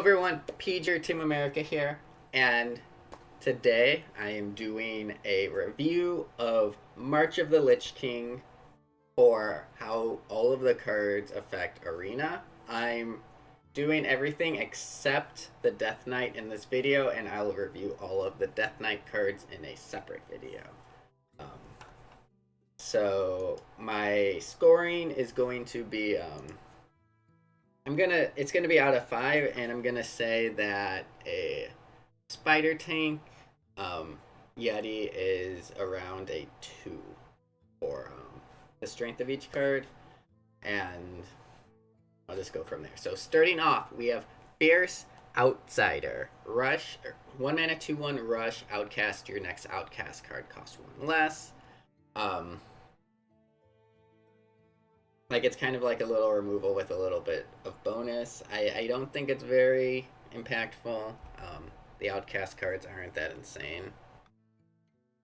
everyone, PJ TeamAmerica here, and today I am doing a review of March of the Lich King for how all of the cards affect Arena. I'm doing everything except the Death Knight in this video, and I'll review all of the Death Knight cards in a separate video. So my scoring is going to be it's gonna be out of 5, and I'm gonna say that a spider tank Yeti is around a 2 for the strength of each card, and I'll just go from there. So starting off, we have Fierce Outsider. Rush, 1 mana 2/1 rush, outcast your next outcast card, costs 1 less. Like, it's kind of like a little removal with a little bit of bonus. I don't think it's very impactful. The outcast cards aren't that insane.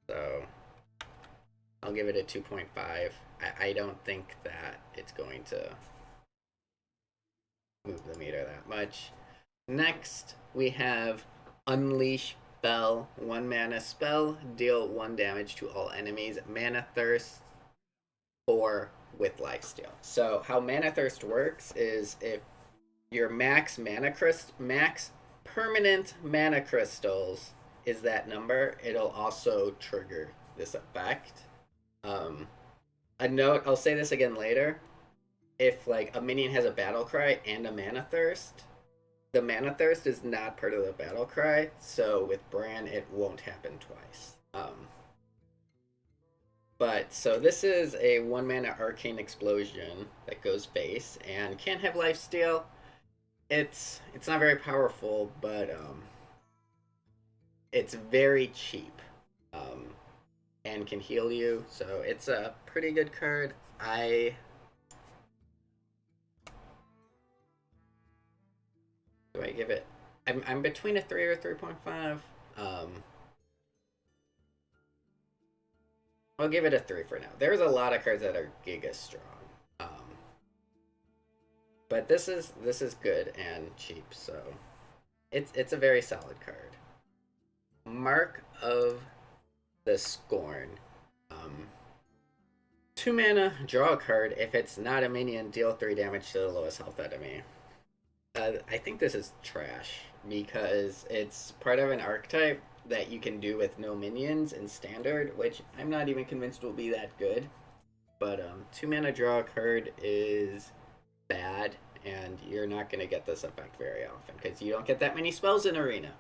So I'll give it a 2.5. I don't think that it's going to move the meter that much. Next, we have Unleash Spell. 1 mana spell, deal 1 damage to all enemies. Mana Thirst 4 with lifesteal. So how Mana Thirst works is if your max permanent mana crystals is that number, it'll also trigger this effect. A note, I'll say this again later, if like a minion has a battle cry and a Mana Thirst, the Mana Thirst is not part of the battle cry, so with Bran it won't happen twice. But so this is a 1 mana Arcane Explosion that goes base and can't have lifesteal. It's not very powerful, but it's very cheap and can heal you, so it's a pretty good card. Do I give it? I'm between a 3 or 3.5. I'll give it a 3 for now. There's a lot of cards that are giga strong, but this is good and cheap, so it's a very solid card. Mark of the Scorn. 2 mana, draw a card. If it's not a minion, deal 3 damage to the lowest health enemy. I think this is trash because it's part of an archetype that you can do with no minions in standard, which I'm not even convinced will be that good. But 2 mana draw a card is bad, and you're not going to get this effect very often because you don't get that many spells in Arena.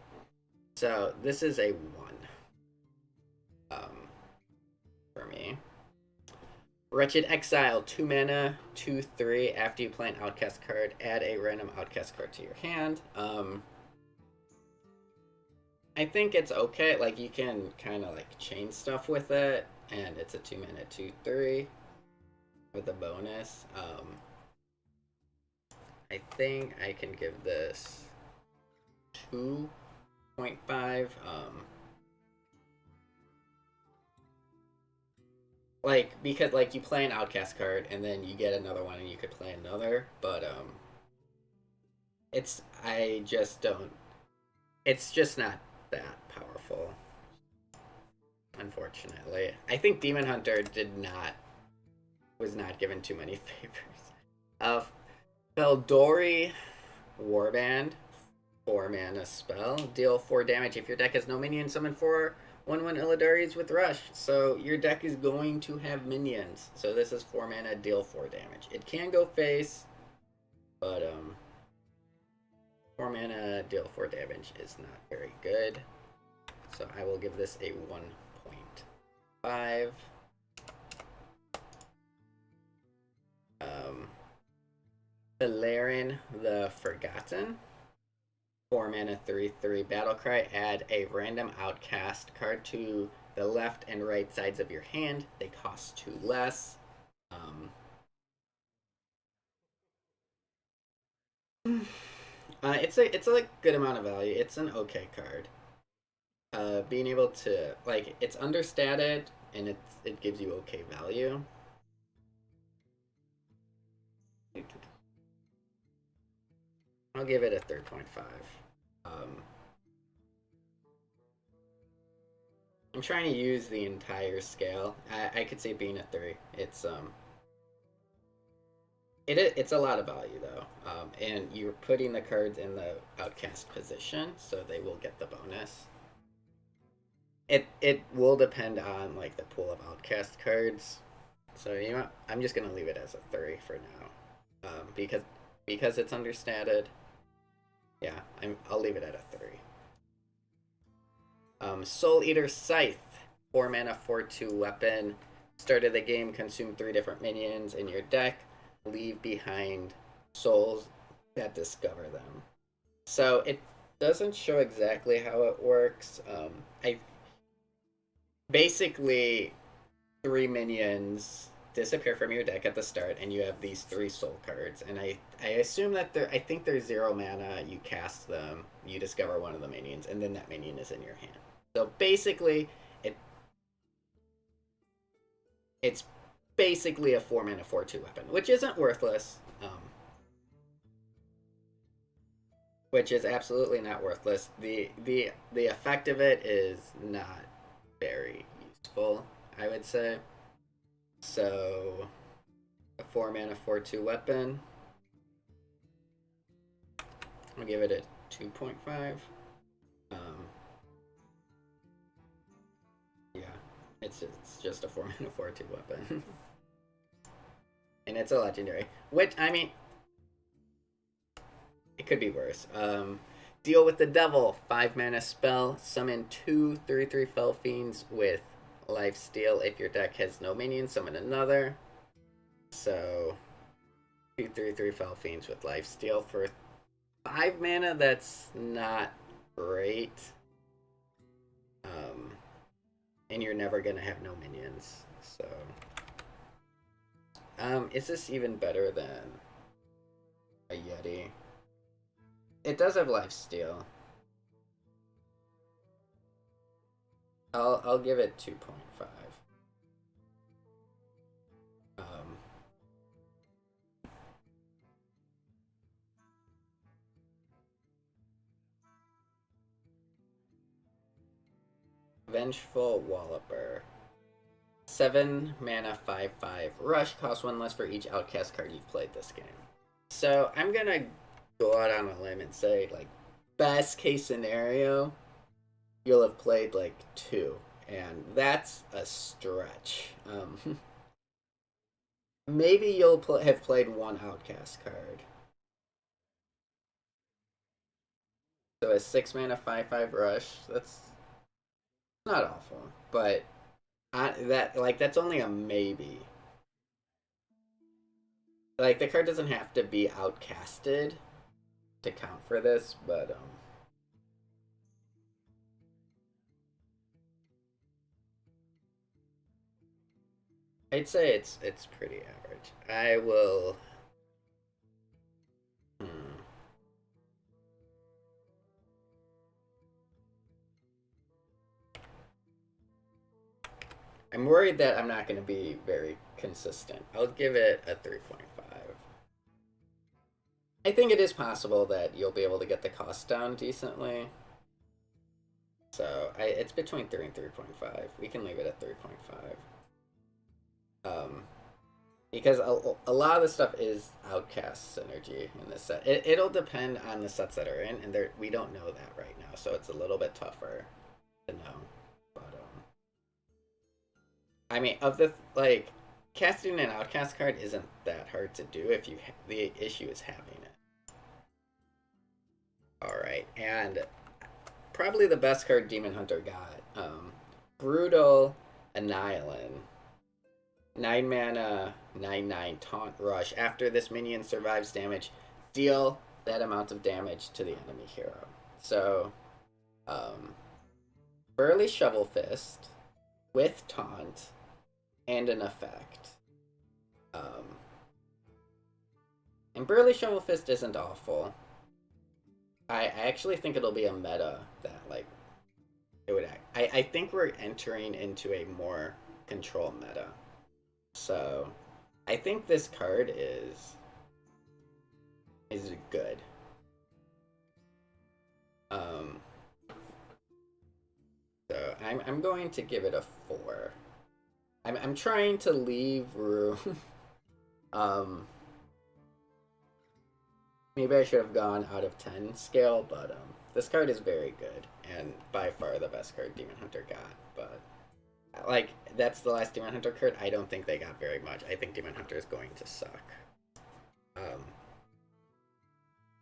So this is a 1 for me. Wretched Exile, 2 mana, 2/3. After you play an outcast card, add a random outcast card to your hand. I think it's okay. Like, you can kind of like chain stuff with it, and it's a 2 mana 2/3 with a bonus. I think I can give this 2.5. Like, because like you play an outcast card and then you get another one and you could play another, but it's just not that powerful, unfortunately. I think Demon Hunter was not given too many favors. Feldori Warband, 4 mana spell, deal 4 damage. If your deck has no minions, summon 4 1/1 Illadaris with Rush. So your deck is going to have minions. So this is 4 mana, deal 4 damage. It can go face, but 4 mana, deal 4 damage is not very good. So I will give this a 1.5. Valerian the Forgotten. 4 mana 3/3 Battlecry. Add a random outcast card to the left and right sides of your hand. They cost 2 less. It's a good amount of value. It's an okay card. Being able to, like, it's understated and it gives you okay value. I'll give it a 3.5. I'm trying to use the entire scale. I could see it being a 3. It's a lot of value though, and you're putting the cards in the outcast position, so they will get the bonus. It will depend on like the pool of outcast cards, so you know what? I'm just gonna leave it as a 3 for now, because it's understated. Yeah, I'll leave it at a 3. Soul Eater Scythe, 4 mana, 4/2 weapon. Start of the game, consume 3 different minions in your deck. Leave behind souls that discover them. So it doesn't show exactly how it works. I basically 3 minions disappear from your deck at the start, and you have these 3 soul cards. And I assume that I think they're 0 mana. You cast them, you discover one of the minions, and then that minion is in your hand. So basically, it's basically a 4 mana 4/2 weapon, which isn't worthless. Which is absolutely not worthless. The effect of it is not very useful, I would say. So a 4 mana 4/2 weapon. I'll give it a 2.5. Yeah, it's just a 4 mana 4/2 weapon. And it's a legendary, which, I mean, it could be worse. Deal with the Devil, 5 mana spell. Summon 2 3/3 Fell Fiends with lifesteal. If your deck has no minions, summon another. So 2 3/3 Fell Fiends with lifesteal for 5 mana. That's not great. And you're never gonna have no minions. So is this even better than a Yeti? It does have lifesteal. I'll give it 2.5. Vengeful Walloper. 7 mana 5/5. Rush, costs 1 less for each outcast card you've played this game. So I'm gonna go out on a limb and say, like, best case scenario, you'll have played like 2, and that's a stretch. Maybe you'll have played 1 outcast card. So a 6 mana 5/5 rush. That's not awful, but that's only a maybe. Like, the card doesn't have to be outcasted to count for this, but I'd say it's pretty average. I will. I'm worried that I'm not going to be very consistent. I'll give it a 3.5. I think it is possible that you'll be able to get the cost down decently. So it's between 3 and 3.5. We can leave it at 3.5. Because a lot of the stuff is outcast synergy in this set. It'll depend on the sets that are in, and we don't know that right now, so it's a little bit tougher to know. But I mean, like, casting an outcast card isn't that hard to do if the issue is having it. All right, and probably the best card Demon Hunter got, Brutal Annihilin. 9 mana, 9/9 Taunt Rush. After this minion survives damage, deal that amount of damage to the enemy hero. So, Burly Shovel Fist with Taunt and an effect. And Burly Shovel Fist isn't awful. I actually think it'll be a meta that, like, it would act. I think we're entering into a more control meta. So, I think this card is good. I'm going to give it a 4. I'm trying to leave room. Maybe I should have gone out of 10 scale, but this card is very good and by far the best card Demon Hunter got. But like, that's the last Demon Hunter card. I don't think they got very much. I think Demon Hunter is going to suck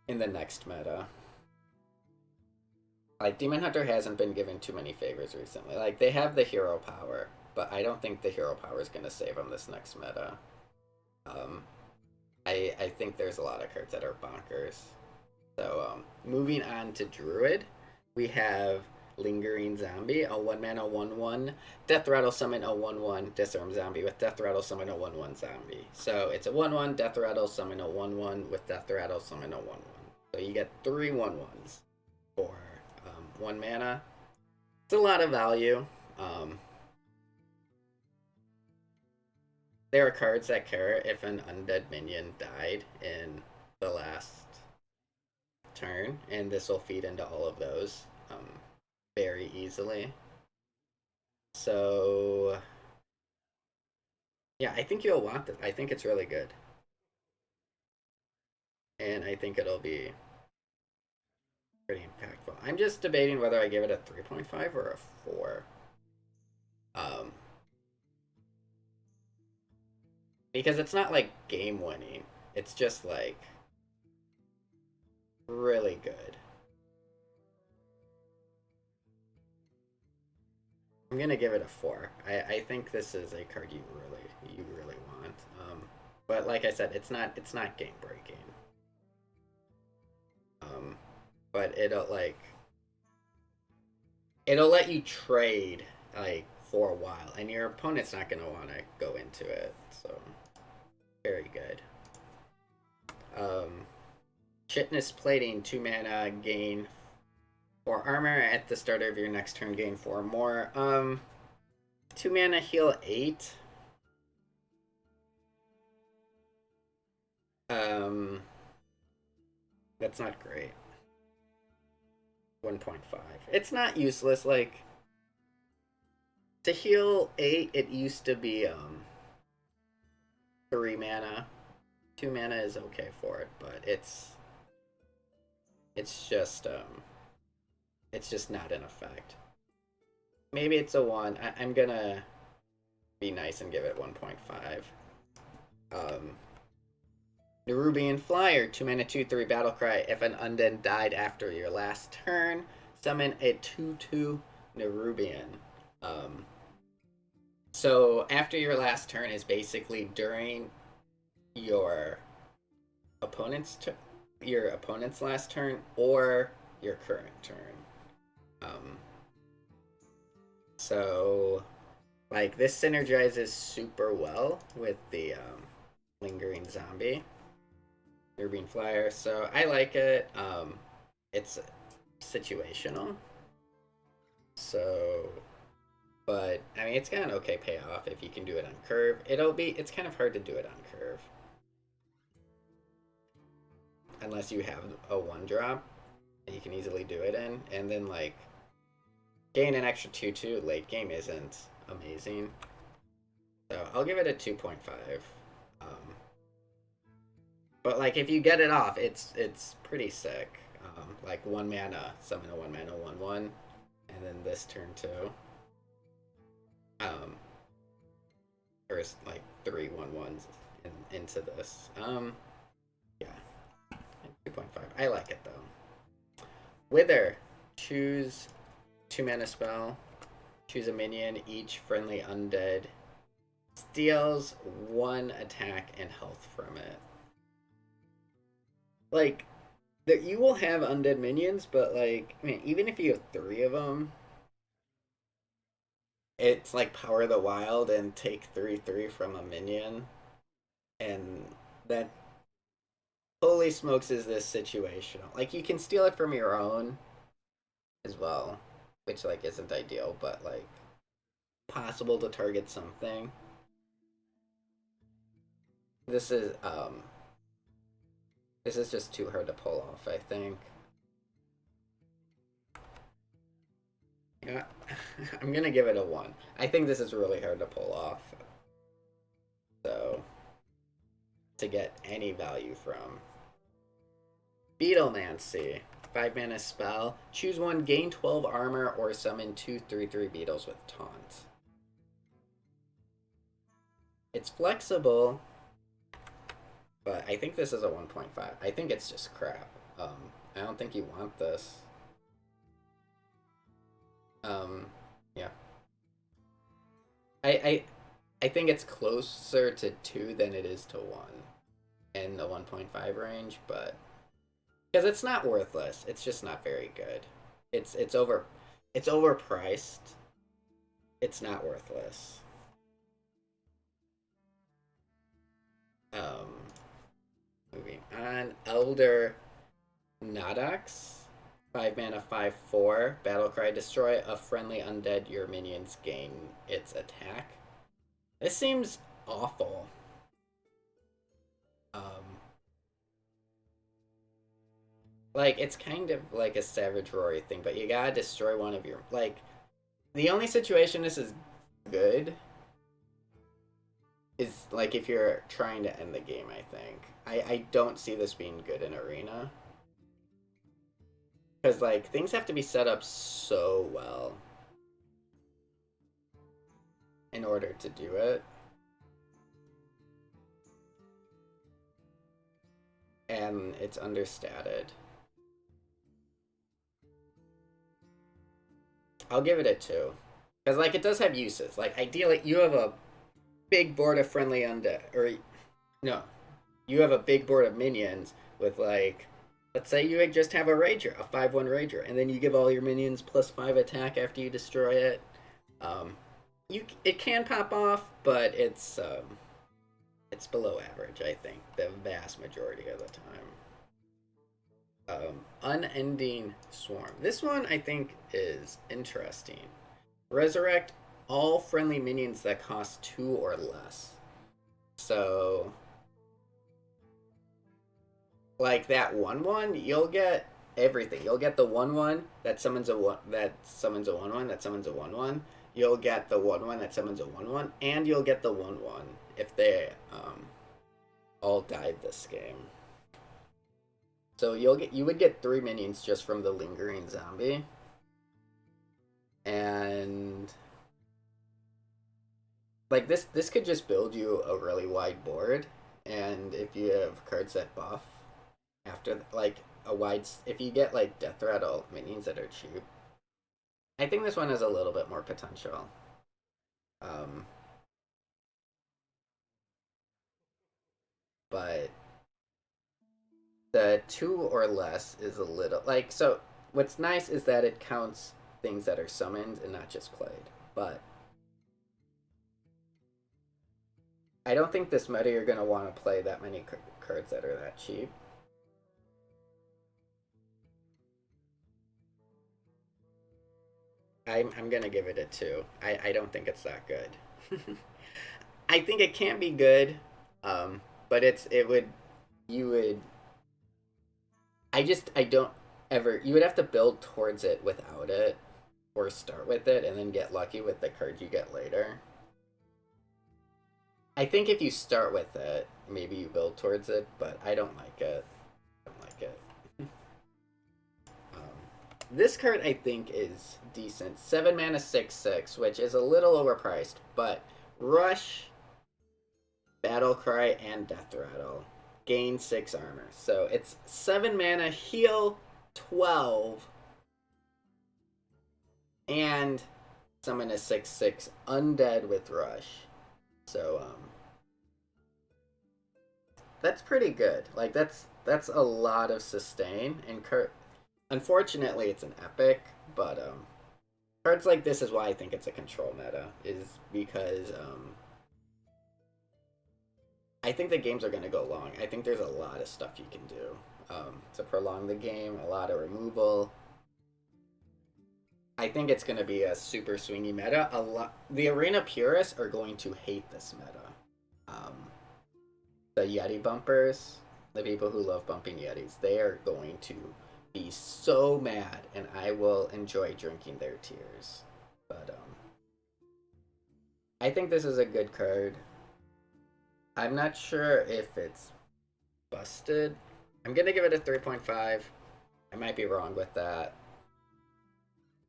in the next meta. Like, Demon Hunter hasn't been given too many favors recently. Like, they have the hero power, but I don't think the hero power is going to save them this next meta. I think there's a lot of cards that are bonkers. So, moving on to Druid, we have Lingering Zombie, a 1-mana 1/1, Death Rattle summon a 1/1 Disarm Zombie with Death Rattle summon a 1/1 zombie. So it's a 1/1 Death Rattle summon a 1/1 with Death Rattle summon a 1/1. So you get 3 1/1s for 1 mana. It's a lot of value. There are cards that care if an undead minion died in the last turn, and this will feed into all of those very easily. So yeah, I think you'll want it. I think it's really good. And I think it'll be pretty impactful. I'm just debating whether I give it a 3.5 or a 4. Because it's not like game winning. It's just like really good. I'm gonna give it a 4. I think this is a card you really want. But like I said, it's not game breaking. But it'll let you trade like for a while, and your opponent's not gonna want to go into it. So very good. Chitness Plating, 2 mana, gain 4 armor at the start of your next turn, gain 4 more. 2 mana, heal 8. That's not great. 1.5. It's not useless. Like, to heal 8, it used to be 3 mana. 2 mana is okay for it, but it's just not an effect. Maybe it's a 1. I'm gonna be nice and give it 1.5. Nerubian Flyer, 2 mana 2/3 Battlecry. If an undead died after your last turn, summon a 2/2 Nerubian. So after your last turn is basically during your opponent's last turn or your current turn. So like, this synergizes super well with the Lingering Zombie, Nerubian Flyer. So I like it. It's situational. So, but I mean, it's got an okay payoff if you can do it on curve. It's kind of hard to do it on curve unless you have a 1-drop that you can easily do it in, and then like gain an extra 2/2 late game isn't amazing. So I'll give it a 2.5. But like, if you get it off, it's pretty sick. Like, 1 mana, summon a 1 mana 1/1, and then this turn too. There's like 3 1/1s into this. Yeah, 2.5. I like it though. Wither, choose 2 mana spell, choose a minion, each friendly undead steals 1 attack and health from it. Like, you will have undead minions, but like, I mean, even if you have 3 of them, it's like Power of the Wild and take 3/3 from a minion, and that, holy smokes, is this situational. Like, you can steal it from your own as well, which like isn't ideal, but like possible to target something. This is just too hard to pull off, I think. Yeah, I'm gonna give it a 1. I think this is really hard to pull off. So, to get any value from. Beetlemancy. 5 mana spell. Choose one, gain 12 armor, or summon 2 3/3 beetles with taunt. It's flexible, but I think this is a 1.5. I think it's just crap. I don't think you want this. Yeah. I think it's closer to 2 than it is to 1 in the 1.5 range, but because it's not worthless, it's just not very good. It's overpriced. It's not worthless. Moving on, Elder Nodox. 5 mana, 5/4. Battlecry. Destroy a friendly undead. Your minions gain its attack. This seems awful. Like, it's kind of like a Savage Rory thing, but you gotta destroy one of your... Like, the only situation this is good is, like, if you're trying to end the game, I think. I don't see this being good in Arena. Because, like, things have to be set up so well in order to do it. And it's understated. I'll give it a 2. Because, like, it does have uses. Like, ideally, you have a big board of friendly undead. Or, no. You have a big board of minions with, like... Let's say you just have a Rager, a 5/1 Rager, and then you give all your minions +5 attack after you destroy it. It can pop off, but it's below average, I think, the vast majority of the time. Unending Swarm. This one, I think, is interesting. Resurrect all friendly minions that cost 2 or less. So... Like that 1/1, you'll get everything. You'll get the 1/1 that summons a 1 that summons a 1/1 that summons a 1/1. You'll get the 1/1 that summons a 1/1, and you'll get the 1/1 if they all died this game. So you would get 3 minions just from the Lingering Zombie, and like this could just build you a really wide board, and if you have cards that buff. After, like, a wide... If you get, like, Death Rattle minions that are cheap, I think this one has a little bit more potential. But the 2 or less is a little... Like, so, what's nice is that it counts things that are summoned and not just played. But I don't think this meta you're going to want to play that many cards that are that cheap. I'm gonna give it a 2. I don't think it's that good. I think it can be good, but you would. I don't ever. You would have to build towards it without it, or start with it and then get lucky with the cards you get later. I think if you start with it, maybe you build towards it, but I don't like it. I don't like it. This card, I think, is decent. 7 mana, 6/6, which is a little overpriced, but Rush, Battlecry, and Death Rattle gain 6 armor. So it's 7 mana, heal 12, and summon a 6/6 undead with Rush. So, that's pretty good. Like, that's a lot of sustain, and unfortunately, it's an epic, but cards like this is why I think it's a control meta, is because I think the games are going to go long. I think there's a lot of stuff you can do to prolong the game, a lot of removal. I think it's going to be a super swingy meta. The Arena purists are going to hate this meta. The Yeti bumpers, the people who love bumping Yetis, they are going to be so mad, and I will enjoy drinking their tears. But I think this is a good card. I'm not sure if it's busted. I'm gonna give it a 3.5. I might be wrong with that.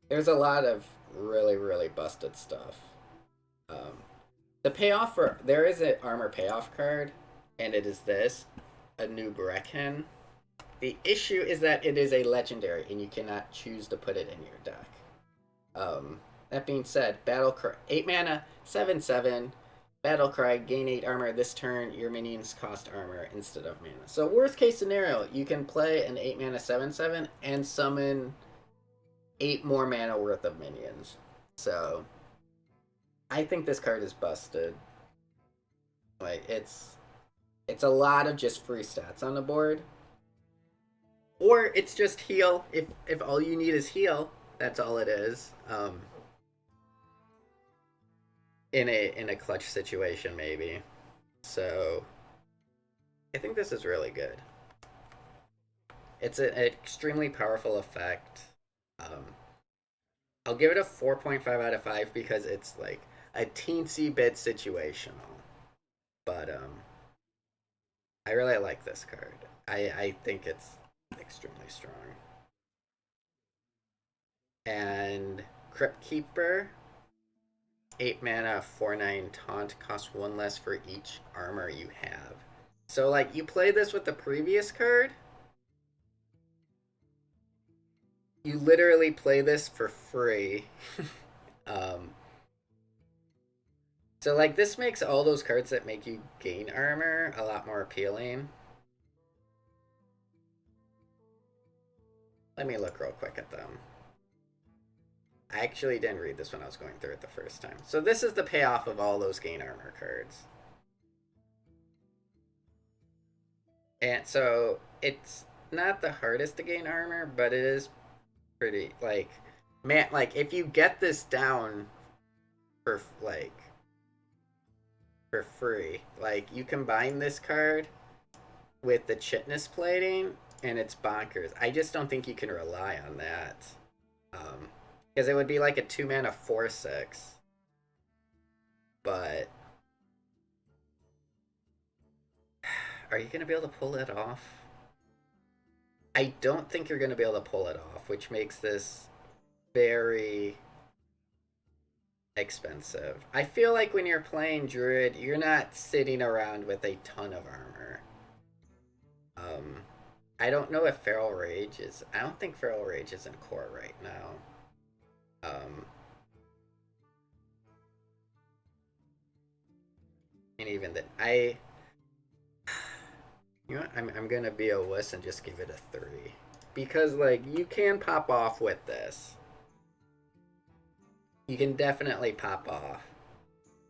There's a lot of really, really busted stuff. Um, the payoff for there is an armor payoff card, and it is this, a new Brecken. The issue is that it is a legendary, and you cannot choose to put it in your deck. That being said, Battle Cry, 8 mana, 7/7. Battle Cry, gain 8 armor. This turn, your minions cost armor instead of mana. So worst case scenario, you can play an 8 mana 7/7 and summon 8 more mana worth of minions. So I think this card is busted. Like it's a lot of just free stats on the board. Or it's just heal. If all you need is heal, that's all it is. In a clutch situation, maybe. So I think this is really good. It's an extremely powerful effect. I'll give it a 4.5 out of 5 because it's like a teensy bit situational. But I really like this card. I think it's extremely strong. And Crypt Keeper, 8 mana, 4/9 taunt, costs 1 less for each armor you have. So like you play this with the previous card, you literally play this for free. So like this makes all those cards that make you gain armor a lot more appealing. Let me look real quick at them. I actually didn't read this when I was going through it the first time. So this is the payoff of all those gain armor cards. And so it's not the hardest to gain armor, but it is pretty, like, man, like if you get this down for free, like you combine this card with the Chitness plating and it's bonkers. I just don't think you can rely on that. Because it would be like a 2 mana 4/6. But are you going to be able to pull it off? I don't think you're going to be able to pull it off, which makes this very expensive. I feel like when you're playing Druid, you're not sitting around with a ton of armor. I don't know if Feral Rage is... I don't think Feral Rage is in core right now. And even then, you know what? I'm gonna be a wuss and just give it a 3. Because, like, you can pop off with this. You can definitely pop off.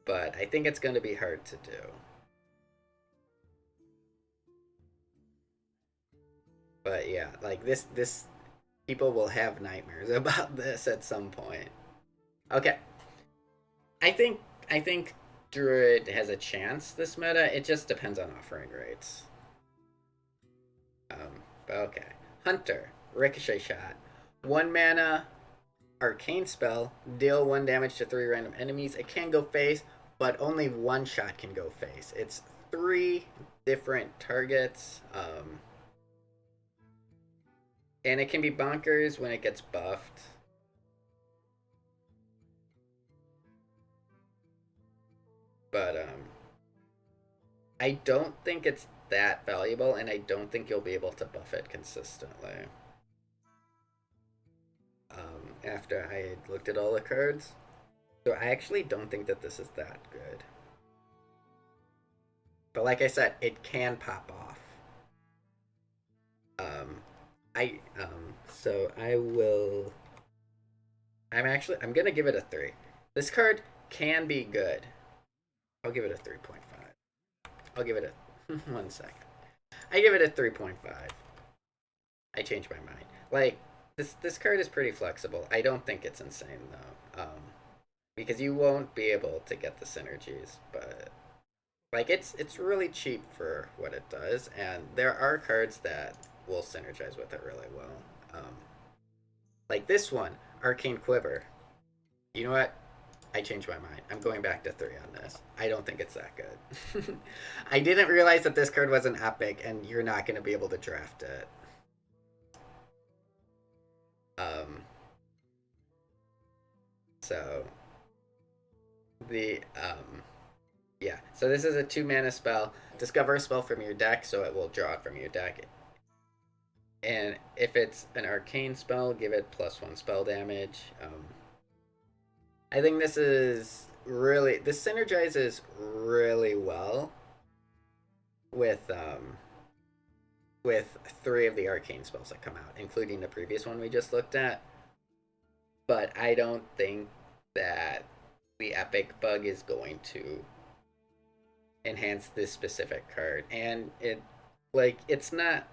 But I think it's gonna be hard to do. But yeah, like this people will have nightmares about this at some point. Okay. I think Druid has a chance this meta. It just depends on offering rates. But okay. Hunter, Ricochet Shot. 1 mana, arcane spell, deal 1 damage to 3 random enemies. It can go face, but only 1 shot can go face. It's 3 different targets. And it can be bonkers when it gets buffed. But I don't think it's that valuable, and I don't think you'll be able to buff it consistently. After I had looked at all the cards. So I actually don't think that this is that good. But like I said, it can pop off. So I will... I'm gonna give it a 3. This card can be good. I'll give it a 3.5. I'll give it a... 1 second. I give it a 3.5. I changed my mind. Like, this card is pretty flexible. I don't think it's insane, though. Because you won't be able to get the synergies, but... Like, it's really cheap for what it does, and there are cards that will synergize with it really well. Like this one, Arcane Quiver. You know what? I changed my mind. I'm going back to 3 on this. I don't think it's that good. I didn't realize that this card was an epic, and you're not going to be able to draft it. So yeah. So this is a 2-mana spell. Discover a spell from your deck, so it will draw it from your deck. And if it's an arcane spell, give it +1 spell damage. I think this synergizes really well with 3 of the arcane spells that come out, including the previous one we just looked at. But I don't think that the epic bug is going to enhance this specific card. And it's not,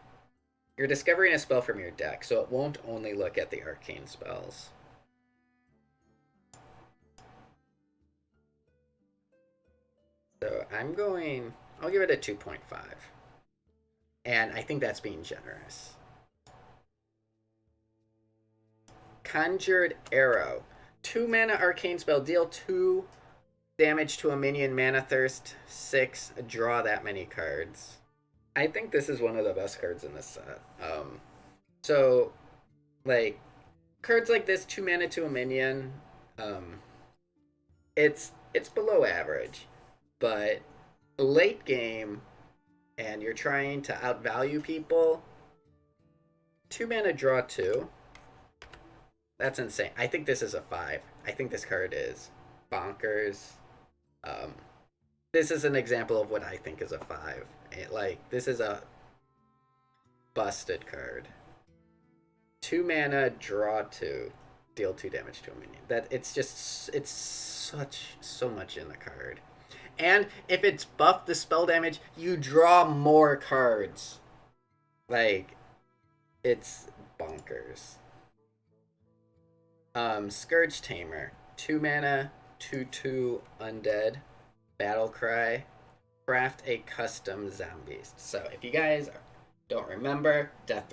you're discovering a spell from your deck, so it won't only look at the arcane spells. So I'll give it a 2.5. And I think that's being generous. Conjured Arrow. 2-mana arcane spell. Deal 2 damage to a minion. Mana Thirst 6. Draw that many cards. I think this is one of the best cards in this set. So, like, cards like this, 2 mana to a minion, it's below average. But late game, and you're trying to outvalue people, 2 mana draw 2. That's insane. I think this is a 5. I think this card is bonkers. This is an example of what I think is a 5. This is a busted card. 2 mana, draw 2, deal 2 damage to a minion. It's so much in the card. And if it's buffed the spell damage, you draw more cards. It's bonkers. Scourge Tamer. 2 mana, 2/2 undead. Battle Cry. Craft a custom Zombeast. So if you guys don't remember, Death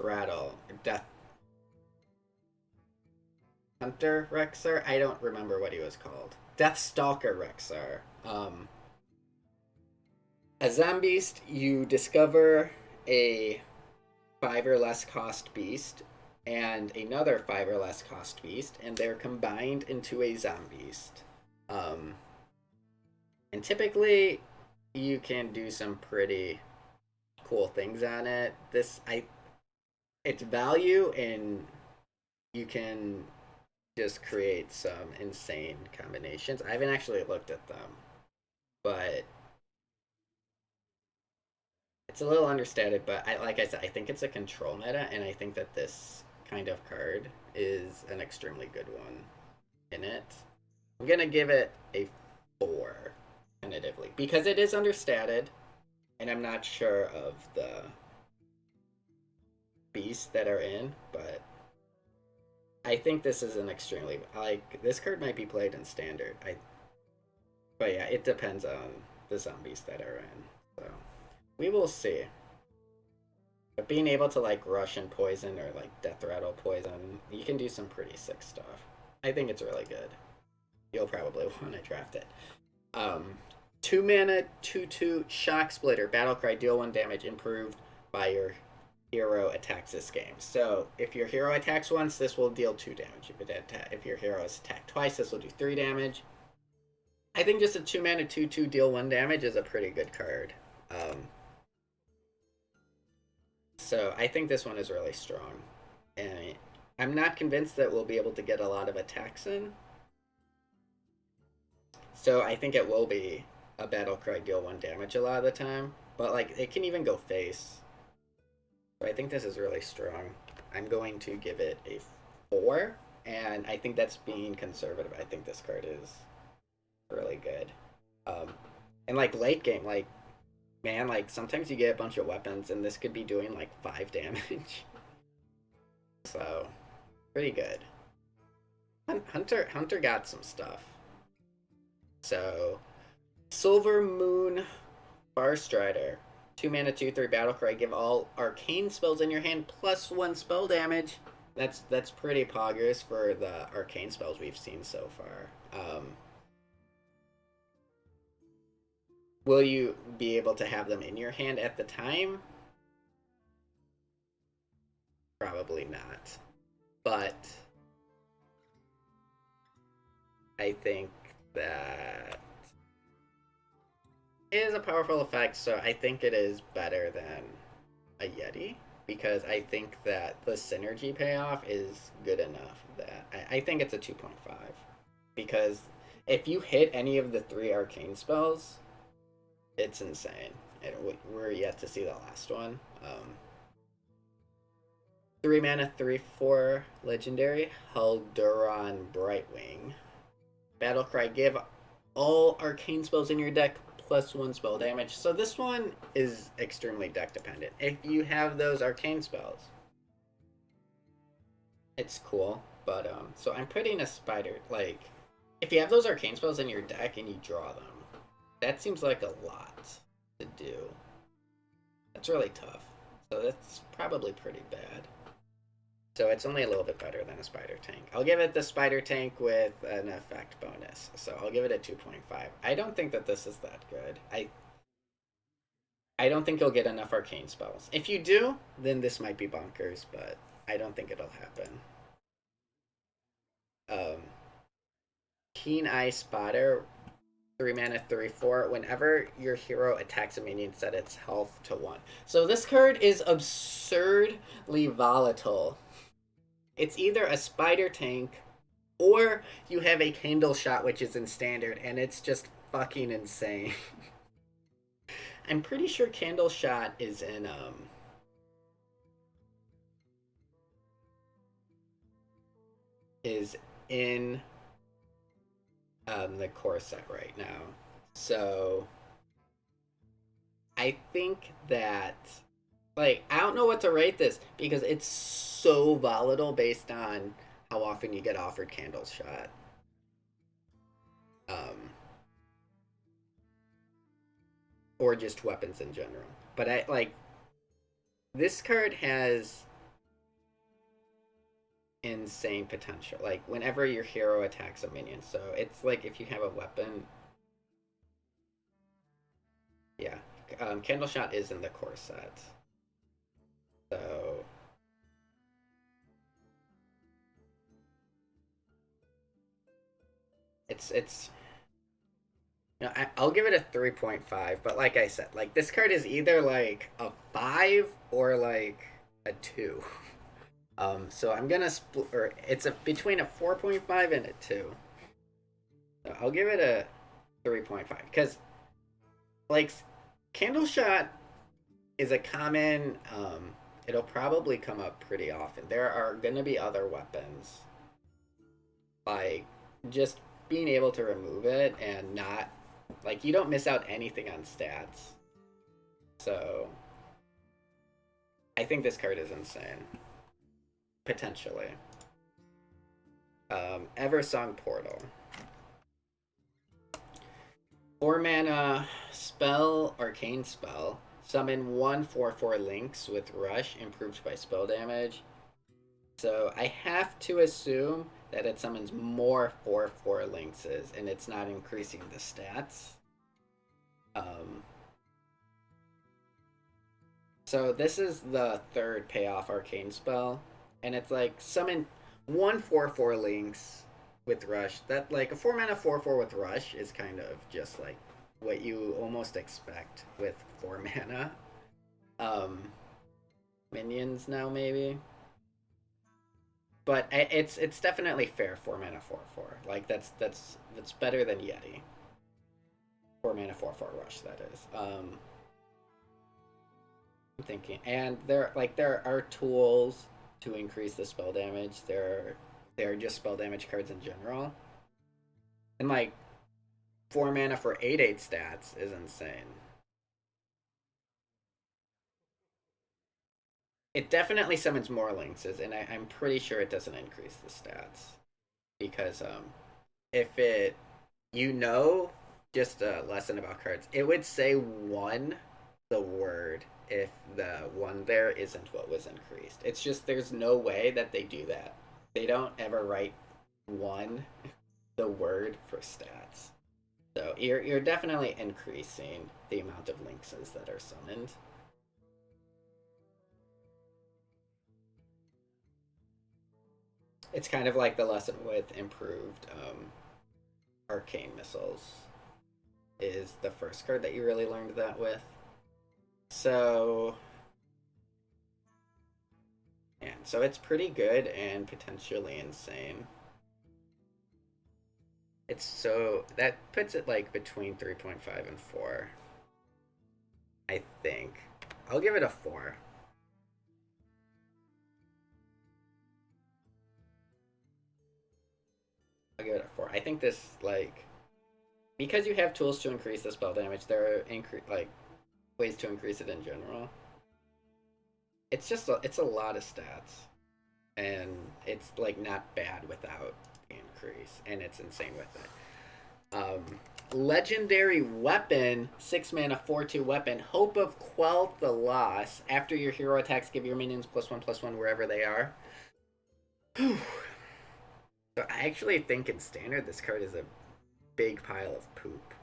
Hunter Rexar? I don't remember what he was called. Deathstalker Rexar. A Zombeast, you discover a 5 or less cost beast and another 5 or less cost beast, and they're combined into a Zombeast. And typically, you can do some pretty cool things on it. It's value, and you can just create some insane combinations. I haven't actually looked at them, but it's a little understated. But like I said, I think it's a control meta, and I think that this kind of card is an extremely good one in it. I'm gonna give it a 4 tentatively because it is understated, and I'm not sure of the beasts that are in, but I think this is an extremely, this card might be played in standard. But yeah, it depends on the zombies that are in. So we will see. But being able to rush and poison or death rattle poison, you can do some pretty sick stuff. I think it's really good. You'll probably want to draft it. 2 mana, 2/2 Shock Splitter. Battlecry, deal 1 damage, improved by your hero attacks this game. So if your hero attacks once, this will deal 2 damage. If your hero is attacked twice, this will do 3 damage. I think just a 2 mana, 2/2 deal 1 damage is a pretty good card. So I think this one is really strong. And I'm not convinced that we'll be able to get a lot of attacks in. So I think it will be a Battlecry, deal 1 damage a lot of the time. But it can even go face. So I think this is really strong. I'm going to give it a 4. And I think that's being conservative. I think this card is really good. And late game, man, sometimes you get a bunch of weapons, and this could be doing 5 damage. So, pretty good. Hunter got some stuff. So, Silver Moon Farstrider. 2 mana, 2/3 Battlecry. Give all arcane spells in your hand +1 spell damage. That's pretty poggers for the arcane spells we've seen so far. Will you be able to have them in your hand at the time? Probably not. But I think that it is a powerful effect, so I think it is better than a Yeti, because I think that the synergy payoff is good enough that I think it's a 2.5. Because if you hit any of the 3 arcane spells, it's insane. And we're yet to see the last one. 3 mana, 3/4 legendary, Halduran Brightwing. Battlecry, give all arcane spells in your deck +1 spell damage. So this one is extremely deck dependent. If you have those arcane spells, it's cool. But so I'm putting a spider, like, if you have those arcane spells in your deck and you draw them, that seems like a lot to do. That's really tough. So that's probably pretty bad. So it's only a little bit better than a spider tank. I'll give it the spider tank with an effect bonus. So I'll give it a 2.5. I don't think that this is that good. I don't think you'll get enough arcane spells. If you do, then this might be bonkers, but I don't think it'll happen. Keen Eye Spotter, 3 mana, 3/4. Whenever your hero attacks a minion, set its health to 1. So this card is absurdly volatile. It's either a spider tank, or you have a candle shot, which is in standard, and it's just fucking insane. I'm pretty sure candle shot is in the core set right now. So I think that, like, I don't know what to rate this because it's so volatile based on how often you get offered candle shot. Or just weapons in general. But I like, this card has insane potential. Like, whenever your hero attacks a minion, so it's like if you have a weapon. Yeah, candle shot is in the core set. So it's you know, I'll give it a 3.5, but like I said, like, this card is either like a 5 or like a 2. So I'm gonna split, or it's between a 4.5 and a 2. So I'll give it a 3.5 because, like, candle shot is a common. It'll probably come up pretty often. There are gonna be other weapons, like just being able to remove it and not, like, you don't miss out anything on stats. So I think this card is insane. Potentially. Eversong Portal. 4 mana spell, arcane spell. Summon 1 4/4 Lynx with Rush, improved by spell damage. So I have to assume that it summons more 4/4 Lynxes, and it's not increasing the stats. So this is the 3rd payoff arcane spell, and it's like summon 1 4/4 Lynx with Rush. That, like, a 4 mana 4/4 with Rush is kind of just like what you almost expect with 4 mana. Minions now, maybe. But it's definitely fair. 4 mana 4/4. Like, that's better than Yeti. 4 mana 4/4 Rush, that is. I'm thinking, and there are tools to increase the spell damage. There are just spell damage cards in general, and like 4 mana for 8/8 stats is insane. It definitely summons more Lynxes, and I'm pretty sure it doesn't increase the stats because if it, just a lesson about cards, it would say 1 the word if the one there isn't what was increased. It's just there's no way that they do that. They don't ever write one, the word for stats. So you're definitely increasing the amount of lynxes that are summoned. It's kind of like the lesson with improved arcane missiles is the first card that you really learned that with. So, and so it's pretty good and potentially insane. It's so, that puts it like between 3.5 and 4. I think. I'll give it a 4. I'll give it a 4. I think this, like, because you have tools to increase the spell damage, there are ways to increase it in general. It's just it's a lot of stats, and it's like not bad without the increase, and it's insane with it. Legendary weapon, 6 mana, 4/2 weapon. Hope of Quell the Loss. After your hero attacks, give your minions +1/+1 wherever they are. Whew. So I actually think in standard this card is a big pile of poop.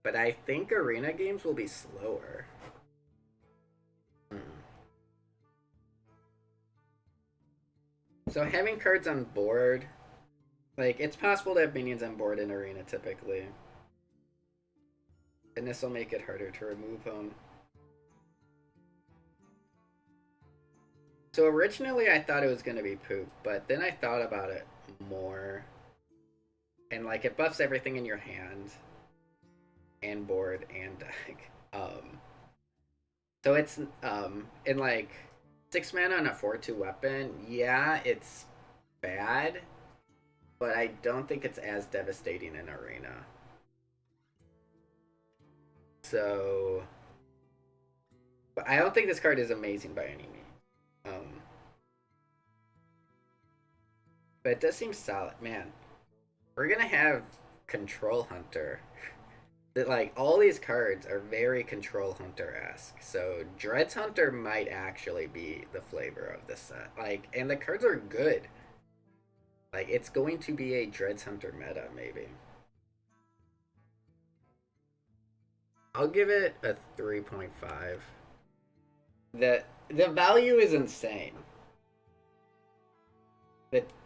But I think arena games will be slower. So having cards on board, like, it's possible to have minions on board in arena typically. And this will make it harder to remove them. So originally I thought it was going to be poop, but then I thought about it more. And like, it buffs everything in your hand and board and deck. So it's in like 6 mana on a 4/2 weapon. Yeah, it's bad, but I don't think it's as devastating in arena. So, but I don't think this card is amazing by any means. But it does seem solid, man. We're gonna have Control Hunter. That, like, all these cards are very Control Hunter-esque. So Dreads Hunter might actually be the flavor of this set. Like, and the cards are good. Like, it's going to be a Dreads Hunter meta, maybe. I'll give it a 3.5. The value is insane.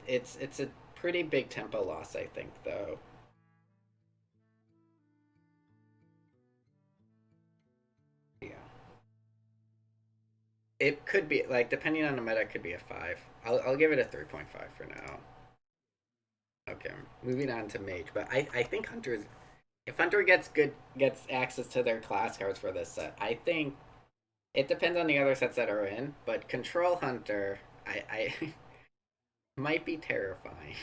It's a pretty big tempo loss, I think, though. Yeah. It could be, like, depending on the meta, it could be a 5. I'll give it a 3.5 for now. Okay, moving on to Mage, but I think Hunter's, if Hunter gets access to their class cards for this set, I think it depends on the other sets that are in, but Control Hunter, I might be terrifying.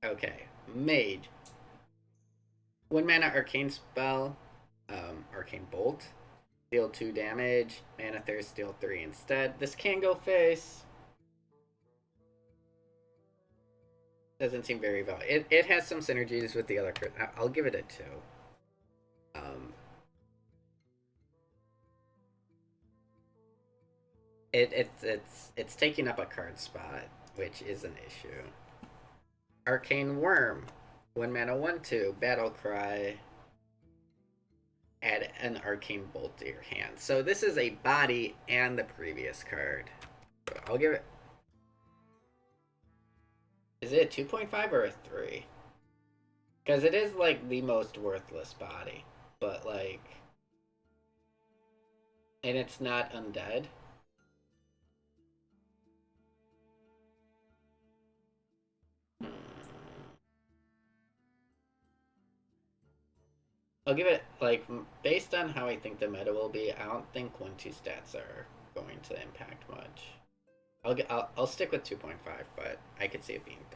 Okay, Mage. 1 mana arcane spell, Arcane Bolt. Deal 2 damage, Mana Thirst, deal 3 instead. This can go face. Doesn't seem very valuable. It has some synergies with the other cards. I'll give it a 2. It's taking up a card spot, which is an issue. Arcane Worm, 1 mana, 1/2, Battle Cry. Add an Arcane Bolt to your hand. So this is a body and the previous card. So I'll give it. Is it a 2.5 or a 3? Because it is like the most worthless body, but like, and it's not undead. I'll give it, like, based on how I think the meta will be, I don't think 1/2 stats are going to impact much. I'll stick with 2.5, but I could see it being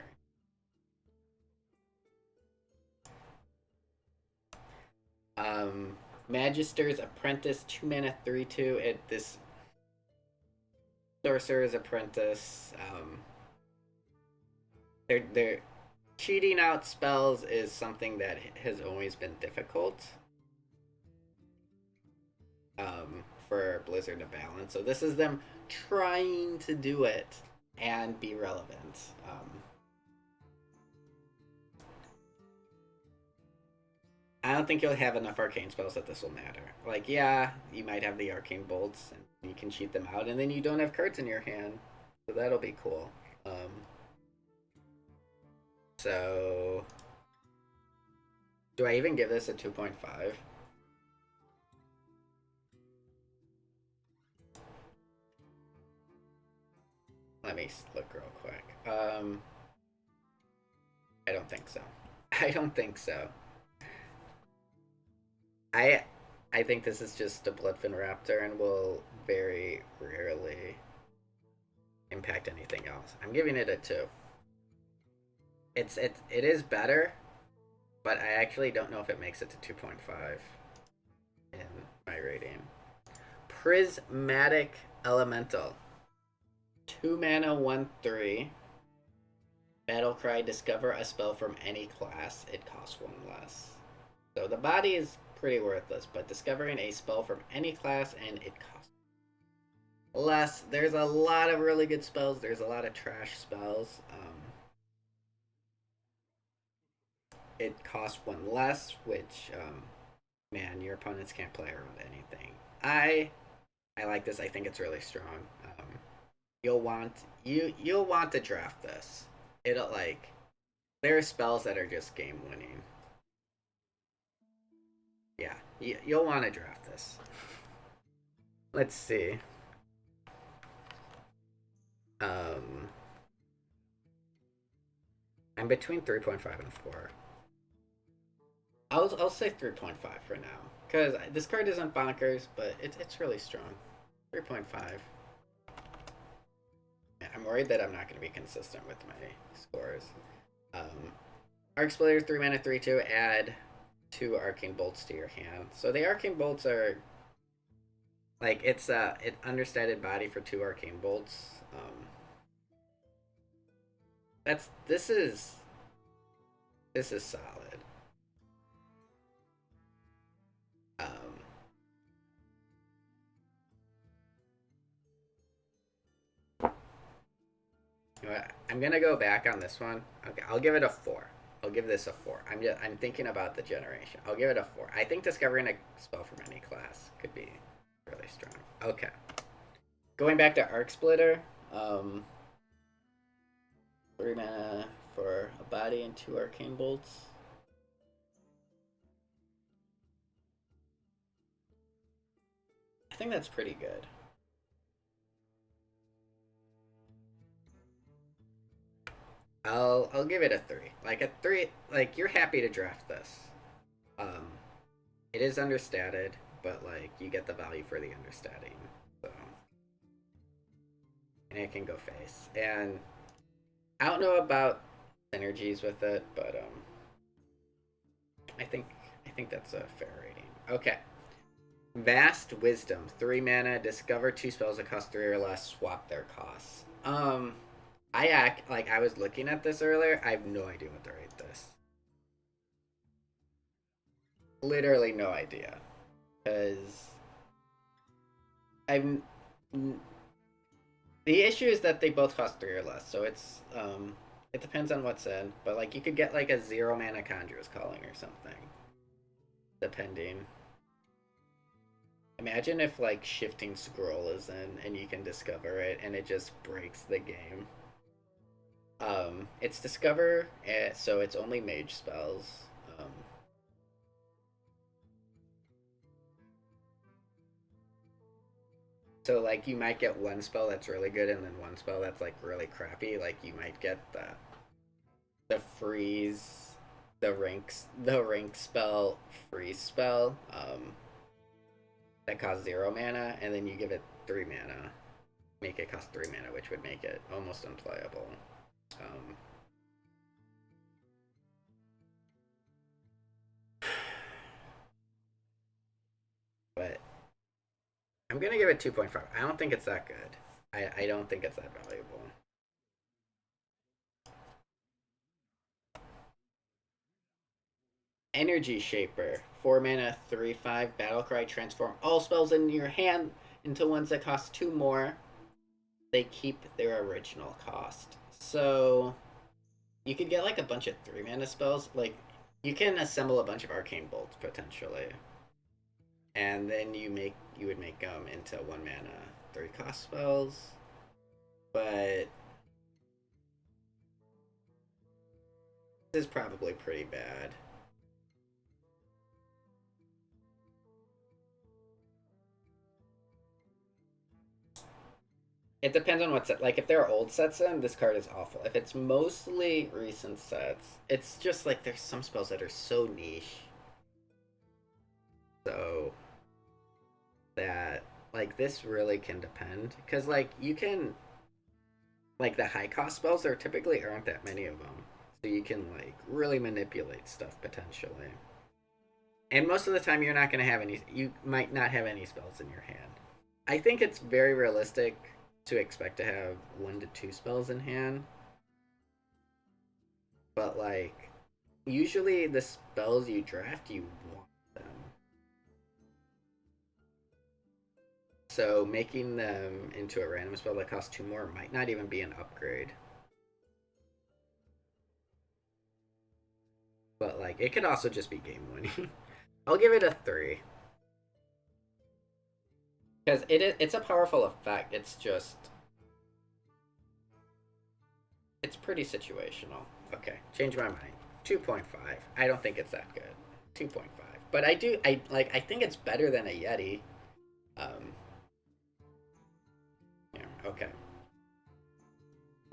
3. Magister's Apprentice, 2 mana, 3/2. This Sorcerer's Apprentice. They're cheating out spells is something that has always been difficult. for Blizzard to balance. So this is them trying to do it and be relevant. I don't think you'll have enough arcane spells that this will matter. Like, yeah, you might have the arcane bolts and you can cheat them out, and then you don't have cards in your hand, so that'll be cool. So, do I even give this a 2.5? Let me look real quick. I don't think so. I don't think so. I think this is just a Bloodfin Raptor and will very rarely impact anything else. I'm giving it a 2. It is better, but I actually don't know if it makes it to 2.5 in my rating. Prismatic Elemental. 2 mana, 1/3. Battlecry, discover a spell from any class. It costs 1 less. So the body is pretty worthless, but discovering a spell from any class and it costs less. There's a lot of really good spells. There's a lot of trash spells. It costs 1 less, which, man, your opponents can't play around anything. I like this. I think it's really strong. You'll want to draft this. It'll like there are spells that are just game winning. Yeah, you'll want to draft this. Let's see. I'm between 3.5 and 4. I'll say 3.5 for now, because this card isn't bonkers, but it's really strong. 3.5. I'm worried that I'm not going to be consistent with my scores. Arc Splitter, 3 mana, 3/2. Add 2 Arcane Bolts to your hand. So the Arcane Bolts are like it's an understated body for 2 Arcane Bolts. This is solid. You know what? I'm gonna go back on this one. Okay, I'll give it a 4. I'll give this a 4. I'm thinking about the generation. I'll give it a 4. I think discovering a spell from any class could be really strong. Okay. Going back to Arc Splitter, 3 mana for a body and 2 Arcane Bolts. I think that's pretty good. I'll give it a 3. Like a 3, like you're happy to draft this. It is understated, but like you get the value for the understatting. So, and it can go face. And I don't know about synergies with it, but I think that's a fair rating. Okay. Vast Wisdom, 3 mana, discover 2 spells that cost 3 or less, swap their costs. I was looking at this earlier. I have no idea what to rate this. Literally no idea, because I'm. The issue is that they both cost 3 or less, so it's it depends on what's in. But like you could get like a 0 mana Conjurer's Calling or something, depending. Imagine if like Shifting Scroll is in and you can discover it and it just breaks the game. It's discover, so it's only mage spells. So like you might get one spell that's really good and then one spell that's like really crappy. Like you might get the freeze, the rank spell freeze spell. That costs 0 mana, and then you give it 3 mana, make it cost 3 mana, which would make it almost unplayable. But I'm gonna give it 2.5. I don't think it's that good. I don't think it's that valuable. Energy Shaper, 4 mana, 3/5, Battlecry, transform all spells in your hand into ones that cost 2 more. They keep their original cost. So you could get like a bunch of 3 mana spells. Like you can assemble a bunch of Arcane Bolts potentially, and then you would make them into 1 mana, 3 cost spells. But this is probably pretty bad. It depends on what set. Like, if there are old sets in, this card is awful. If it's mostly recent sets, it's just like there's some spells that are so niche. So, that, like, this really can depend. Because, like, you can, like, the high cost spells, there typically aren't that many of them. So you can, like, really manipulate stuff potentially. And most of the time, you're not going to have any, you might not have any spells in your hand. I think it's very realistic to expect to have 1 to 2 spells in hand. But, like, usually the spells you draft, you want them. So making them into a random spell that costs 2 more might not even be an upgrade. But, like, it could also just be game winning. I'll give it a 3. Because it's a powerful effect. It's just, it's pretty situational. Okay, change my mind. 2.5. I don't think it's that good. 2.5. But I think it's better than a Yeti. Yeah, okay.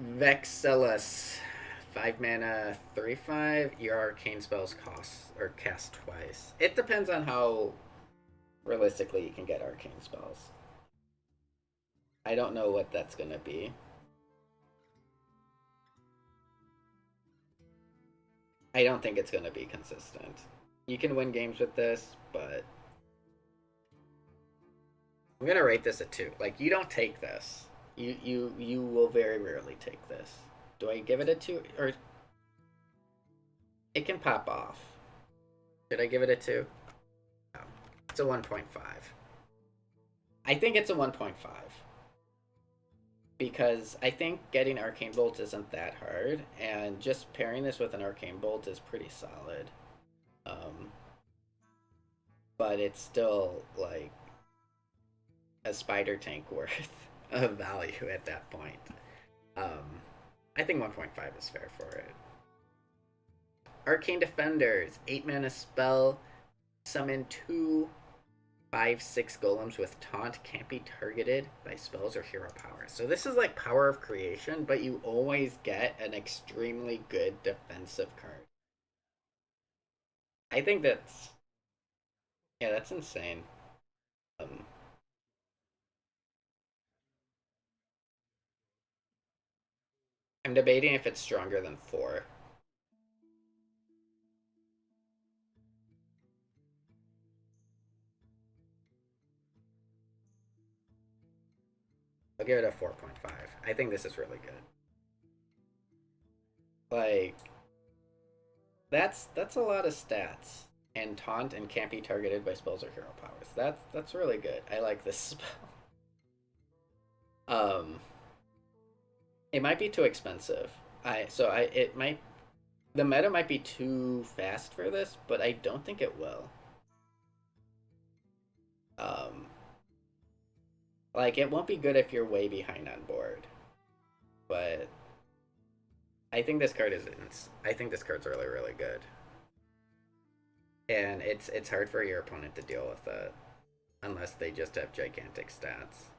Vexillus. 5 mana, 3/5. Your arcane spells cost or cast twice. It depends on how realistically you can get arcane spells. I don't know what that's gonna be. I don't think it's gonna be consistent. You can win games with this, but I'm gonna rate this a 2. Like, you don't take this. You will very rarely take this. Do I give it a 2? Or it can pop off. Should I give it a 2? No. It's a 1.5. I think it's a 1.5. Because I think getting Arcane Bolt isn't that hard, and just pairing this with an Arcane Bolt is pretty solid. But it's still, like, a spider tank worth of value at that point. I think 1.5 is fair for it. Arcane Defenders, 8 mana spell, summon 2 5/6 golems with taunt, can't be targeted by spells or hero power. So this is like Power of Creation, but you always get an extremely good defensive card. I think that's, yeah, that's insane. Um, I'm debating if it's stronger than 4. I'll give it a 4.5. I think this is really good. Like, that's a lot of stats. And taunt and can't be targeted by spells or hero powers. That's really good. I like this spell. Um, it might be too expensive. It might, the meta might be too fast for this, but I don't think it will. Um, like, it won't be good if you're way behind on board, but I think this card is. I think this card's really, really good, and it's hard for your opponent to deal with it unless they just have gigantic stats.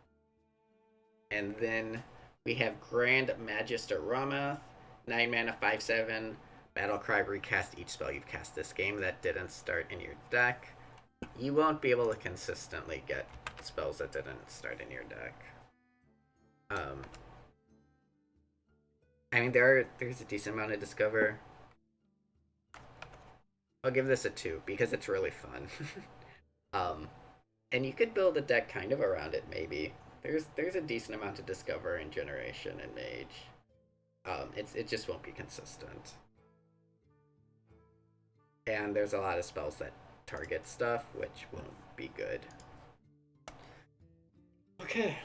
And then we have Grand Magister Ramath, 9 mana, 5/7. Battlecry, recast each spell you've cast this game that didn't start in your deck. You won't be able to consistently get spells that didn't start in your deck. I mean, there's a decent amount of Discover. I'll give this a 2 because it's really fun. And you could build a deck kind of around it, maybe. There's a decent amount of Discover in Generation and Mage. It just won't be consistent. And there's a lot of spells that target stuff, which won't be good. Okay.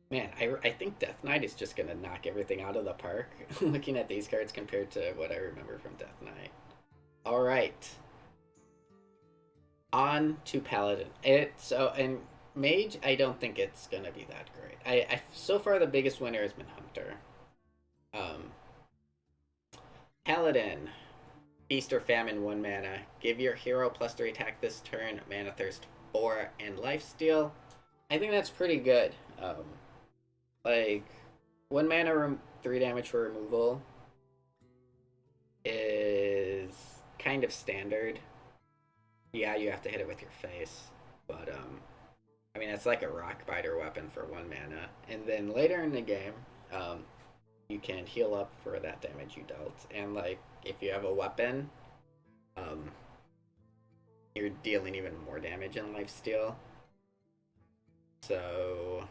Man, I think Death Knight is just going to knock everything out of the park, looking at these cards compared to what I remember from Death Knight. All right. On to Paladin. And Mage, I don't think it's going to be that great. So far, the biggest winner has been Hunter. Paladin. Feast or Famine, 1 mana. Give your hero +3 attack this turn, Mana Thirst 4, and Lifesteal. I think that's pretty good. Like, 1 mana, 3 damage for removal is kind of standard. Yeah, you have to hit it with your face. But, I mean, it's like a rock biter weapon for 1 mana. And then later in the game, you can heal up for that damage you dealt. And, like, if you have a weapon, you're dealing even more damage in lifesteal. So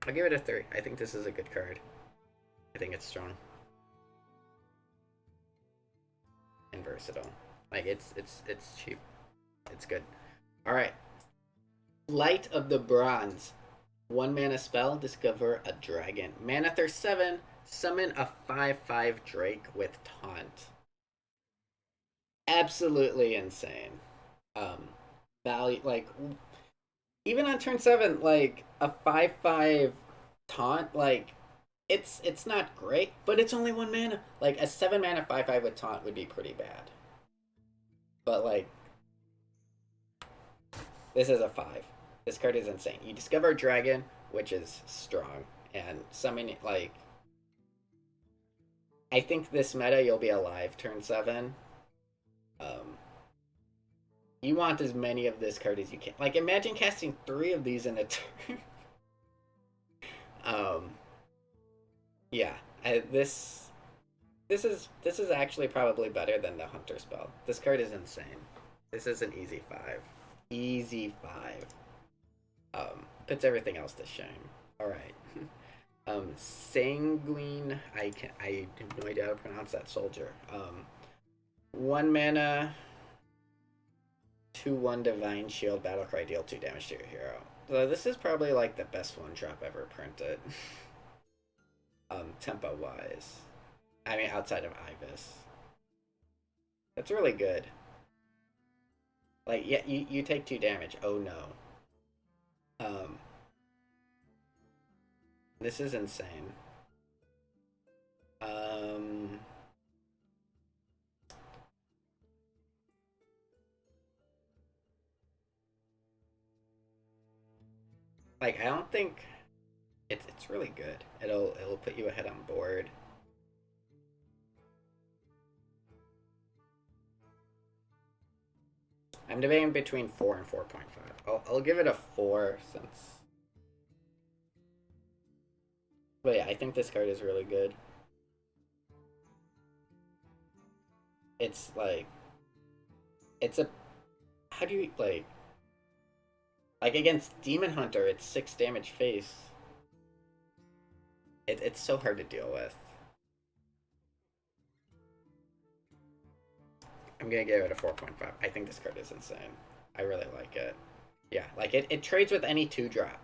I'll give it a 3. I think this is a good card. I think it's strong and versatile. Like it's cheap. It's good. All right. Light of the Bronze. 1 mana spell, discover a dragon. Mana Thirst 7, summon a 5/5 Drake with taunt. Absolutely insane. Value, like, even on turn 7, like a 5/5 taunt, like it's not great, but it's only 1 mana. Like a 7 mana 5/5 with taunt would be pretty bad. But like, this is a 5. This card is insane. You discover a dragon, which is strong, and summon it, like, I think this meta you'll be alive turn 7. You want as many of this card as you can. Like, imagine casting 3 of these in a turn. Yeah, this is actually probably better than the Hunter spell. This card is insane. This is an easy 5. Easy 5. Puts everything else to shame. All right. Sanguine. I have no idea how to pronounce that soldier. 1 mana, 2/1 Divine Shield, Battlecry, deal 2 damage to your hero. So this is probably like the best 1-drop ever printed. Tempo wise, I mean outside of Ibis, that's really good. Like, yeah, you take 2 damage. Oh no. This is insane. Like, I don't think it's really good. It'll put you ahead on board. I'm debating between 4 and 4.5. I'll give it a 4 since. But yeah, I think this card is really good. It's like, it's a, how do you, like against Demon Hunter, it's 6 damage face. It's so hard to deal with. I'm gonna give it a 4.5. I think this card is insane. I really like it. Yeah, like it trades with any 2-drop.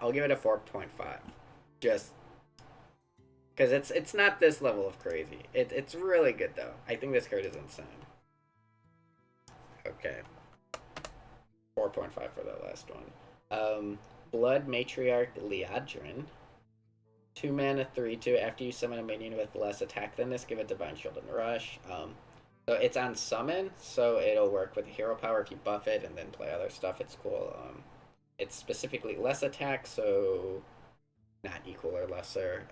I'll give it a 4.5. Just because it's not this level of crazy. It's really good though. I think this card is insane. Okay. 4.5 for the last one. Blood Matriarch Liadrin. 2 mana, 3/2. After you summon a minion with less attack than this, give it Divine Shield and Rush. So it's on summon, so it'll work with hero power if you buff it and then play other stuff. It's cool. It's specifically less attack, so not equal or lesser.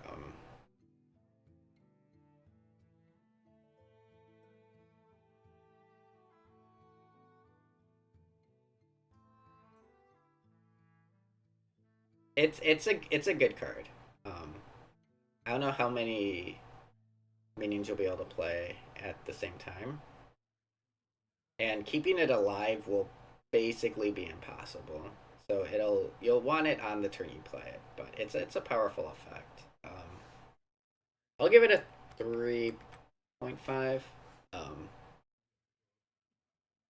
It's a good card. I don't know how many minions you'll be able to play at the same time, and keeping it alive will basically be impossible. So you'll want it on the turn you play it, but it's a powerful effect. I'll give it a 3.5.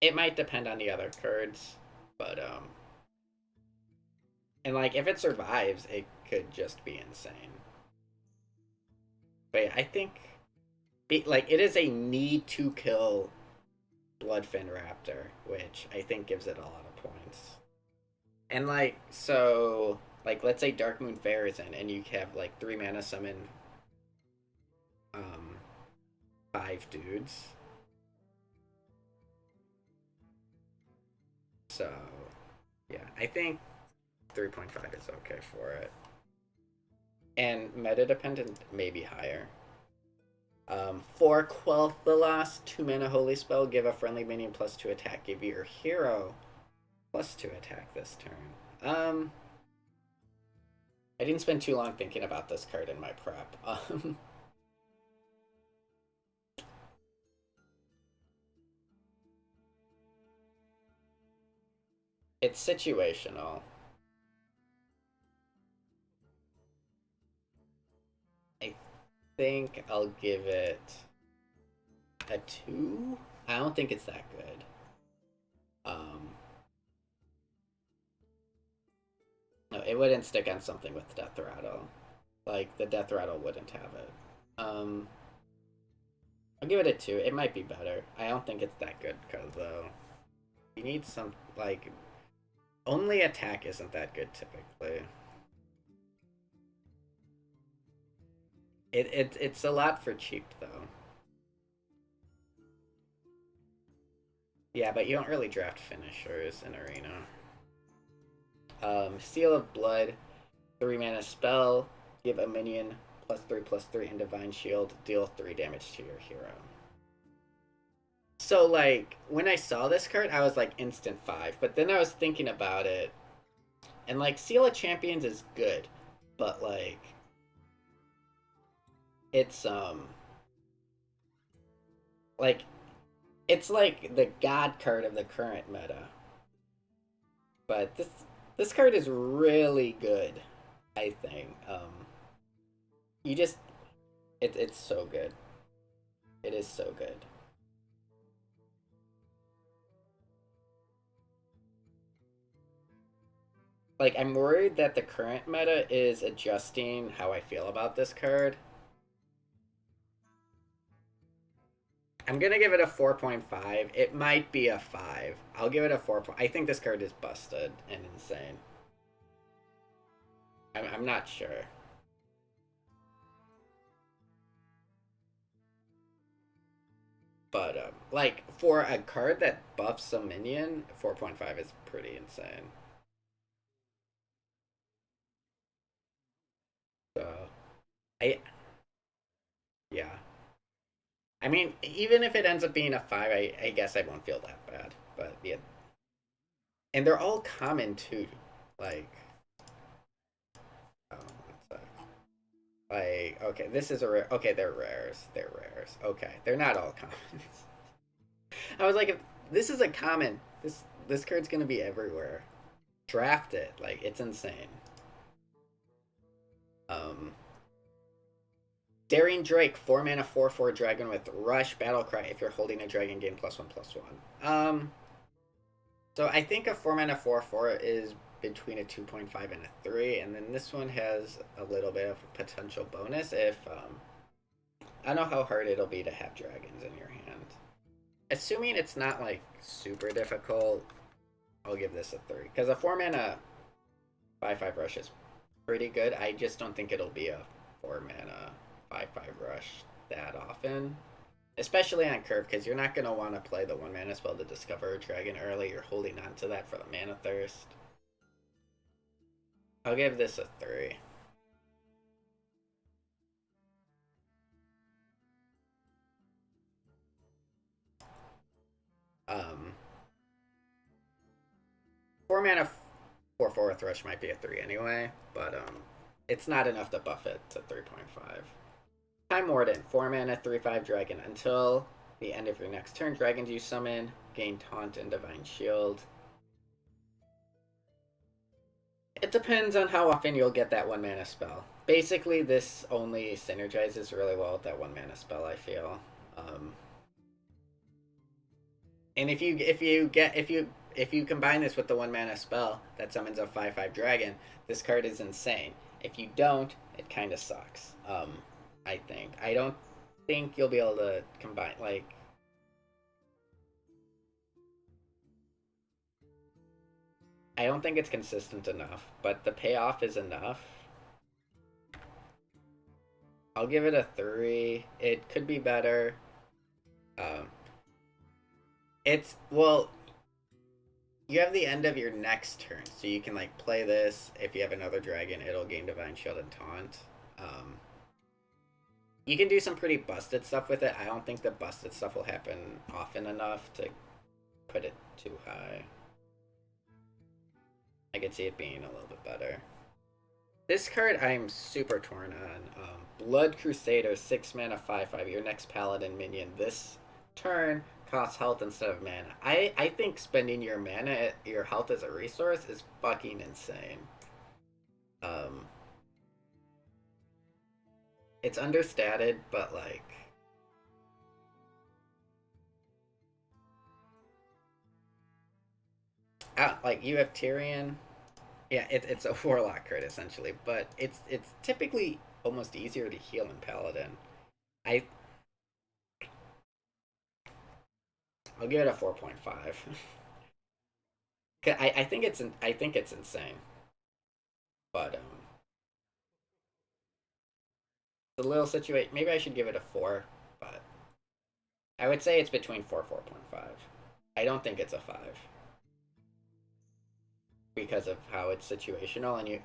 It might depend on the other cards, but and like if it survives, it could just be insane. But yeah, I think like it is a need to kill Bloodfin Raptor, which I think gives it a lot of points. And like so, like let's say Darkmoon Fair is in, and you have like 3 mana summon 5 dudes. So yeah, I think 3.5 is okay for it. And meta dependent, maybe higher. For Quel'th the Lost, 2 mana holy spell, give a friendly minion +2 attack, give your hero +2 attack this turn. I didn't spend too long thinking about this card in my prep. It's situational. I think I'll give it a 2. I don't think it's that good. No, it wouldn't stick on something with Death Rattle. Like, the Death Rattle wouldn't have it. I'll give it a 2. It might be better. I don't think it's that good, because, though, you need some, like, only attack isn't that good, typically. It's a lot for cheap, though. Yeah, but you don't really draft finishers in Arena. Seal of Blood, 3 mana spell, give a minion +3/+3 and Divine Shield, deal 3 damage to your hero. So, like, when I saw this card, I was like instant 5, but then I was thinking about it, and like, Seal of Champions is good, but like, it's like, it's like the god card of the current meta. But this card is really good, I think. You just it's so good. It is so good. Like, I'm worried that the current meta is adjusting how I feel about this card. I'm gonna give it a 4.5. It might be a 5. I'll give it a 4. I think this card is busted and insane. I'm not sure. But, like, for a card that buffs a minion, 4.5 is pretty insane. So, yeah. I mean, even if it ends up being a 5, I guess I won't feel that bad. But, yeah. And they're all common, too. Like, oh, like, okay, this is a rare. Okay, they're rares. They're rares. Okay, they're not all commons. I was like, if this is a common, this card's gonna be everywhere. Draft it. Like, it's insane. Daring Drake, 4 mana, 4/4 dragon with Rush, Battlecry. If you're holding a dragon, gain +1/+1. So I think a 4 mana, 4/4 is between a 2.5 and a 3, and then this one has a little bit of a potential bonus if I don't know how hard it'll be to have dragons in your hand. Assuming it's not like super difficult, I'll give this a 3, because a 4 mana 5/5 rush is pretty good. I just don't think it'll be a 4 mana 5/5 rush that often, especially on curve, because you're not going to want to play the 1 mana spell to discover a dragon early. You're holding on to that for the mana thirst. I'll give this a 3. Um, 4 mana 4/4 rush might be a 3 anyway, but it's not enough to buff it to 3.5. Time Warden, 4 mana 3/5 dragon. Until the end of your next turn, dragons you summon gain Taunt and Divine Shield. It depends on how often you'll get that 1 mana spell. Basically, this only synergizes really well with that 1 mana spell, I feel. And if you combine this with the 1 mana spell that summons a 5/5 dragon, this card is insane. If you don't, it kind of sucks. I think. I don't think you'll be able to combine, like, I don't think it's consistent enough, but the payoff is enough. I'll give it a 3. It could be better. It's, well, you have the end of your next turn, so you can, like, play this. If you have another dragon, it'll gain Divine Shield and Taunt. You can do some pretty busted stuff with it. I don't think the busted stuff will happen often enough to put it too high. I could see it being a little bit better. This card I'm super torn on. Blood Crusader, 6 mana, 5/5. Your next Paladin minion this turn costs health instead of mana. I think spending your mana, your health as a resource is fucking insane. It's understated, but like, like you have Tyrion. Yeah, it's a Warlock card essentially, but it's typically almost easier to heal in Paladin. I I'll give it a 4.5. I think it's insane, but the little situation. Maybe I should give it a 4, but I would say it's between 4.5. I don't think it's a 5 because of how it's situational, and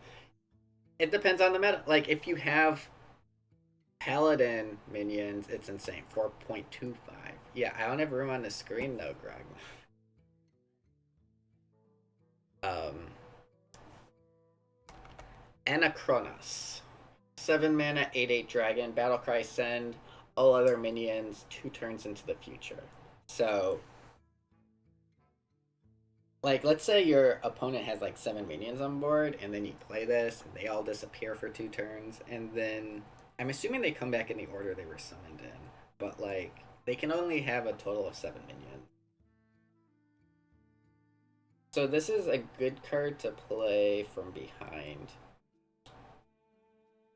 it depends on the meta. Like, if you have Paladin minions, it's insane. 4.25. Yeah, I don't have room on the screen though, Greg. Anachronos. 7 mana, 8/8 dragon, battlecry send all other minions 2 turns into the future. So, like, let's say your opponent has like 7 minions on board, and then you play this, and they all disappear for 2 turns, and then I'm assuming they come back in the order they were summoned in, but like, they can only have a total of 7 minions. So this is a good card to play from behind.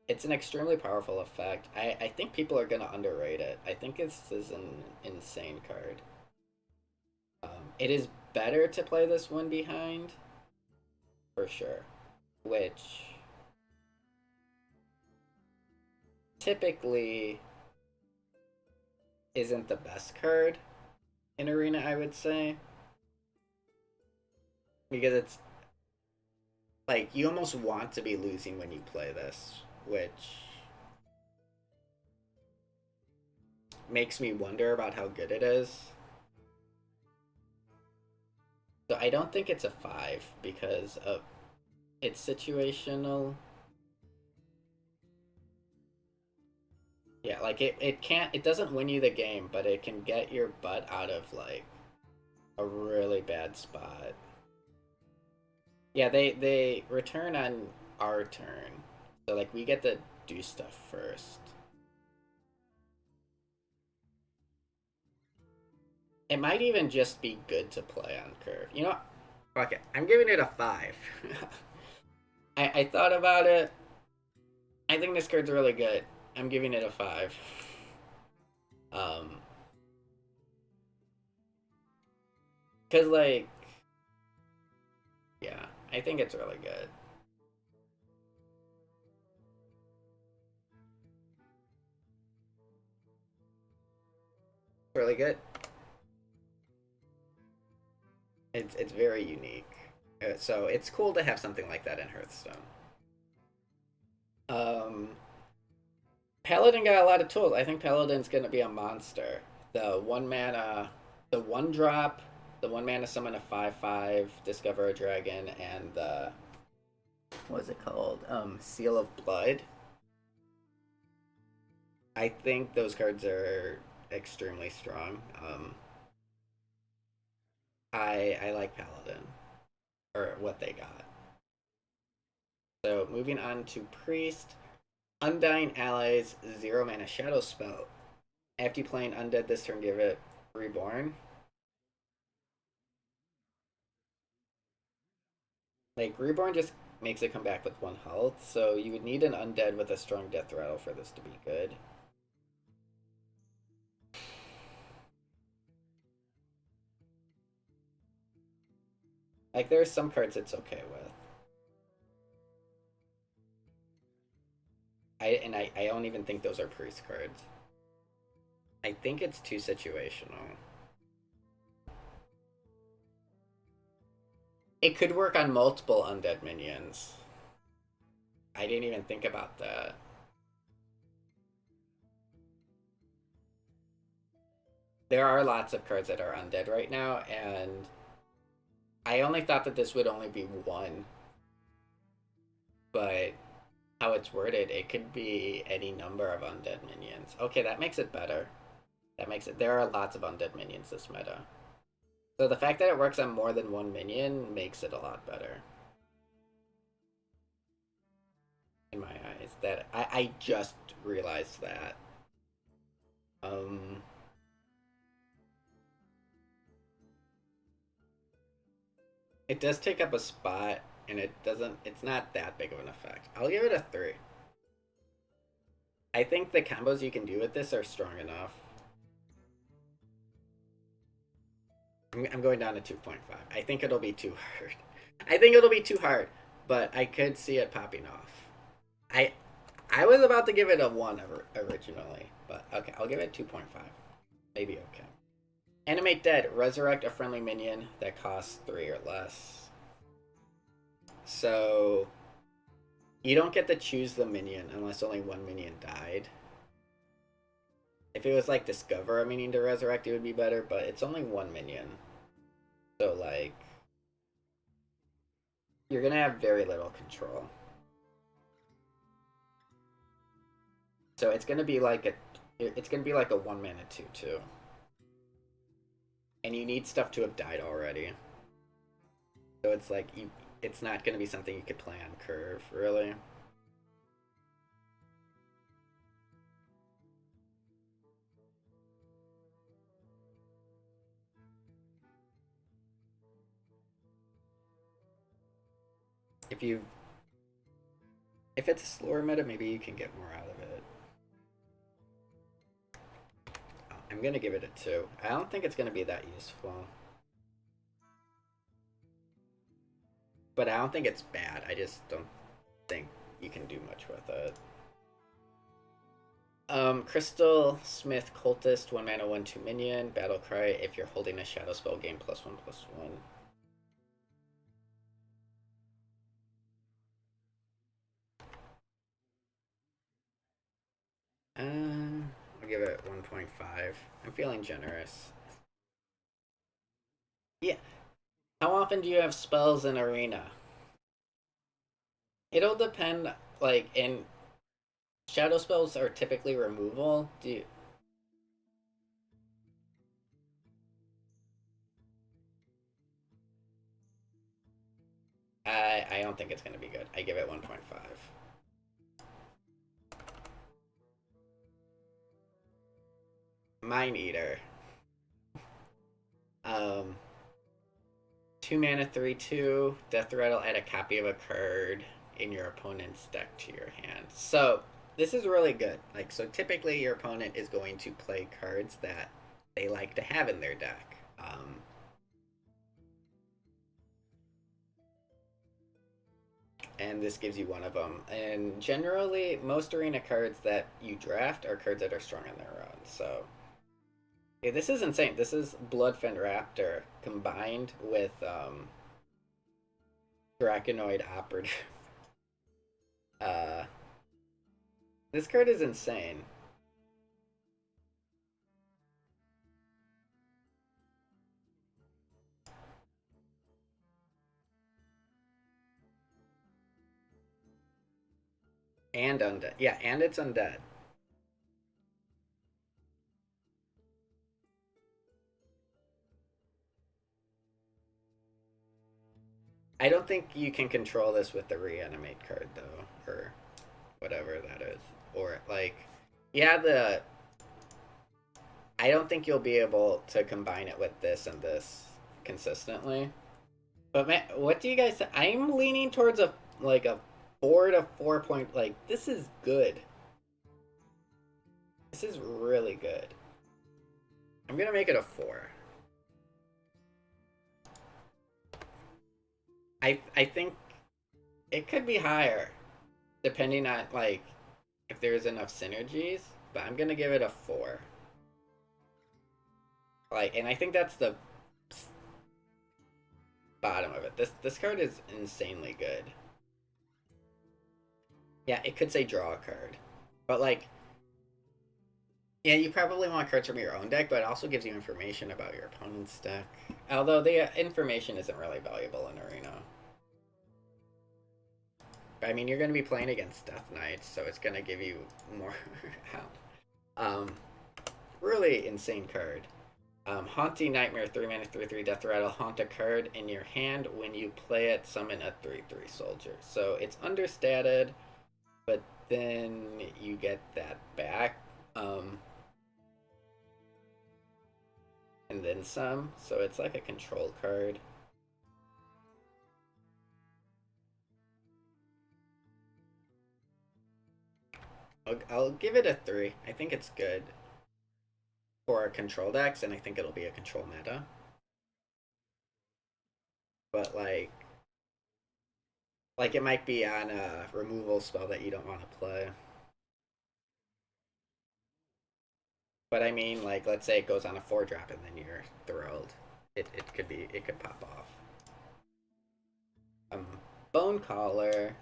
It's an extremely powerful effect. I think people are going to underrate it. I think this is an insane card. It is better to play this one behind, for sure. Which typically isn't the best card in Arena, I would say. Because it's like, you almost want to be losing when you play this, which makes me wonder about how good it is. So I don't think it's a 5 because of it's situational. Yeah, like it doesn't win you the game, but it can get your butt out of like a really bad spot. Yeah, they return on our turn. So like, we get to do stuff first. It might even just be good to play on curve. You know what? Fuck it. I'm giving it a 5. I thought about it. I think this card's really good. I'm giving it a 5. Cause like, yeah, I think it's really good. Really good. It's very unique. So it's cool to have something like that in Hearthstone. Paladin got a lot of tools. I think Paladin's gonna be a monster. The 1 mana, the 1 drop, the 1 mana summon a 5/5, discover a dragon, and the, what is it called? Seal of Blood. I think those cards are extremely strong. I like Paladin, or what they got. So moving on to Priest. Undying allies, 0 mana shadow spell. After you play an undead this turn, give it reborn. Like, reborn just makes it come back with 1 health, so you would need an undead with a strong death rattle for this to be good. Like, there's some cards it's okay with. I don't even think those are priest cards. I think it's too situational. It could work on multiple undead minions. I didn't even think about that. There are lots of cards that are undead right now, and I only thought that this would only be 1. But how it's worded, it could be any number of undead minions. Okay, that makes it better. That makes it... There are lots of undead minions this meta. So the fact that it works on more than 1 minion makes it a lot better. In my eyes. That I just realized that. It does take up a spot, and it's not that big of an effect. I'll give it a 3. I think the combos you can do with this are strong enough. I'm going down to 2.5. I think it'll be too hard. I think it'll be too hard, but I could see it popping off. I was about to give it a 1 originally, but okay, I'll give it 2.5. Maybe okay. Animate Dead. Resurrect a friendly minion that costs 3 or less. So you don't get to choose the minion unless only 1 minion died. If it was like discover a minion to resurrect, it would be better, but it's only 1 minion. So like, you're gonna have very little control. So it's gonna be like a 1 mana 2/2. And you need stuff to have died already. So it's like it's not gonna be something you could play on curve, really. If it's a slower meta, maybe you can get more out of it. I'm gonna give it a 2. I don't think it's gonna be that useful. But I don't think it's bad. I just don't think you can do much with it. Crystal Smith Cultist, 1 mana 1/2 minion. Battle Cry. If you're holding a shadow spell, gain +1/+1. I'll give it 1.5. I'm feeling generous. Yeah. How often do you have spells in Arena? It'll depend. Like, in shadow spells are typically removal. Do you... I don't think it's gonna be good. I give it 1.5. Mind Eater. 2 mana 3/2. Death Rattle, add a copy of a card in your opponent's deck to your hand. So this is really good. Like, so typically your opponent is going to play cards that they like to have in their deck. And this gives you one of them. And generally, most arena cards that you draft are cards that are strong on their own. So yeah, this is insane. This is Bloodfin Raptor combined with Draconoid Operative. This card is insane. And undead. Yeah, and it's undead. I don't think you can control this with the reanimate card though, or whatever that is. Or like, yeah, I don't think you'll be able to combine it with this and this consistently. But man, what do you guys think? I'm leaning towards a 4 to 4 point. Like, this is good. This is really good. I'm gonna make it a 4. I think it could be higher, depending on like if there's enough synergies. But I'm gonna give it a 4. Like, and I think that's the bottom of it. This card is insanely good. Yeah, it could say draw a card, but like, yeah, you probably want cards from your own deck, but it also gives you information about your opponent's deck. Although the information isn't really valuable in Arena. I mean, you're going to be playing against Death Knights, so it's going to give you more help. Really insane card. Haunting Nightmare, 3-mana, 3/3 Death Rattle. Haunt a card in your hand. When you play it, summon a 3/3 soldier. So it's understated, but then you get that back. And then some. So it's like a control card. I'll give it a 3. I think it's good for control decks, and I think it'll be a control meta. But like it might be on a removal spell that you don't want to play. But I mean, like, let's say it goes on a 4-drop and then you're thrilled. It could pop off. Bone Caller,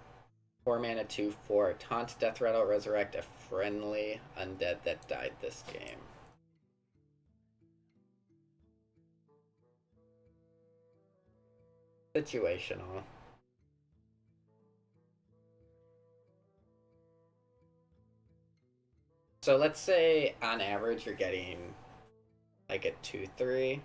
4-mana, 2/4. Taunt, Death Rattle, resurrect a friendly undead that died this game. Situational. So let's say on average you're getting like a 2/3.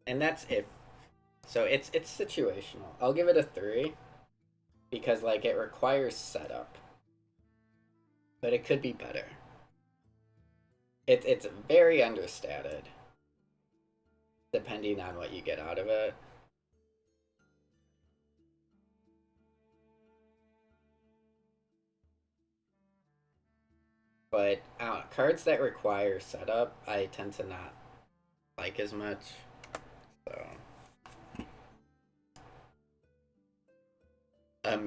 And that's if. So it's situational. I'll give it a 3 because like it requires setup. But it could be better. It's very understated, depending on what you get out of it. But cards that require setup, I tend to not like as much. So,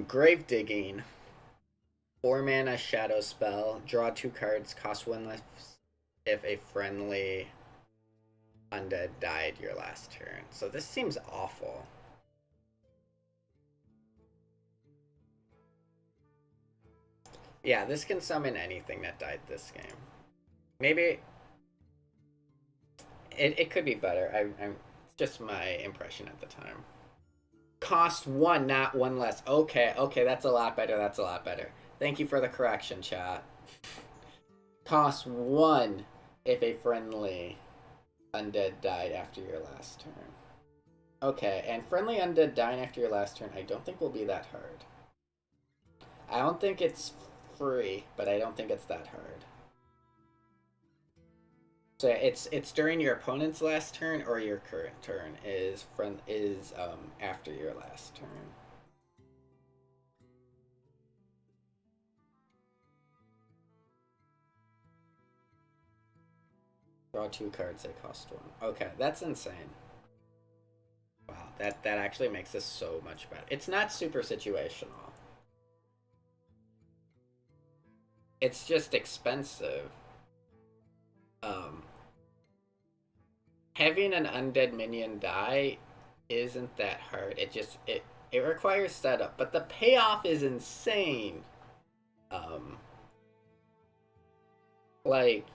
Grave Digging, 4-mana shadow spell. Draw 2 cards, cost 1 less if a friendly undead died your last turn. So this seems awful. Yeah, this can summon anything that died this game. Maybe it could be better. It's just my impression at the time. Cost 1, not 1 less. Okay, that's a lot better. That's a lot better. Thank you for the correction, chat. Cost 1 if a friendly undead died after your last turn. Okay, and friendly undead dying after your last turn, I don't think will be that hard. I don't think it's free, but I don't think it's that hard. So it's during your opponent's last turn or your current turn is after your last turn. Draw 2 cards, they cost 1. Okay, that's insane. Wow, that actually makes this so much better. It's not super situational. It's just expensive. Having an undead minion die isn't that hard. It requires setup, but the payoff is insane. Like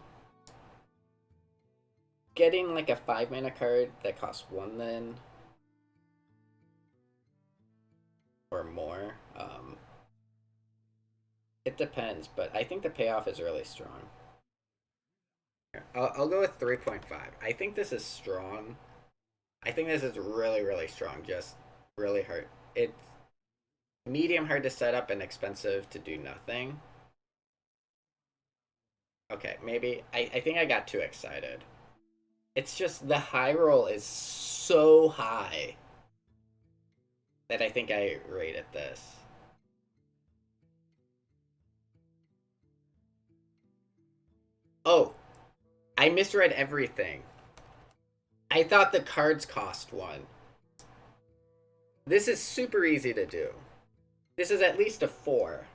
getting like a 5-mana card that costs 1 then or more. It depends, but I think the payoff is really strong. I'll go with 3.5. I think this is strong. I think this is really, really strong. Just really hard. It's medium hard to set up and expensive to do nothing. Okay, maybe. I think I got too excited. It's just the high roll is so high that I think I rated this. Oh, I misread everything. I thought the cards cost 1. This is super easy to do. This is at least a 4.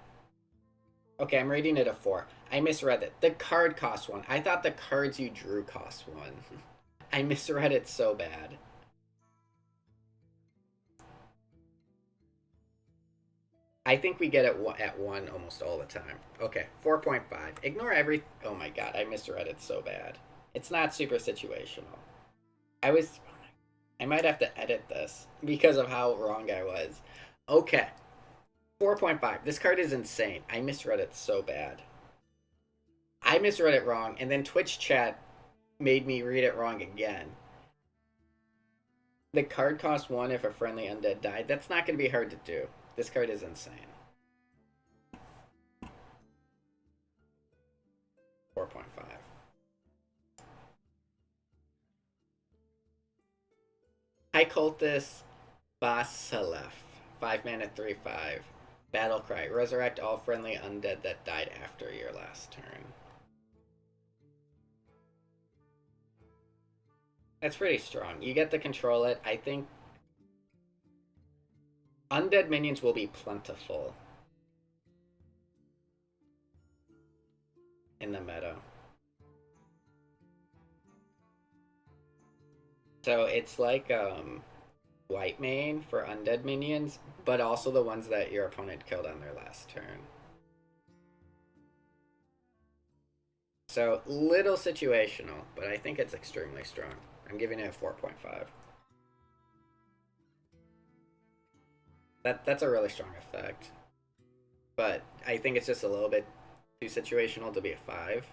Okay, I'm rating it a 4. I misread it. The card cost 1. I thought the cards you drew cost 1. I misread it so bad. I think we get it at 1 almost all the time. Okay, 4.5. Ignore every... Oh my god, I misread it so bad. It's not super situational. I might have to edit this because of how wrong I was. Okay. 4.5. This card is insane. I misread it so bad. I misread it wrong, and then Twitch chat made me read it wrong again. The card cost 1 if a friendly undead died. That's not going to be hard to do. This card is insane. 4.5. High Cultist Basalef. 5 mana, 3/5. Battle Cry. Resurrect all friendly undead that died after your last turn. That's pretty strong. You get to control it. I think undead minions will be plentiful in the meta. So it's like White Mane for undead minions, but also the ones that your opponent killed on their last turn. So little situational, but I think it's extremely strong. I'm giving it a 4.5. That's a really strong effect. But I think it's just a little bit too situational to be a 5.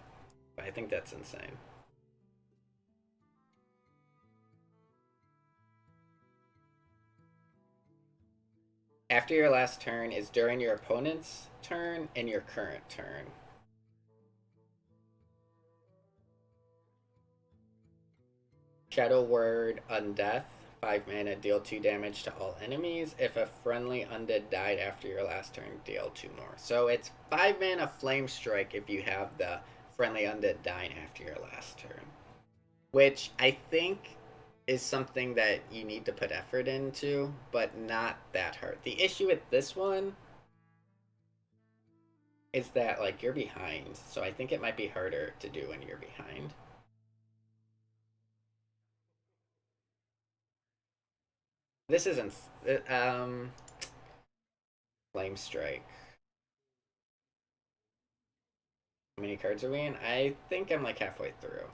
But I think that's insane. After your last turn is during your opponent's turn and your current turn. Shadow Word Undeath. 5 mana, deal 2 damage to all enemies. If a friendly undead died after your last turn, deal 2 more. So it's 5 mana Flame Strike if you have the friendly undead dying after your last turn. Which I think is something that you need to put effort into, but not that hard. The issue with this one is that, like, you're behind. So I think it might be harder to do when you're behind. This isn't Flame Strike. How many cards are we in? I think I'm like halfway through.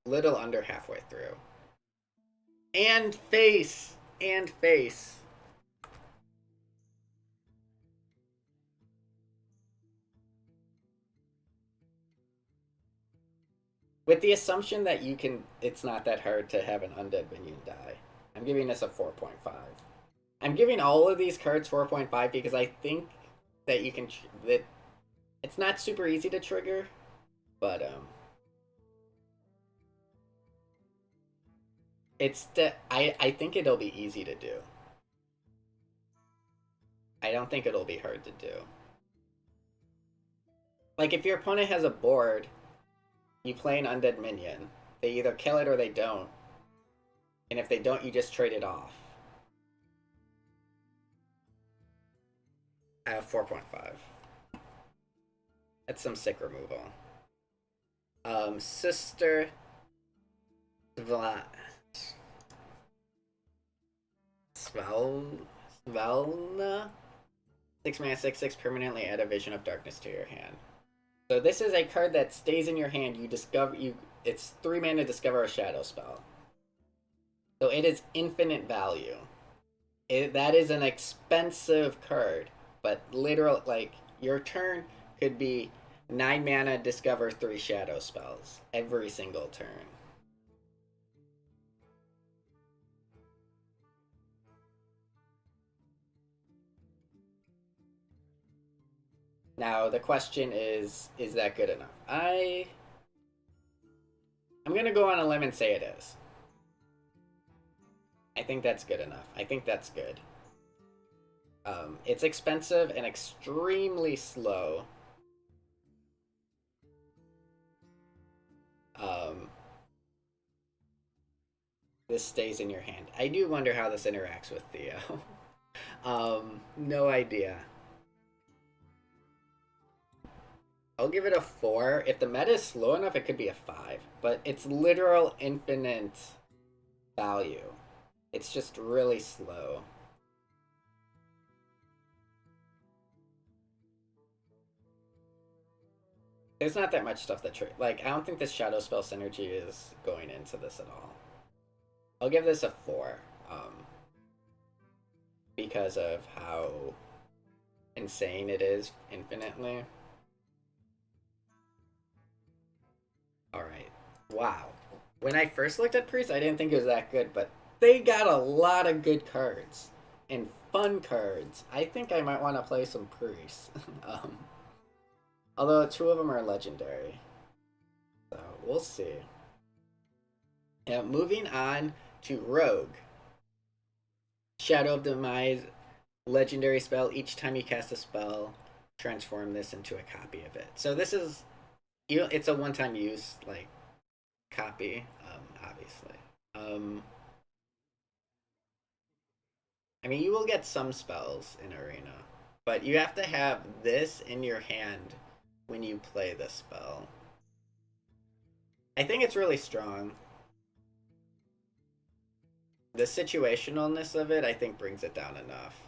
Little under halfway through. And face! And face! With the assumption that you can, it's not that hard to have an undead minion die. I'm giving this a 4.5. I'm giving all of these cards 4.5 because I think that you can, that it's not super easy to trigger, but I think it'll be easy to do. I don't think it'll be hard to do. Like, if your opponent has a board, you play an undead minion. They either kill it or they don't. And if they don't, you just trade it off. I have 4.5. That's some sick removal. Sister Svalna? 6 mana, 6/6, permanently add a Vision of Darkness to your hand. So this is a card that stays in your hand. It's 3 mana to discover a shadow spell. So it is infinite value. That is an expensive card, but literal, like, your turn could be 9 mana, discover 3 shadow spells every single turn. Now the question is that good enough? I'm gonna go on a limb and say it is. I think that's good enough. I think that's good. It's expensive and extremely slow. This stays in your hand. I do wonder how this interacts with Theo. No idea. I'll give it a 4. If the meta is slow enough, it could be a 5. But it's literal infinite value. It's just really slow. There's not that much stuff that like, I don't think this shadow spell synergy is going into this at all. I'll give this a 4. Because of how insane it is infinitely. Alright. Wow. When I first looked at Priest, I didn't think it was that good, but they got a lot of good cards. And fun cards. I think I might want to play some Priests. Although 2 of them are legendary. So, we'll see. Moving on to Rogue. Shadow of Demise, legendary spell. Each time you cast a spell, transform this into a copy of it. So this is, it's a one-time use, like, copy, obviously. I mean, you will get some spells in Arena, but you have to have this in your hand when you play this spell. I think it's really strong. The situationalness of it, I think, brings it down enough.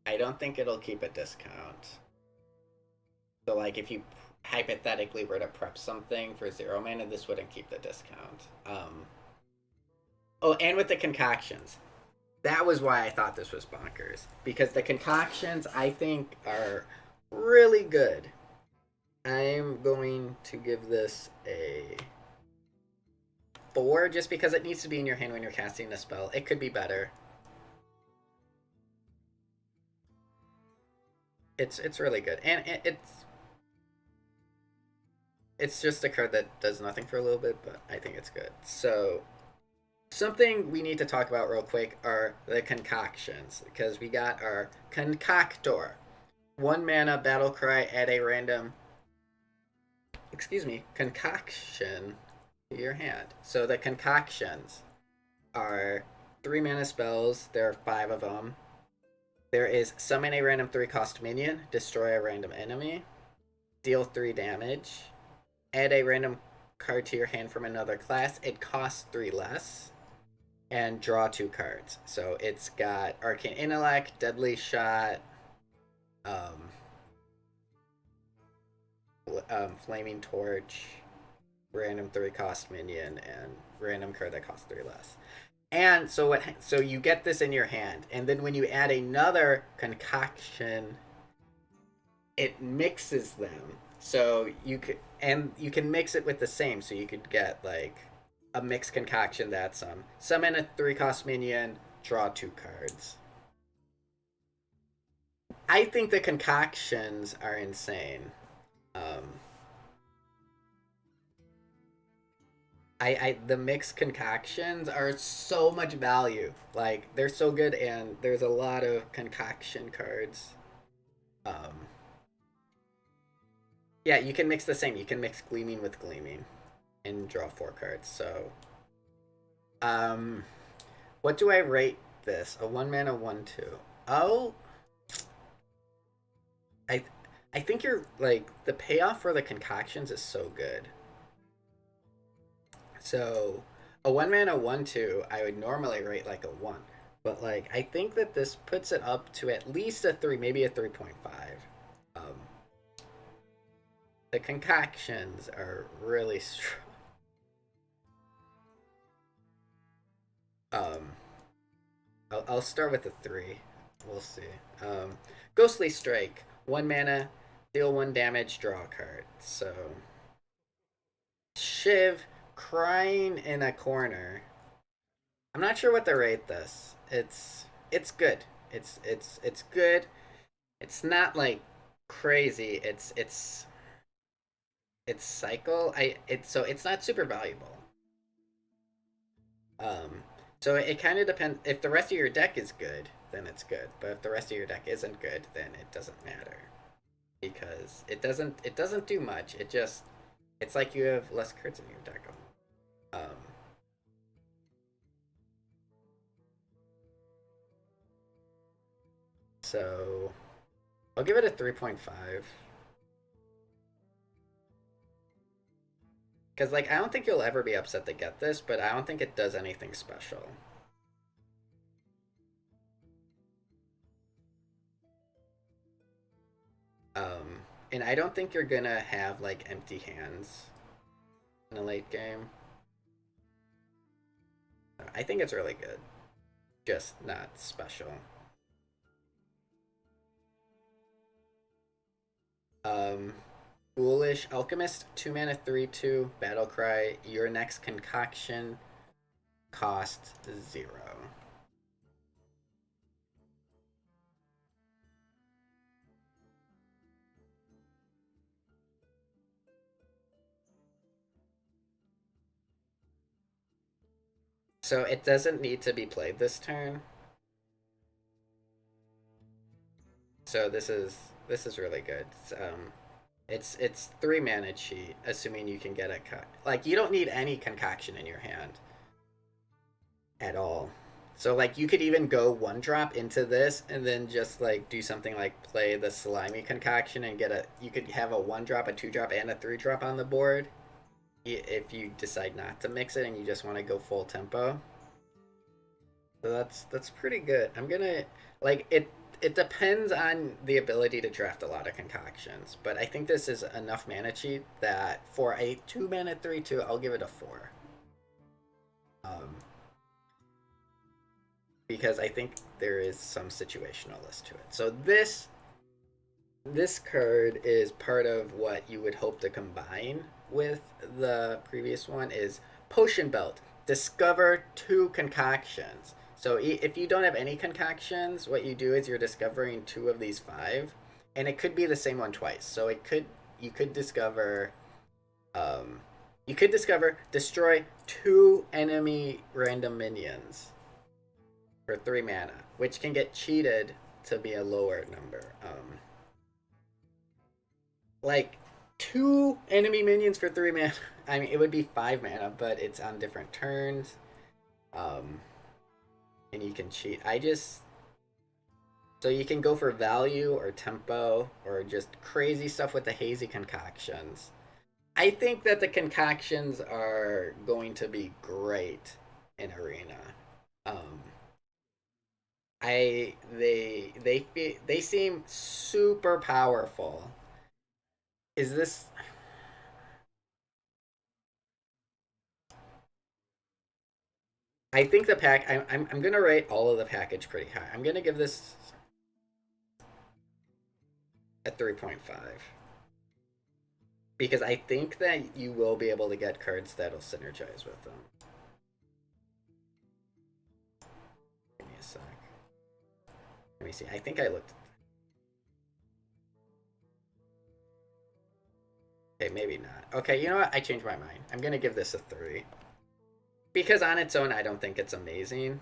I don't think it'll keep a discount. So, like, if you hypothetically were to prep something for 0 mana, this wouldn't keep the discount. Oh, and with the concoctions. That was why I thought this was bonkers. Because the concoctions, I think, are really good. I'm going to give this a 4 just because it needs to be in your hand when you're casting a spell. It could be better. It's really good. And it's just a card that does nothing for a little bit, but I think it's good. So, something we need to talk about real quick are the concoctions, because we got our Concoctor. 1 mana battle cry, add a random, concoction to your hand. So the concoctions are 3 mana spells. There are 5 of them. There is summon a random 3-cost minion, destroy a random enemy, deal 3 damage, add a random card to your hand from another class. It costs 3 less, and draw 2 cards. So it's got Arcane Intellect, Deadly Shot, Flaming Torch, random 3-cost minion, and random card that costs 3 less. And so you get this in your hand, and then when you add another concoction, it mixes them. So you can mix it with the same. So you could get like a mixed concoction that's summon a 3-cost minion, draw 2 cards. I think the concoctions are insane. The mixed concoctions are so much value. Like, they're so good, and there's a lot of concoction cards. Yeah, you can mix the same. You can mix Gleaming with Gleaming and draw 4 cards. So, what do I rate this? A 1 mana 1/2. Oh, I think you're like, the payoff for the concoctions is so good. So a 1 mana 1/2 I would normally rate like a 1, but like I think that this puts it up to at least a 3, maybe a 3.5. The concoctions are really strong. I'll start with a 3. We'll see. Ghostly Strike. 1 mana, deal 1 damage, draw a card. So Shiv, crying in a corner. I'm not sure what to rate this. It's good. It's good. It's not like crazy. It's cycle. So it's not super valuable. Um, so it kind of depends. If the rest of your deck is good, then it's good. But if the rest of your deck isn't good, then it doesn't matter because it doesn't do much. It's like you have less cards in your deck. Um, so I'll give it a 3.5. Because, like, I don't think you'll ever be upset to get this, but I don't think it does anything special. And I don't think you're gonna have, like, empty hands in a late game. I think it's really good. Just not special. Foolish Alchemist, 2 mana, 3/2, Battle Cry. Your next concoction costs 0. So it doesn't need to be played this turn. So this is really good. It's 3 mana cheat, assuming you can get a like you don't need any concoction in your hand at all. So like you could even go 1-drop into this and then just like do something like play the slimy concoction and you could have a 1-drop, a 2-drop, and a 3-drop on the board if you decide not to mix it and you just want to go full tempo. So that's pretty good. I'm gonna like it depends on the ability to draft a lot of concoctions, but I think this is enough mana cheat that for a 2 mana 3/2, I'll give it a 4. Because I think there is some situationalness to it. So this card is part of what you would hope to combine with the previous one is Potion Belt. Discover 2 concoctions. So if you don't have any concoctions, what you do is you're discovering 2 of these 5, and it could be the same one twice. So you could discover destroy 2 enemy random minions for 3 mana, which can get cheated to be a lower number. Like 2 enemy minions for 3 mana. I mean, it would be 5 mana, but it's on different turns. And you can cheat. So you can go for value or tempo or just crazy stuff with the hazy concoctions. I think that the concoctions are going to be great in Arena. They seem super powerful. Is this? I think the pack. I'm gonna rate all of the package pretty high. I'm gonna give this a 3.5 because I think that you will be able to get cards that'll synergize with them. Give me a sec. Let me see. I think I looked. Okay, maybe not. Okay, you know what? I changed my mind. I'm gonna give this a 3. Because on its own, I don't think it's amazing.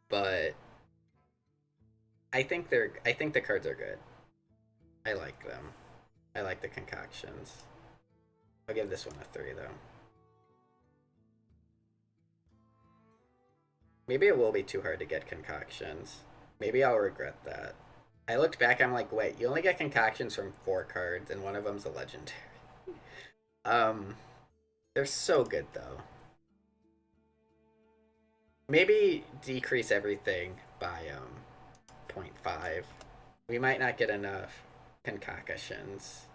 But I think the cards are good. I like them. I like the concoctions. I'll give this one a 3 though. Maybe it will be too hard to get concoctions. Maybe I'll regret that. I looked back, I'm like, wait, you only get concoctions from 4 cards, and one of them's a legendary. They're so good though. Maybe decrease everything by 0.5. We might not get enough concoctions.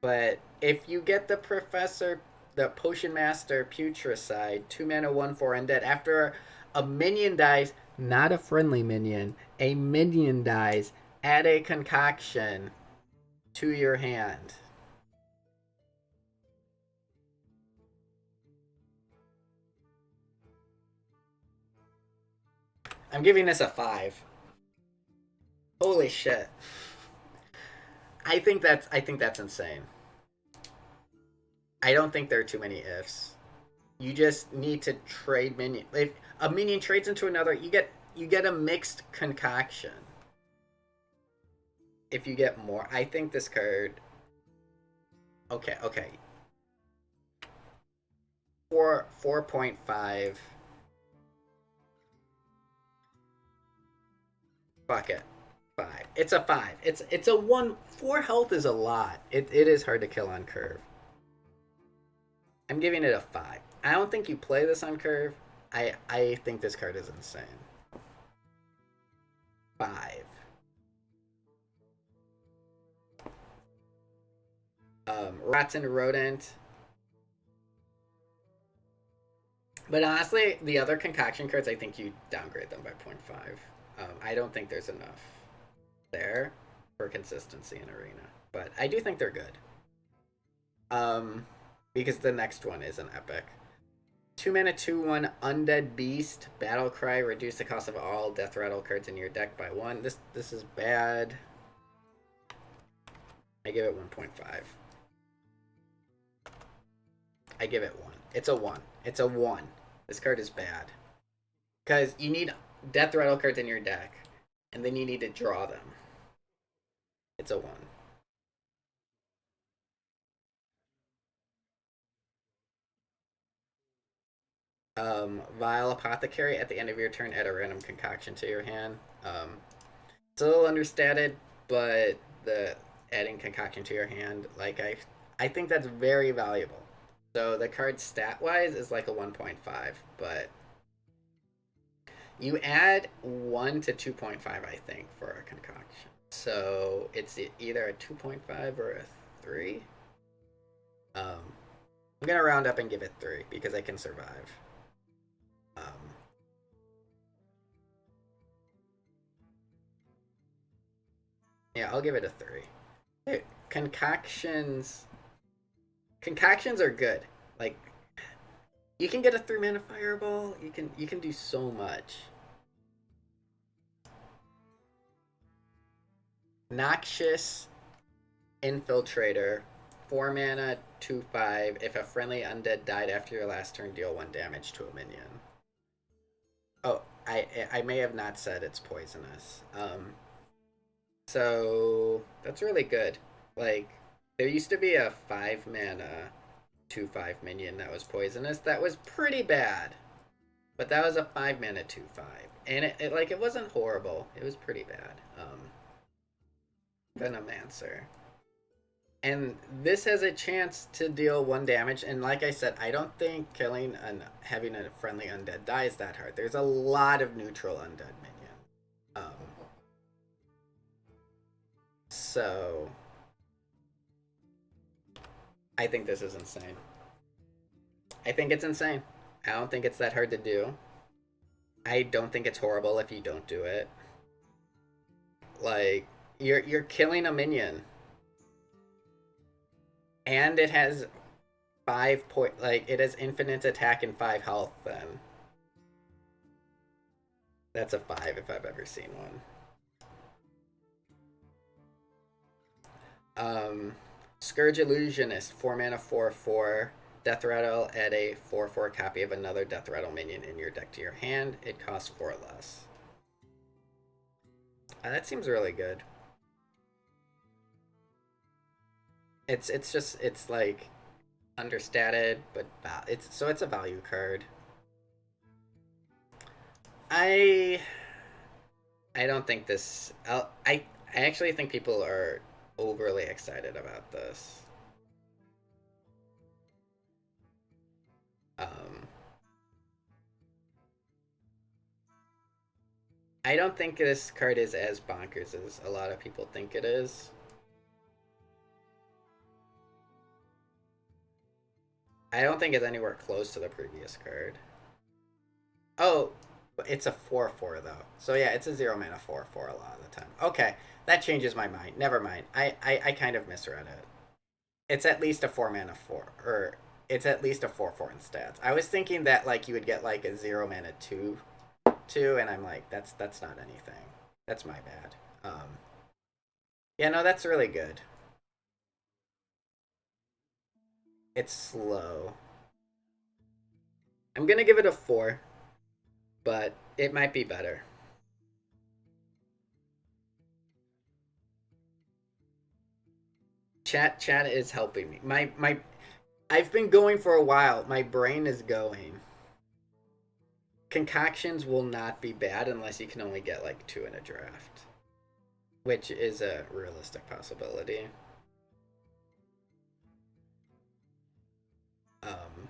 But if you get the Professor the Potion Master Putricide, 2 mana, 1/4 undead. After a minion dies, not a friendly minion, a minion dies, add a concoction to your hand. I'm giving this a 5. Holy shit. I think that's insane. I don't think there are too many ifs. You just need to trade minion. If a minion trades into another, you get a mixed concoction. If you get more, I think this card. Okay. 4.5. Fuck it. 5. It's a 5. It's a 1. 4 health is a lot. It is hard to kill on curve. I'm giving it a 5. I don't think you play this on curve. I think this card is insane. 5. Rotten Rodent. But honestly, the other concoction cards, I think you downgrade them by 0.5. I don't think there's enough there for consistency in Arena. But I do think they're good. Because the next one is an epic. 2 mana, 2/1 Undead Beast. Battle Cry. Reduce the cost of all Death Rattle cards in your deck by 1. This is bad. I give it 1.5. I give it 1. It's a 1. It's a 1. This card is bad. Because you need Death Rattle cards in your deck. And then you need to draw them. It's a 1. Vile Apothecary. At the end of your turn, add a random concoction to your hand. It's a little understated, but the adding concoction to your hand, like I think that's very valuable. So the card stat-wise is like a 1.5, but you add 1 to 2.5, I think, for a concoction. So it's either a 2.5 or a 3. I'm gonna round up and give it 3 because I can survive. Yeah, I'll give it a 3. Hey, concoctions are good. Like, you can get a 3 mana fireball. You can do so much. Noxious Infiltrator. 4 mana, 2/5. If a friendly undead died after your last turn, deal 1 damage to a minion. Oh, I may have not said it's poisonous. So that's really good. Like, there used to be a 5 mana 2/5 minion that was poisonous. That was pretty bad. But that was a 5 mana 2/5. And it wasn't horrible. It was pretty bad. Venomancer. And this has a chance to deal 1 damage. And like I said, I don't think killing and having a friendly undead die is that hard. There's a lot of neutral undead minion. So I think this is insane. I think it's insane. I don't think it's that hard to do. I don't think it's horrible if you don't do it. Like, you're killing a minion. And it has 5 point, like, it has infinite attack and 5 health then. That's a 5 if I've ever seen one. Scourge Illusionist, 4 mana 4/4. Death Rattle, add a 4/4 copy of another Death Rattle minion in your deck to your hand. It costs 4 less. That seems really good. It's like understated, but it's a value card. I don't think this. I actually think people are overly excited about this. I don't think this card is as bonkers as a lot of people think it is. I don't think it's anywhere close to the previous card. Oh, but it's a 4/4 though. So yeah, it's a 0 mana 4/4 a lot of the time. Okay, that changes my mind. Never mind. I kind of misread it. It's at least a 4 mana 4, or it's at least a 4/4 in stats. I was thinking that like you would get like a 0 mana 2/2, and I'm like, that's not anything. That's my bad. Yeah, no, that's really good. It's slow. I'm gonna give it a 4, but it might be better. Chat is helping me. My I've been going for a while. My brain is going. Concoctions will not be bad unless you can only get like 2 in a draft, which is a realistic possibility. Um,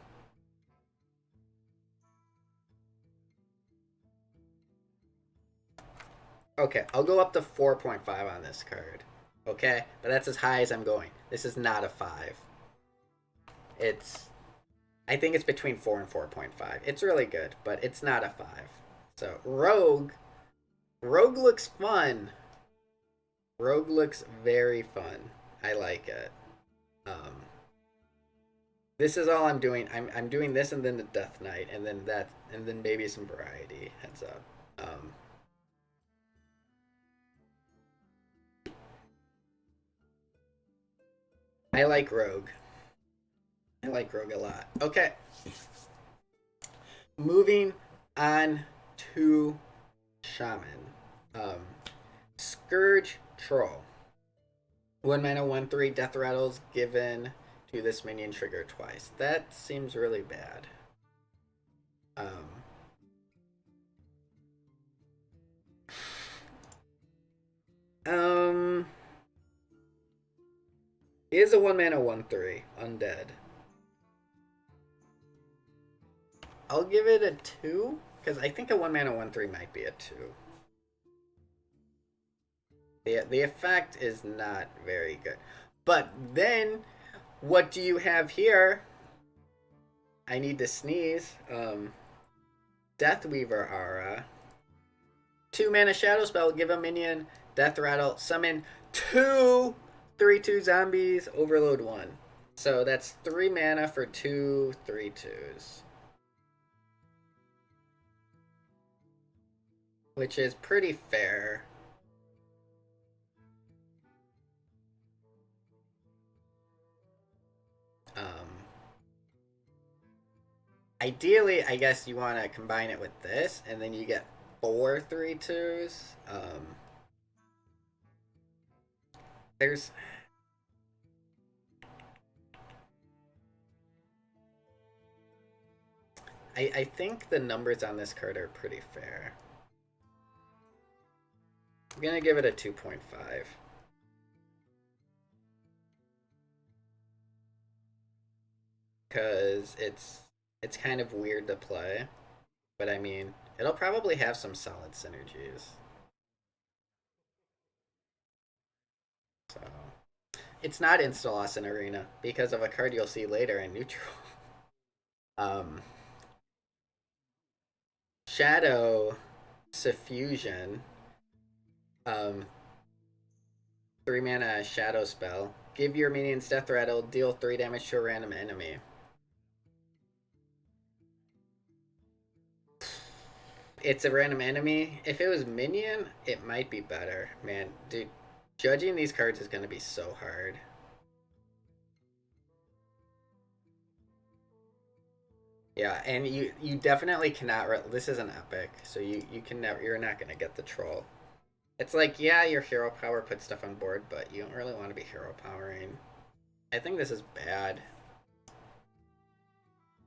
okay, I'll go up to 4.5 on this card. Okay, but that's as high as I'm going. This is not a 5. It's, I think it's between 4 and 4.5. It's really good, but it's not a 5. So Rogue looks fun. Rogue looks very fun. I like it. This is all I'm doing. I'm doing this and then the Death Knight and then that and then maybe some variety. Heads up. I like Rogue. I like Rogue a lot. Okay. Moving on to Shaman. Scourge Troll. 1 mana 1/3 death rattles given to this minion trigger twice. That seems really bad. Is a 1 mana 1/3 undead. I'll give it a 2 because I think a 1 mana 1/3 might be a 2. The effect is not very good. But then, what do you have here? I need to sneeze. Deathweaver Aura. 2 mana shadow spell. Give a minion death rattle. Summon 2 3/2 zombies. Overload 1. So that's 3 mana for 2 3/2s. Which is pretty fair. Ideally, I guess you want to combine it with this, and then you get 4 3/2s. There's... I think the numbers on this card are pretty fair. I'm gonna give it a 2.5. Because it's kind of weird to play. But I mean, it'll probably have some solid synergies. So it's not insta-loss in Arena because of a card you'll see later in neutral. Shadow Suffusion. 3 mana shadow spell. Give your minions death rattle, deal 3 damage to a random enemy. It's a random enemy. If it was minion, it might be better. Man, dude, judging these cards is going to be so hard. Yeah, and you definitely cannot. This is an epic, so you can never. You're not going to get the troll. It's like, yeah, your hero power puts stuff on board, but you don't really want to be hero powering. I think this is bad.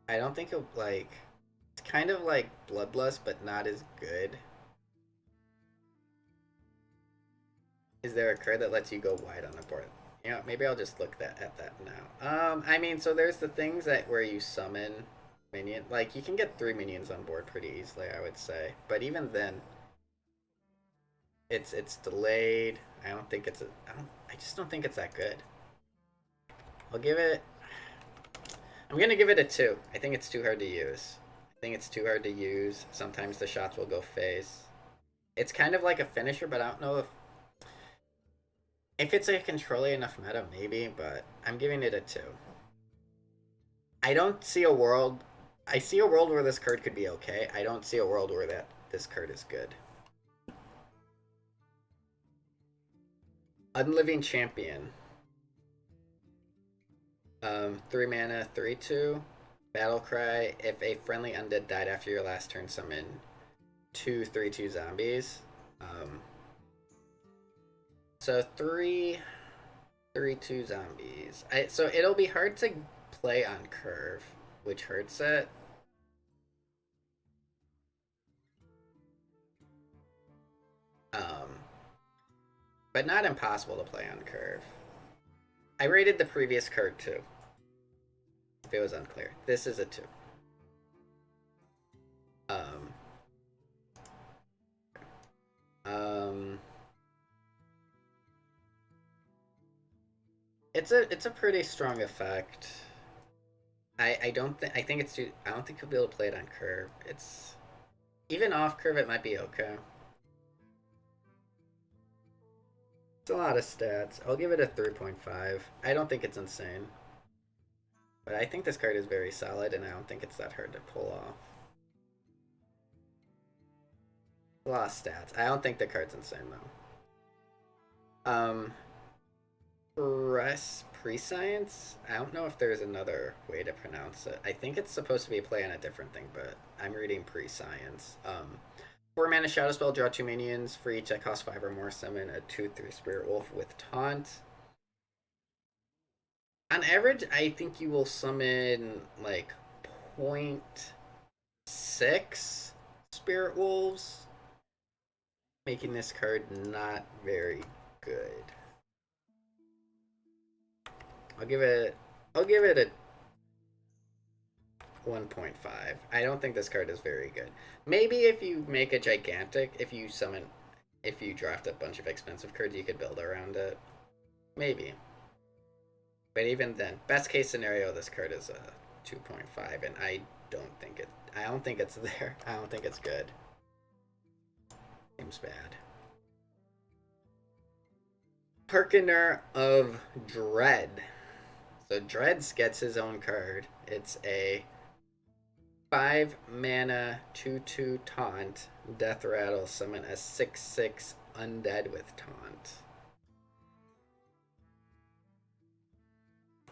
I don't think it, like... It's kind of like Bloodlust, but not as good. Is there a card that lets you go wide on the board? Yeah, maybe I'll just look at that now. I mean, so there's the things that where you summon minion. Like, you can get 3 minions on board pretty easily, I would say. But even then... It's delayed. I don't think it's I just don't think it's that good. I'll give it I'm gonna give it a 2. I think it's too hard to use. I think it's too hard to use. Sometimes the shots will go face. It's kind of like a finisher, but I don't know if it's a controlling enough meta, maybe, but I'm giving it a 2. I don't see a world... I see a world where this card could be okay. I don't see a world where this card is good. Unliving Champion. 3 mana, 3/2. Battle Cry. If a friendly undead died after your last turn, summon 2 3/2 zombies. So 3 3/2 zombies. So it'll be hard to play on curve, which hurts it. But not impossible to play on curve. I rated the previous card 2. If it was unclear. This is a 2. It's a pretty strong effect. I don't think it's too... I don't think you'll be able to play it on curve. It's... Even off curve it might be okay. It's a lot of stats. I'll give it a 3.5. I don't think it's insane. But I think this card is very solid, and I don't think it's that hard to pull off. A lot of stats. I don't think the card's insane, though. Prescience? I don't know if there's another way to pronounce it. I think it's supposed to be a play on a different thing, but I'm reading Prescience. 4 mana Shadow Spell, draw 2 minions. For each that costs 5 or more, summon a 2/3 Spirit Wolf with Taunt. On average, I think you will summon like 0.6 Spirit Wolves, making this card not very good. I'll give it a 1.5. I don't think this card is very good. Maybe if you make a gigantic, if you draft a bunch of expensive cards, you could build around it. Maybe. But even then, best case scenario, this card is a 2.5, and I don't think it's there. I don't think it's good. Seems bad. Harkener of Dread. So Dreads gets his own card. It's a 5 mana 2/2 taunt. Death Rattle, summon a 6/6 undead with taunt.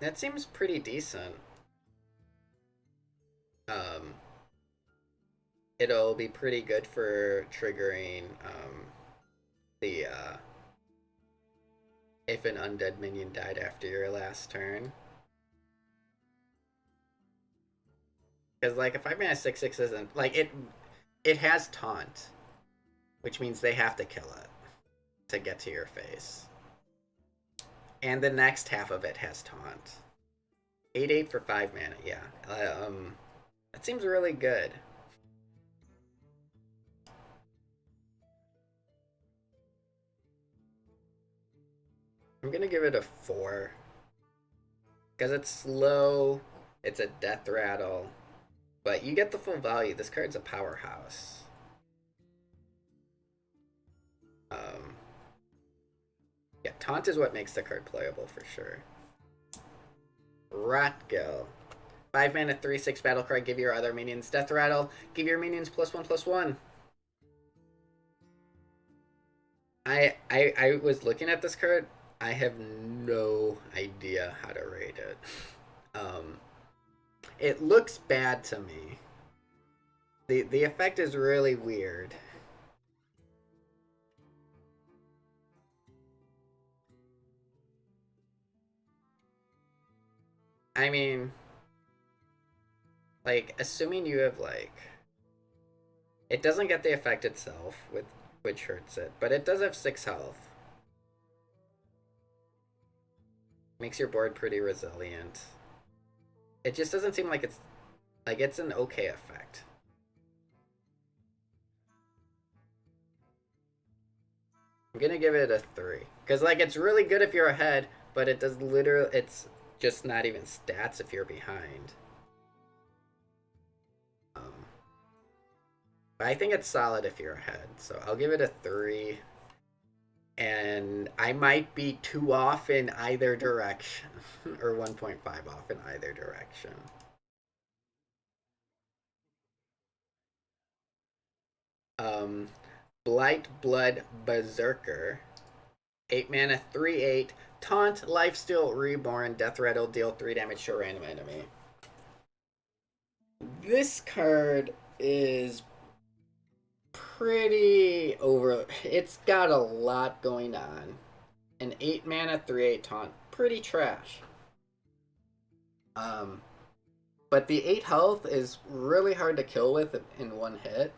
That seems pretty decent. It'll be pretty good for triggering if an undead minion died after your last turn. Because like a 5 mana 6/6 isn't like it has taunt, which means they have to kill it to get to your face. And the next half of it has taunt. 8/8 for 5 mana, yeah. That seems really good. I'm gonna give it a 4. Because it's slow, it's a death rattle, but you get the full value. This card's a powerhouse. Yeah, taunt is what makes the card playable for sure. Rotgill. 5 mana 3/6 battle cry, give your other minions death rattle, give your minions +1/+1. I was looking at this card. I have no idea how to rate it. It looks bad to me. The effect is really weird. I mean, like, assuming you have, like... It doesn't get the effect itself, which hurts it, but it does have 6 health. Makes your board pretty resilient. It just doesn't seem like it's an okay effect. I'm gonna give it a 3. Because, like, it's really good if you're ahead, but it does literally... It's just not even stats if you're behind. I think it's solid if you're ahead, so I'll give it a 3. And I might be 2 off in either direction, or 1.5 off in either direction. Blight Blood Berserker. 8 mana, 3/8. Taunt, Lifesteal, Reborn, Death Rattle, deal 3 damage to a random enemy. This card is pretty over. It's got a lot going on. An 8 mana, 3/8 taunt. Pretty trash. But the 8 health is really hard to kill with in one hit.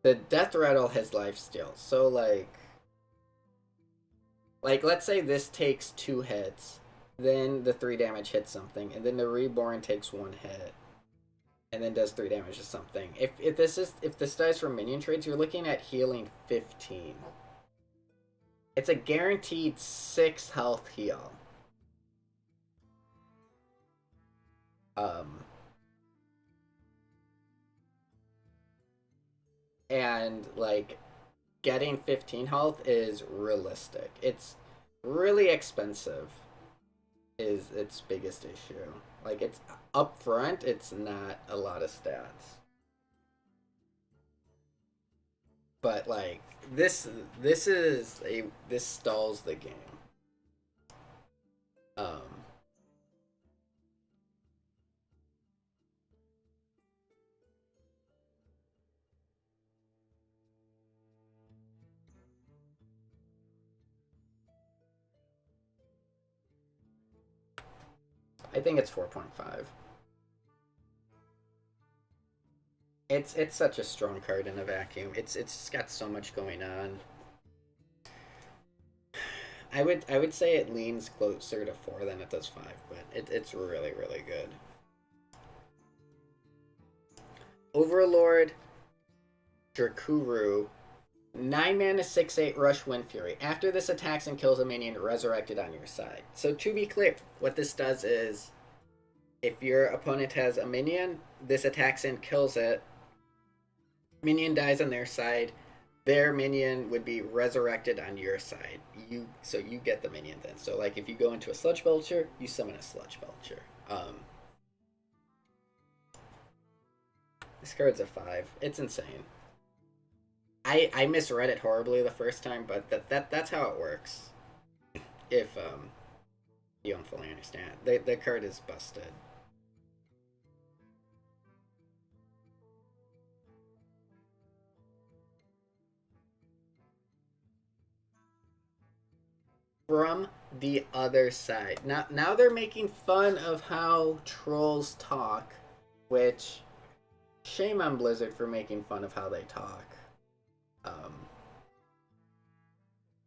The Death Rattle has lifesteal, so like let's say this takes 2 hits, then the 3 damage hits something, and then the Reborn takes 1 hit, and then does 3 damage to something. If this dies from minion trades, you're looking at healing 15. It's a guaranteed 6 health heal. And like getting 15 health is realistic. It's really expensive is its biggest issue. Like it's up front, it's not a lot of stats. But like this stalls the game. I think it's 4.5. It's such a strong card in a vacuum. It's got so much going on. I would say it leans closer to 4 than it does 5, but it's really really good. Overlord Drakuru. 9 mana, 6/8 Rush Wind Fury. After this attacks and kills a minion, resurrected on your side. So to be clear, what this does is, if your opponent has a minion, this attacks and kills it. Minion dies on their side. Their minion would be resurrected on your side. So you get the minion then. So like if you go into a Sludge Belcher, you summon a Sludge Belcher. This card's a 5. It's insane. I misread it horribly the first time, but that's how it works. If you don't fully understand, the card is busted. From the other side. Now they're making fun of how trolls talk, which shame on Blizzard for making fun of how they talk.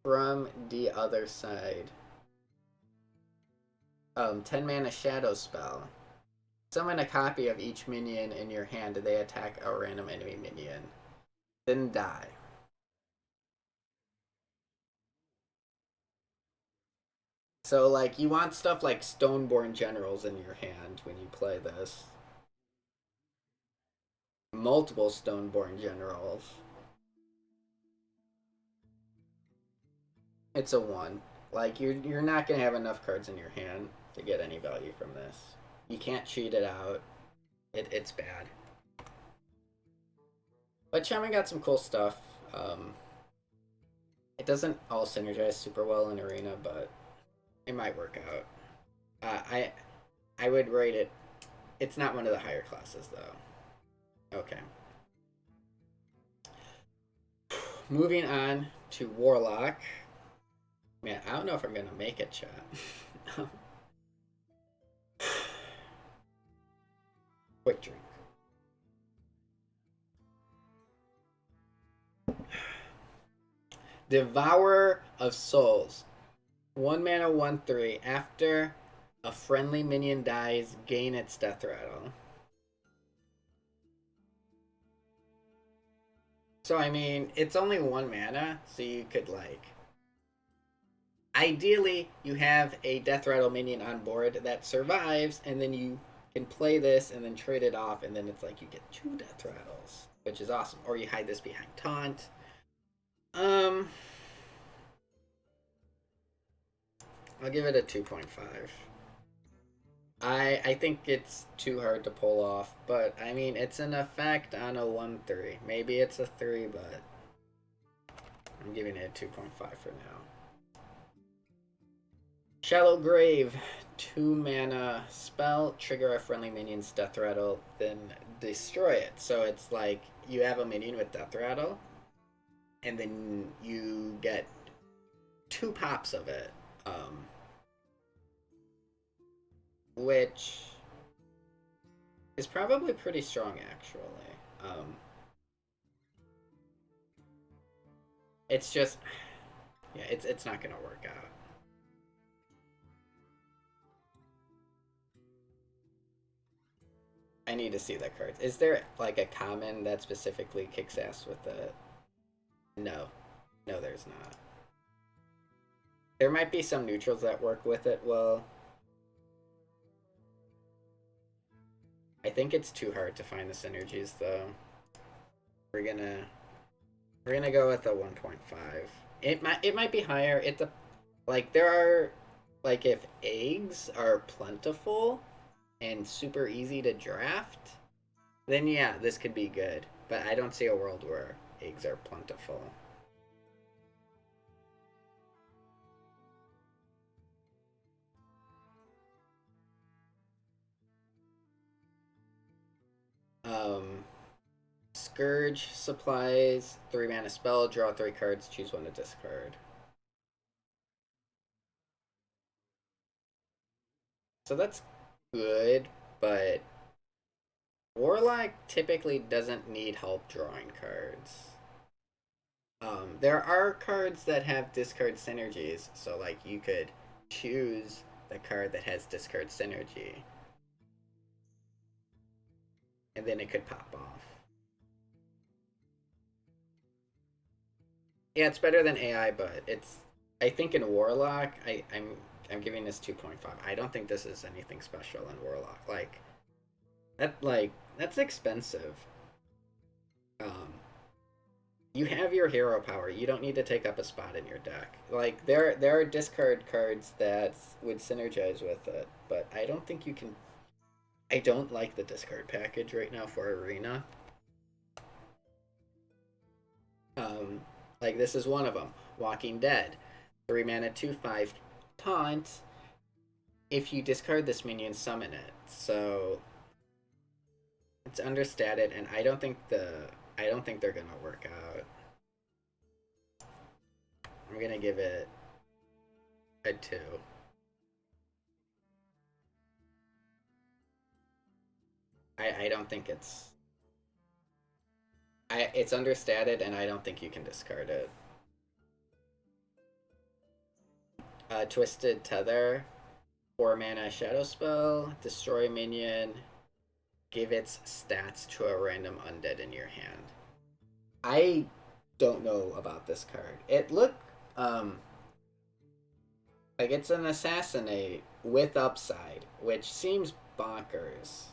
From the other side. 10 mana shadow spell. Summon a copy of each minion in your hand. They attack a random enemy minion. Then die. So like you want stuff like Stoneborn Generals in your hand when you play this. Multiple Stoneborn Generals. It's a 1. Like you're not gonna have enough cards in your hand to get any value from this. You can't cheat it out. It's bad. But Shaman got some cool stuff. It doesn't all synergize super well in Arena, but it might work out. I would rate it. It's not one of the higher classes though. Okay. Moving on to Warlock. Man, I don't know if I'm gonna make it, chat. Quick drink. Devourer of Souls. 1 mana, 1/3. After a friendly minion dies, gain its death rattle. So, I mean, it's only 1 mana, so you could, like... Ideally, you have a death rattle minion on board that survives, and then you can play this and then trade it off, and then it's like you get 2 death rattles, which is awesome. Or you hide this behind taunt. I'll give it a 2.5. I think it's too hard to pull off, but I mean, it's an effect on a 1/3. Maybe it's a 3, but I'm giving it a 2.5 for now. Shallow Grave, 2 mana spell, trigger a friendly minion's death rattle, then destroy it. So it's like you have a minion with death rattle, and then you get 2 pops of it. Which is probably pretty strong, actually. It's just, yeah, it's not gonna work out. I need to see the cards. Is there like a common that specifically kicks ass with it? No, there's not. There might be some neutrals that work with it well. I think it's too hard to find the synergies, though. We're gonna go with a 1.5. It might be higher. Like there are, like, if eggs are plentiful and super easy to draft, then yeah, this could be good. But I don't see a world where eggs are plentiful. Scourge supplies, 3 mana spell, draw 3 cards, choose 1 to discard. So that's good, but Warlock typically doesn't need help drawing cards. There are cards that have discard synergies, so like you could choose the card that has discard synergy, and then it could pop off. Yeah, it's better than AI, but I think in Warlock, I'm giving this 2.5. I don't think this is anything special in Warlock. That's expensive. You have your hero power. You don't need to take up a spot in your deck. Like there are discard cards that would synergize with it, but I don't think you can. I don't like the discard package right now for Arena. Like this is one of them. Walking Dead, 3 mana, 2/5 taunt. If you discard this minion, summon it. So it's understated, and I don't think they're gonna work out. I'm gonna give it a 2. I don't think it's understated, and I don't think you can discard it. Twisted Tether, 4 mana shadow spell, destroy a minion, give its stats to a random undead in your hand. I don't know about this card. It looked like it's an assassinate with upside, which seems bonkers.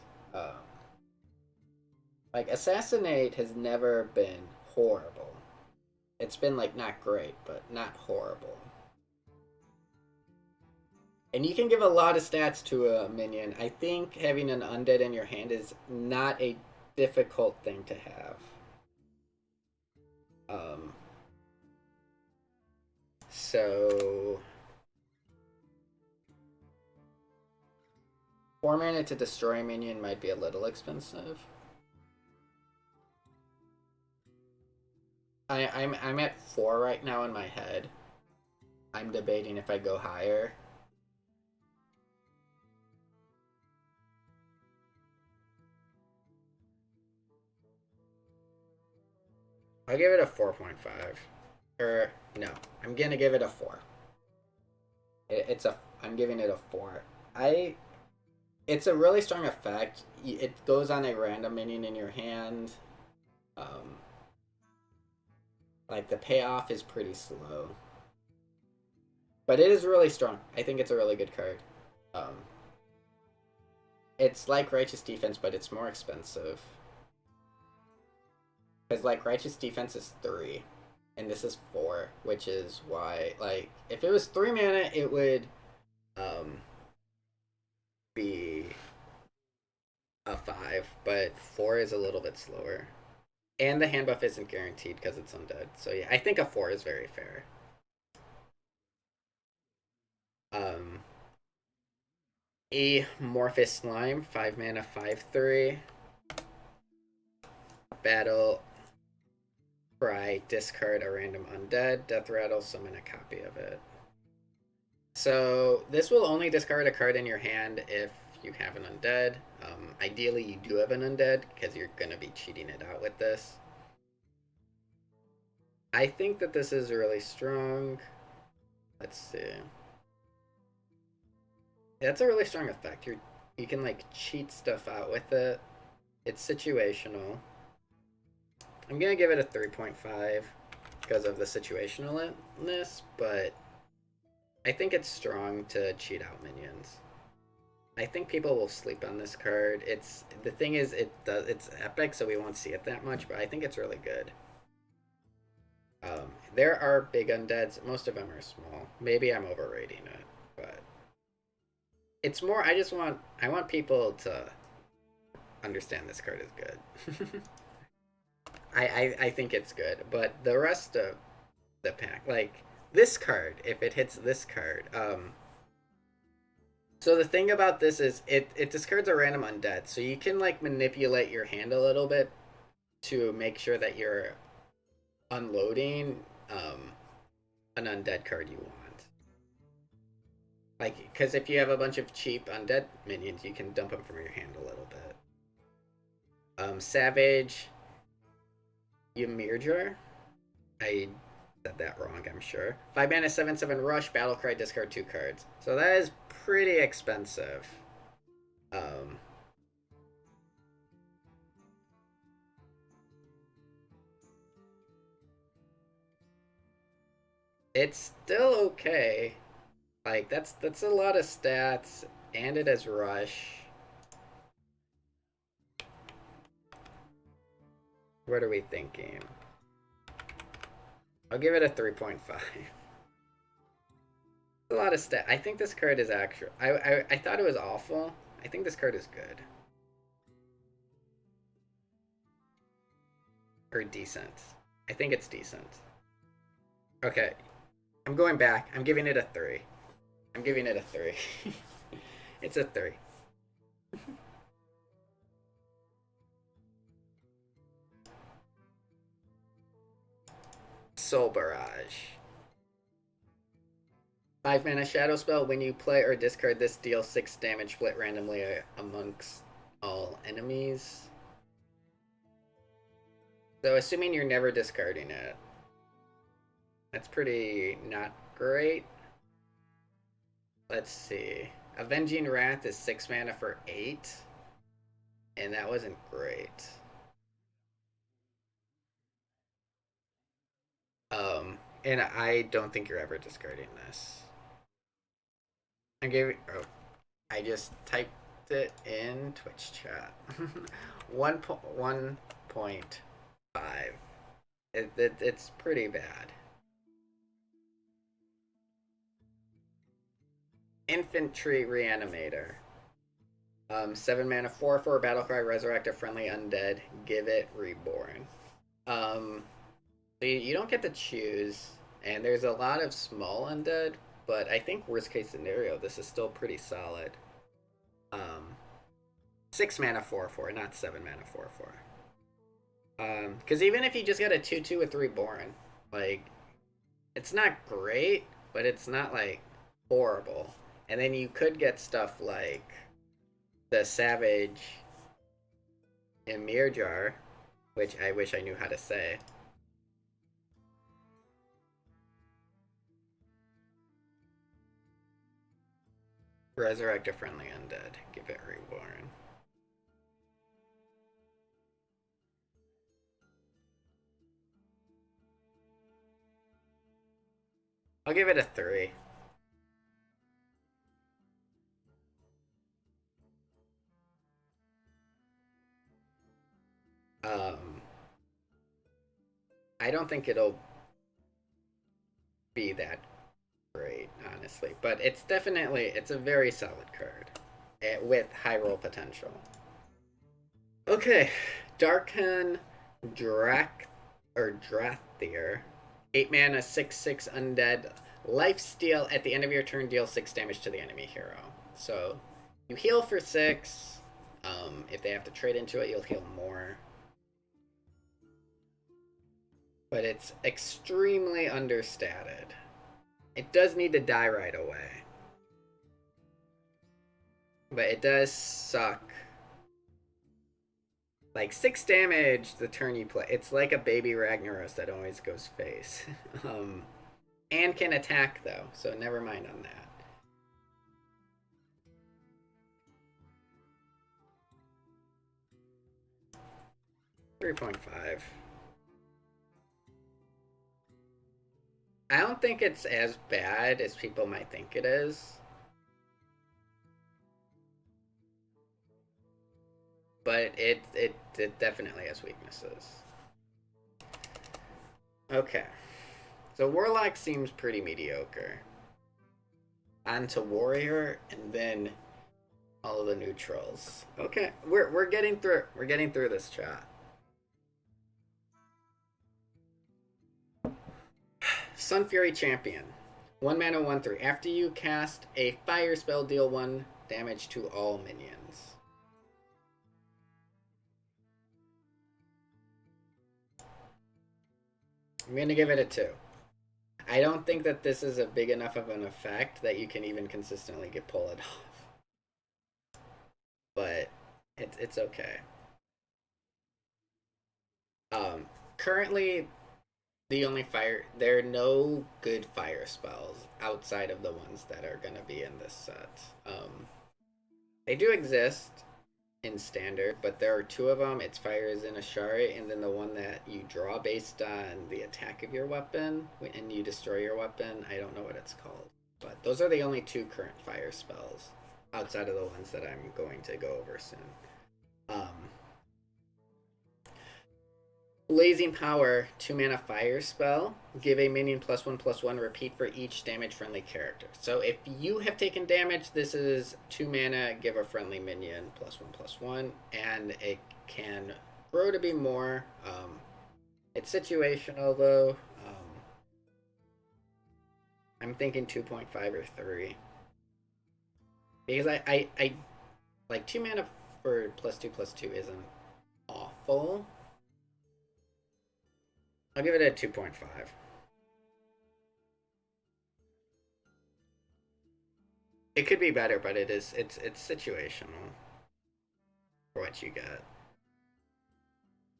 Like assassinate has never been horrible. It's been like not great, but not horrible. And you can give a lot of stats to a minion. I think having an undead in your hand is not a difficult thing to have. So 4 mana to destroy a minion might be a little expensive. I'm at 4 right now in my head. I'm debating if I go higher. I'll give it a 4.5. Or no, I'm gonna give it a 4. I'm giving it a 4. It's a really strong effect. It goes on a random minion in your hand. Like the payoff is pretty slow, but it is really strong. I think it's a really good card. It's like Righteous Defense, but it's more expensive. Because, like, Righteous Defense is 3, and this is 4, which is why, like, if it was 3 mana, it would be a 5, but 4 is a little bit slower. And the hand buff isn't guaranteed because it's undead. So, yeah, I think a 4 is very fair. Amorphous Slime, 5 mana, 5/3. Battle Cry, discard a random undead. Death Rattle, summon a copy of it. So this will only discard a card in your hand if you have an undead. Ideally, you do have an undead because you're going to be cheating it out with this. I think that this is really strong. Let's see. That's a really strong effect. You can like cheat stuff out with it. It's situational. I'm gonna give it a 3.5 because of the situationalness, but I think it's strong to cheat out minions. I think people will sleep on this card. The thing is it's epic, so we won't see it that much, but I think it's really good. There are big undeads. Most of them are small. Maybe I'm overrating it, but it's more. I want people to understand this card is good. I think it's good, but the rest of the pack, like this card, if it hits this card, so the thing about this is it discards a random undead, so you can like manipulate your hand a little bit to make sure that you're unloading an undead card you want. Like, because if you have a bunch of cheap undead minions, you can dump them from your hand a little bit. Savage Ymir. I said that wrong, I'm sure. 5 mana, 7/7 rush, Battlecry, discard 2 cards. So that is pretty expensive. It's still okay. Like that's a lot of stats, and it has rush. What are we thinking? I'll give it a 3.5. A lot of stat. I think this card is actual. I thought it was awful. I think this card is good. Or decent. I think it's decent. Okay. I'm going back. I'm giving it a 3. I'm giving it a 3. It's a 3. Soul Barrage. 5 mana shadow spell. When you play or discard this, deal 6 damage split randomly amongst all enemies. So assuming you're never discarding it. That's pretty not great. Let's see. Avenging Wrath is 6 mana for 8. And that wasn't great. And I don't think you're ever discarding this. I'm giving. Oh, I just typed it in Twitch chat. 1.5. It's pretty bad. Infantry Reanimator. 7 mana, 4/4 Battlecry, resurrect a friendly undead, give it reborn. So you don't get to choose, and there's a lot of small undead, but I think worst case scenario, this is still pretty solid. 6 mana, 4/4, not 7 mana, 4/4. Because even if you just get a 2/2 with reborn, like, it's not great, but it's not like horrible. And then you could get stuff like the Savage Ymir Jar, which I wish I knew how to say. Resurrect a friendly undead. Give it reborn. I'll give it a 3. I don't think it'll be that great, honestly. But it's definitely, it's a very solid card with high roll potential. Okay, Darkhan Drathier. 8 mana, 6/6 undead. Lifesteal at the end of your turn, deal 6 damage to the enemy hero. So you heal for 6. If they have to trade into it, you'll heal more. But it's extremely understated. It does need to die right away. But it does suck. Like 6 damage the turn you play. It's like a baby Ragnaros that always goes face. And can attack though, so never mind on that. $3.5. I don't think it's as bad as people might think it is. But it definitely has weaknesses. Okay. So Warlock seems pretty mediocre. On to Warrior, and then all of the neutrals. Okay, we're getting through. We're getting through this chat. Sunfury Champion. 1 mana, 1/3. After you cast a fire spell, deal 1 damage to all minions. I'm gonna give it a 2. I don't think that this is a big enough of an effect that you can even consistently pull it off. But it's okay. Currently, there are no good fire spells outside of the ones that are gonna be in this set. They do exist in standard, but there are 2 of them. It's Fire is in Ashari, and then the one that you draw based on the attack of your weapon, and you destroy your weapon. I don't know what it's called, but those are the only 2 current fire spells outside of the ones that I'm going to go over soon. Blazing Power, 2 mana fire spell. Give a minion +1/+1, repeat for each damage friendly character. So if you have taken damage, this is 2 mana, give a friendly minion +1/+1, and it can grow to be more. It's situational though. I'm thinking 2.5 or 3. Because I like 2 mana for +2/+2 isn't awful. I'll give it a 2.5. It could be better, but it's situational for what you get.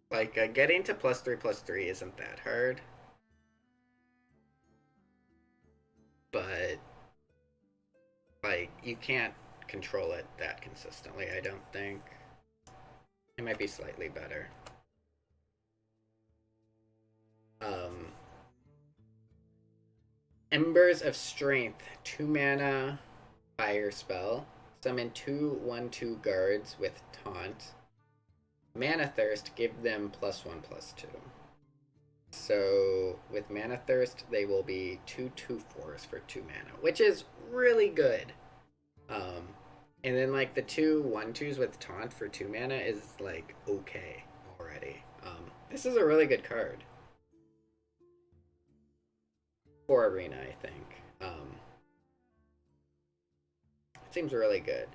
Like getting to +3/+3 isn't that hard, but like you can't control it that consistently. I don't think. It might be slightly better. Embers of Strength, 2 mana fire spell. Summon 2 1/2 guards with taunt. Mana Thirst, give them +1/+2. So with Mana Thirst, they will be 2 2/4s for 2 mana, which is really good. And then like the 2 1/2s with taunt for 2 mana is like okay already. This is a really good card. For Arena, I think. It seems really good.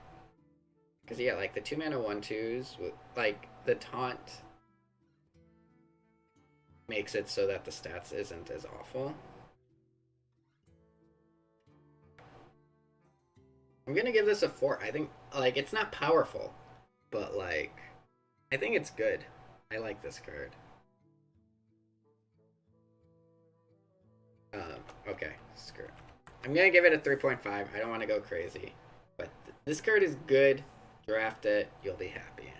Because yeah, like the 2 mana 1/2s, like the taunt makes it so that the stats isn't as awful. I'm gonna give this a 4. I think, like, it's not powerful, but like, I think it's good. I like this card. Okay, screw it. I'm gonna give it a 3.5. I don't want to go crazy, but this card is good. Draft it, you'll be happy.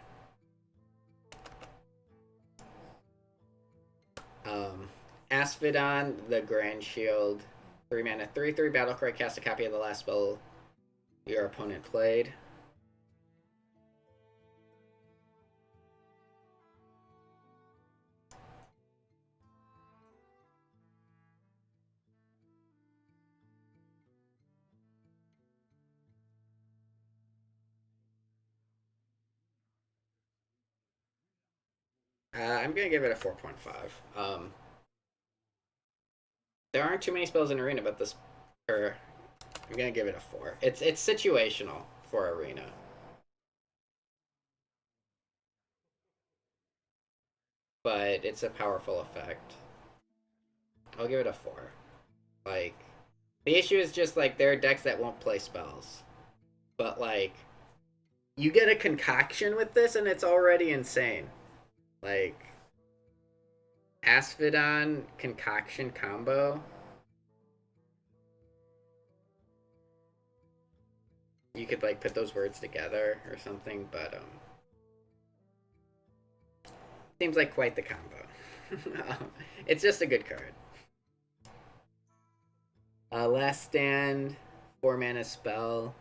Asphodon, the Grand Shield, 3 mana, 3/3 battlecry. Cast a copy of the last spell your opponent played. I'm gonna give it a 4.5. There aren't too many spells in Arena, but this, I'm gonna give it a 4. It's situational for Arena. But it's a powerful effect. I'll give it a 4. Like, the issue is just, like, there are decks that won't play spells. But, like, you get a concoction with this and it's already insane. Like, Asphodon concoction combo. You could, like, put those words together or something, but, seems like quite the combo. It's just a good card. Last Stand, 4 mana spell.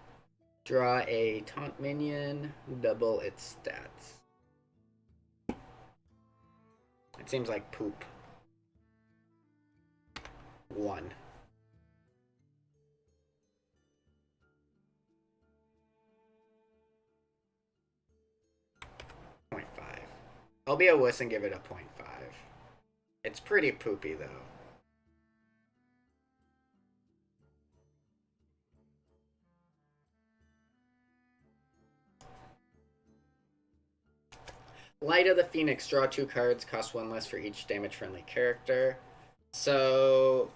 Draw a taunt minion, double its stats. It seems like poop. 1. 0.5. I'll be a wuss and give it a 0.5. It's pretty poopy though. Light of the Phoenix, draw 2 cards, cost 1 less for each damage-friendly character. So,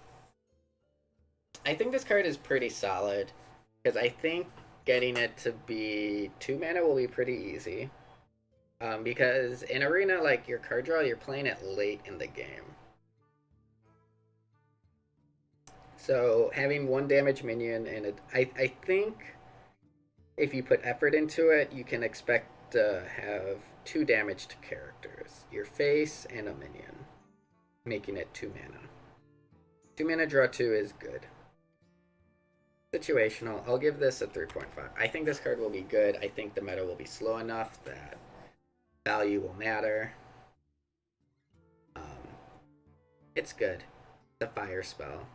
I think this card is pretty solid, because I think getting it to be 2 mana will be pretty easy. Because in Arena, like, your card draw, you're playing it late in the game. So, having 1 damage minion, and I think if you put effort into it, you can expect to have 2 damaged characters, your face and a minion, making it 2 mana. 2 mana draw 2 is good. Situational, I'll give this a 3.5. I think this card will be good. I think the meta will be slow enough that value will matter. It's good. It's a fire spell,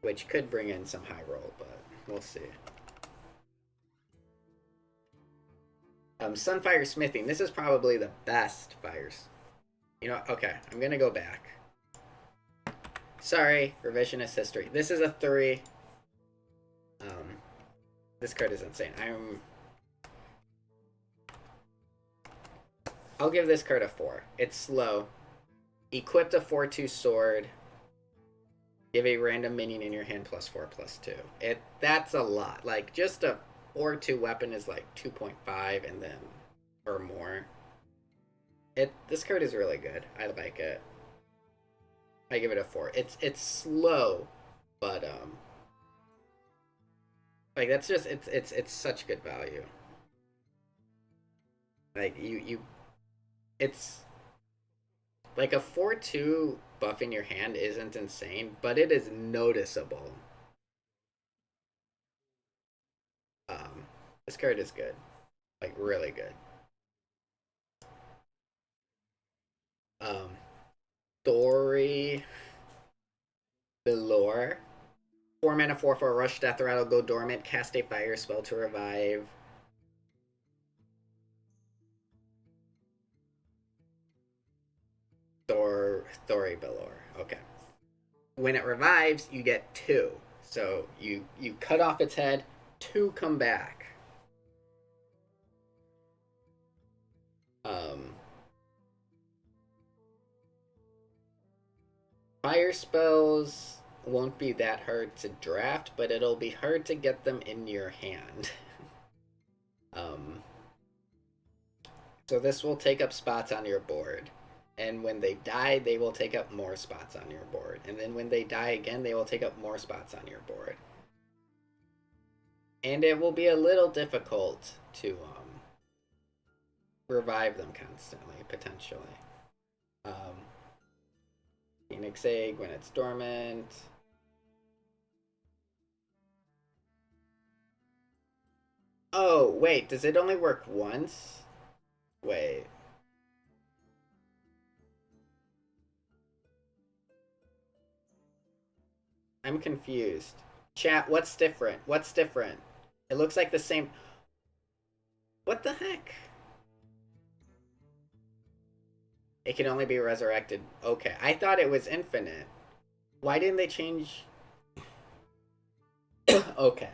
which could bring in some high roll, but we'll see. Sunfire Smithing. This is probably the best fires. You know, okay, I'm gonna go back. Sorry, revisionist history. This is a 3. This card is insane. I'll give this card a 4. It's slow. Equipped a 4/2 sword. Give a random minion in your hand +4/+2. That's a lot. Like, just a 4/2 weapon is like 2.5 and then or more. This card is really good. I like it. I give it a 4. It's slow, but like that's just it's such good value. Like it's like a 4/2 buff in your hand isn't insane, but it is noticeable. This card is good. Like, really good. Story Belore. 4 mana 4/4 rush death rattle, go dormant, cast a fire spell to revive. Story Belore. Okay. When it revives, you get 2. So you cut off its head, 2 come back. Fire spells won't be that hard to draft, but it'll be hard to get them in your hand. So this will take up spots on your board. And when they die, they will take up more spots on your board. And then when they die again, they will take up more spots on your board. And it will be a little difficult to revive them constantly, potentially. Phoenix Egg when it's dormant. Oh, wait, does it only work once? Wait. I'm confused. Chat, what's different? What's different? It looks like the same. What the heck? It can only be resurrected. Okay, I thought it was infinite. Why didn't they change? Okay.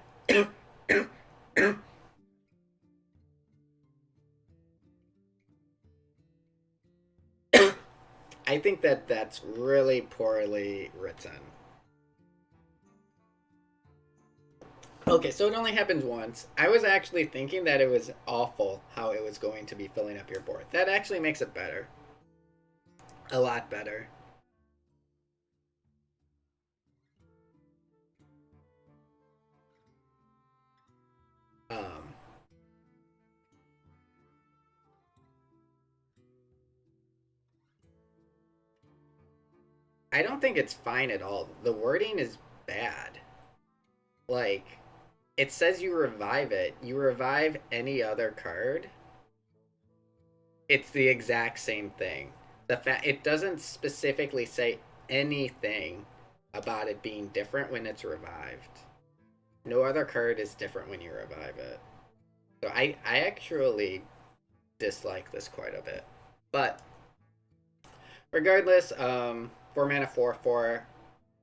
I think that that's really poorly written. Okay, so it only happens once. I was actually thinking that it was awful how it was going to be filling up your board. That actually makes it better. A lot better. Um, I don't think it's fine at all. The wording is bad. Like, it says you revive it. You revive any other card. It's the exact same thing. The fact it doesn't specifically say anything about it being different when it's revived. No other card is different when you revive it. So I actually dislike this quite a bit. But regardless, 4 mana 4/4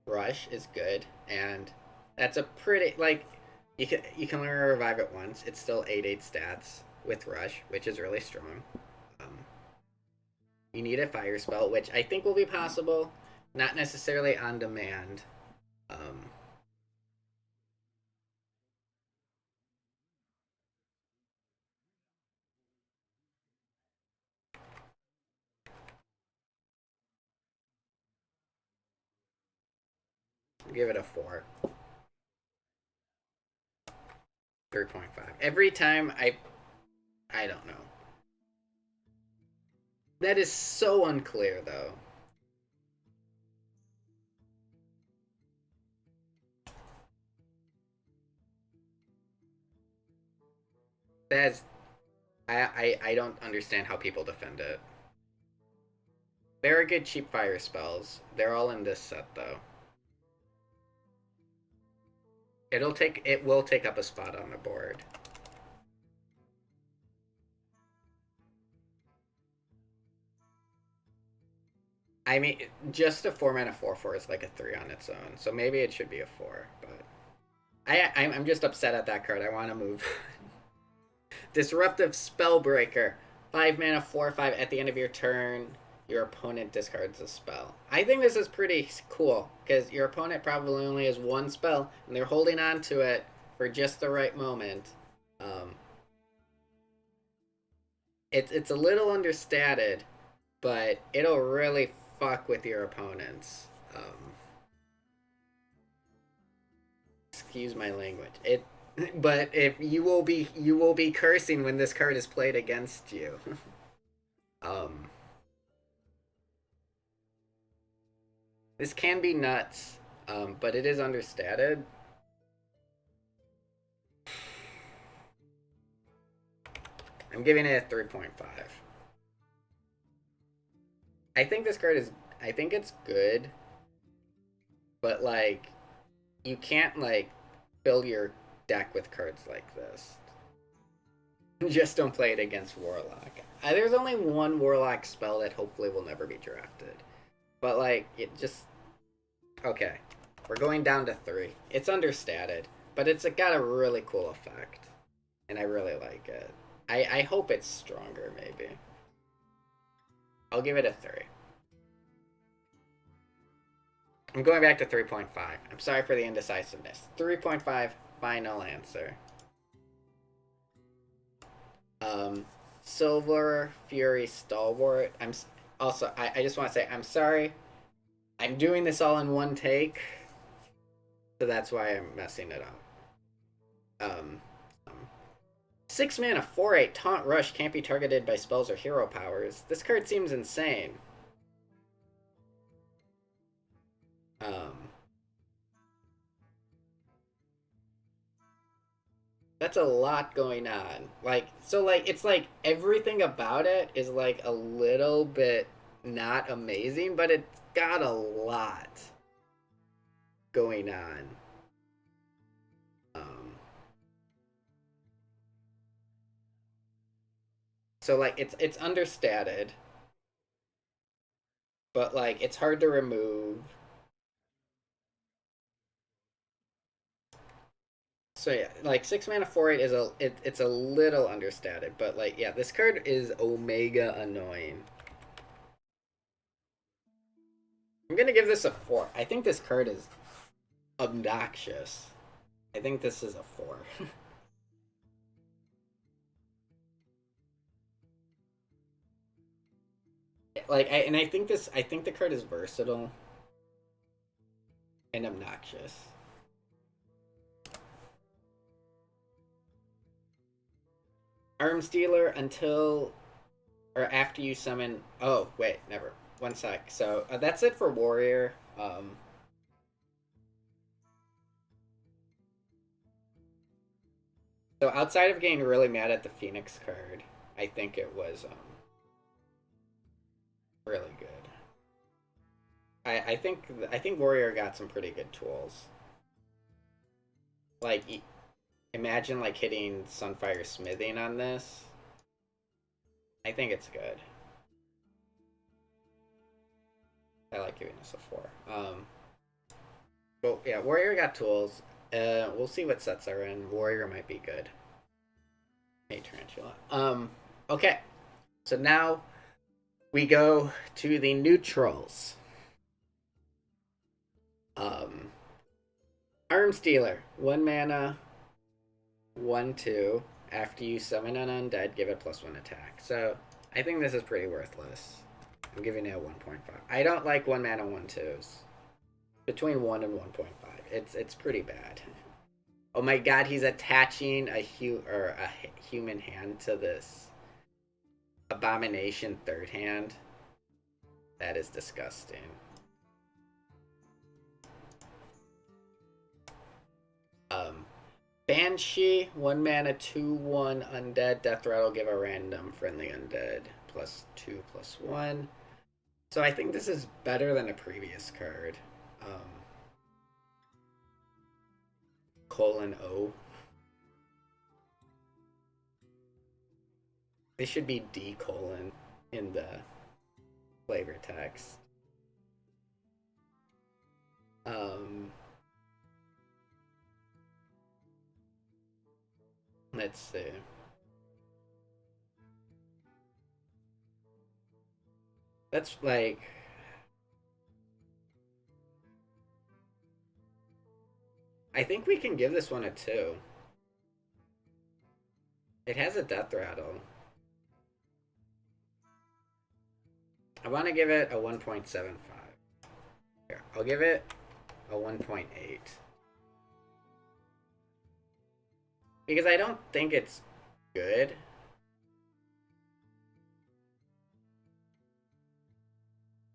rush is good, and that's a pretty like you can only revive it once. It's still 8/8 stats with rush, which is really strong. Um, you need a fire spell, which I think will be possible, not necessarily on demand. Um, give it a 4, 3.5. Every time I don't know. That is so unclear though. That's I don't understand how people defend it. There are good cheap fire spells. They're all in this set though. It will take up a spot on the board. I mean, just a 4 mana 4/4 is like a 3 on its own, so maybe it should be a 4. But I'm just upset at that card. I want to move. Disruptive Spellbreaker, 5 mana 4/5 at the end of your turn. Your opponent discards a spell. I think this is pretty cool because your opponent probably only has one spell and they're holding on to it for just the right moment. Um, it's a little understated, but it'll really fuck with your opponents. Excuse my language. But if you will be cursing when this card is played against you. um, this can be nuts, but it is understated. I'm giving it a 3.5. I think this card is. I think it's good, but like, you can't like fill your deck with cards like this. Just don't play it against Warlock. There's only one Warlock spell that hopefully will never be drafted, but like, it just okay. We're going down to 3. It's understated, but it's got a really cool effect, and I really like it. I hope it's stronger, maybe. I'll give it a 3. I'm going back to 3.5. I'm sorry for the indecisiveness. 3.5, final answer. Silver Fury Stalwart. I just want to say I'm sorry. I'm doing this all in one take, so that's why I'm messing it up. 6 mana 4/8 Taunt Rush can't be targeted by spells or hero powers. This card seems insane. That's a lot going on. Like, so like it's like everything about it is like a little bit not amazing, but it's got a lot going on. Um so like it's understated. but like it's hard to remove. So yeah, like 6 mana 4/8 is it's a little understated, but like yeah, this card is omega annoying. I'm gonna give this a 4. I think this card is obnoxious. I think this is a 4. Like I think the card is versatile and obnoxious. Arms dealer until or after you summon. Oh wait, never. One sec. So that's it for warrior. So outside of getting really mad at the Phoenix card, I think it was really good. I think warrior got some pretty good tools. Like imagine like hitting Sunfire Smithing on this. I think it's good. I like giving this a 4. But yeah, warrior got tools. We'll see what sets are in. Warrior might be good. Hey, Tarantula. Okay. So now we go to the neutrals. Arms dealer. 1 mana. 1/2. After you summon an undead, give it +1 attack. So I think this is pretty worthless. I'm giving it a 1.5. I don't like 1 mana 1/2s. Between 1 and 1.5. It's pretty bad. Oh my god, he's attaching a human hand to this abomination third hand. That is disgusting. Banshee, 1 mana 2/1 undead. Death Rattle, give a random friendly undead +2/+1. So I think this is better than a previous card. :O. They should be D:, in the flavor text. Let's see. That's like... I think we can give this one a 2. It has a death rattle. I want to give it a 1.75. Here, I'll give it a 1.8. Because I don't think it's good.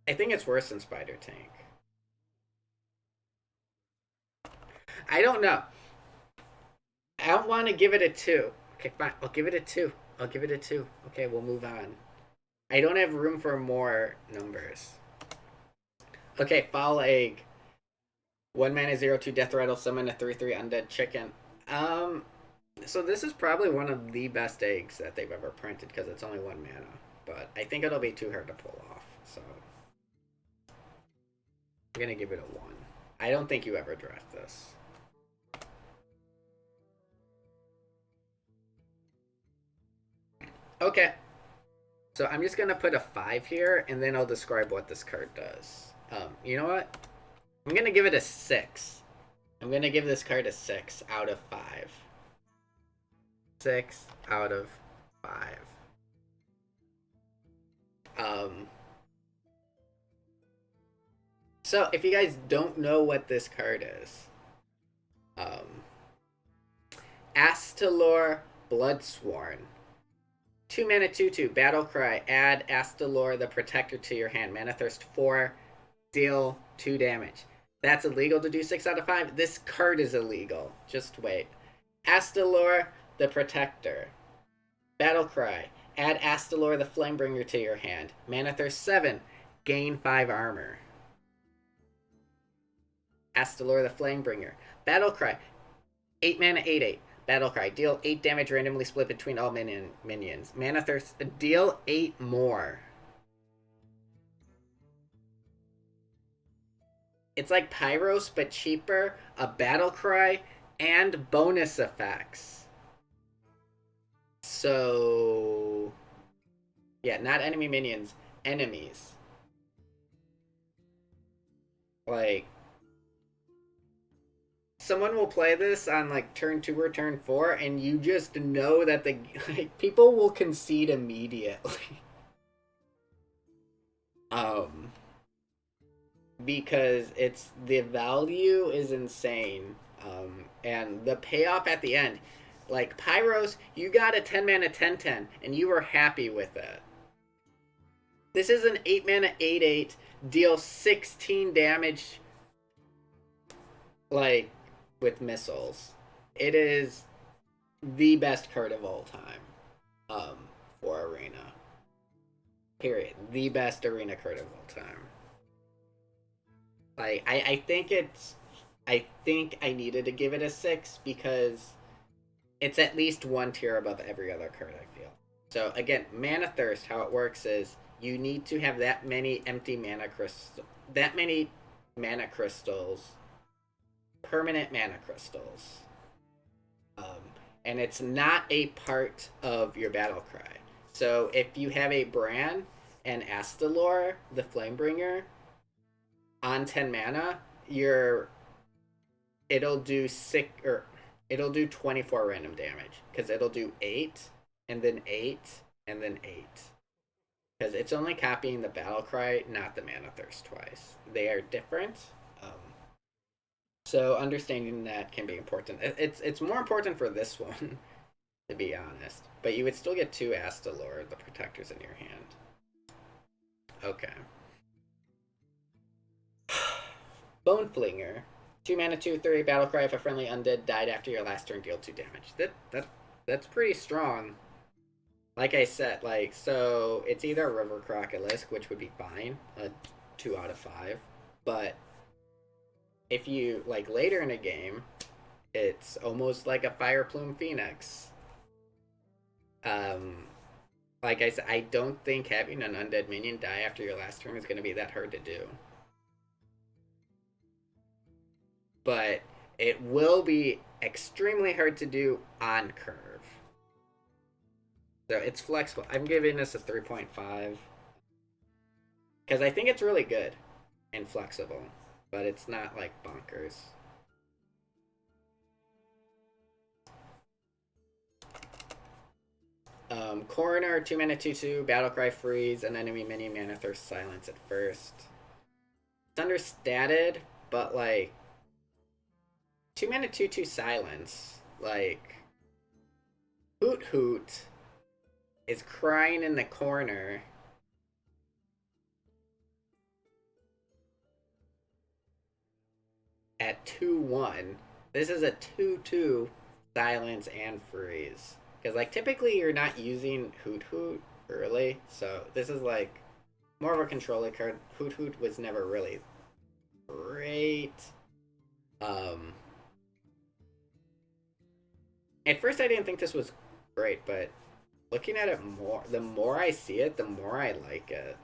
I think it's worse than Spider Tank. I don't know. I don't want to give it a 2. Okay, fine. I'll give it a 2. I'll give it a 2. Okay, we'll move on. I don't have room for more numbers. Okay, Foul Egg. 1 mana 0/2 death rattle, summon a 3/3 undead chicken. So this is probably one of the best eggs that they've ever printed because it's only 1 mana. But I think it'll be too hard to pull off. So I'm gonna give it a 1. I don't think you ever draft this. Okay. So I'm just gonna put a 5 here, and then I'll describe what this card does. You know what? I'm gonna give it a 6. I'm gonna give this card a 6 out of 5. 6 out of 5. So if you guys don't know what this card is, Astalor Bloodsworn. 2 mana 2/2 Battle Cry. Add Astalor the Protector to your hand. Mana Thirst 4. Deal 2 damage. That's illegal to do 6 out of 5. This card is illegal. Just wait. Astalor the Protector. Battle Cry. Add Astalor the Flamebringer to your hand. Mana Thirst 7. Gain 5 armor. Astalor the Flamebringer. Battle Cry. 8 mana 8/8. Battle Cry. Deal 8 damage randomly split between all minions. Mana Thirst. Deal 8 more. It's like Pyros, but cheaper, a battle cry, and bonus effects. So, yeah, not enemy minions, enemies. Like, someone will play this on like turn 2 or turn 4, and you just know that the like, people will concede immediately. um, because it's the value is insane, and the payoff at the end. Like Pyros, you got a 10 mana 10/10, and you were happy with it. This is an 8 mana 8/8, deal 16 damage, like with missiles. It is the best card of all time, for Arena. Period. The best Arena card of all time. Like I think it's, I think I needed to give it a 6 because it's at least one tier above every other card, I feel. So again, Mana Thirst, how it works is you need to have that many empty mana crystals, that many mana crystals, permanent mana crystals. And it's not a part of your battle cry. So if you have a Bran and Astalor, the Flamebringer, on 10 mana, it'll do 24 random damage, because it'll do 8 and then 8 and then 8, because it's only copying the battle cry, not the Mana Thirst twice. They are different. So understanding that can be important. It's more important for this one, to be honest. But you would still get 2 Astalor, the Protectors, in your hand. Okay. Bone Flinger. 2 mana 2/3 battle cry. If a friendly undead died after your last turn, deal 2 damage. That's pretty strong. Like I said, like, so it's either a River Crocolisk, which would be fine, a 2 out of 5. But if you, like, later in a game, it's almost like a Fire Plume Phoenix. Like I said, I don't think having an undead minion die after your last turn is going to be that hard to do. But it will be extremely hard to do on curve. So it's flexible. I'm giving this a 3.5. Because I think it's really good and flexible. But it's not like bonkers. Coroner, 2 mana 2/2, Battlecry freeze, an enemy mini mana thirst silence at first. It's understated, but like 2 mana 2/2 silence, like Hoot Hoot is crying in the corner. At 2/1. This is a 2/2 silence and freeze. Because, like, typically you're not using Hoot Hoot early, so this is, like, more of a controller card. Hoot Hoot was never really great. At first I didn't think this was great, but looking at it more, the more I see it, the more I like it.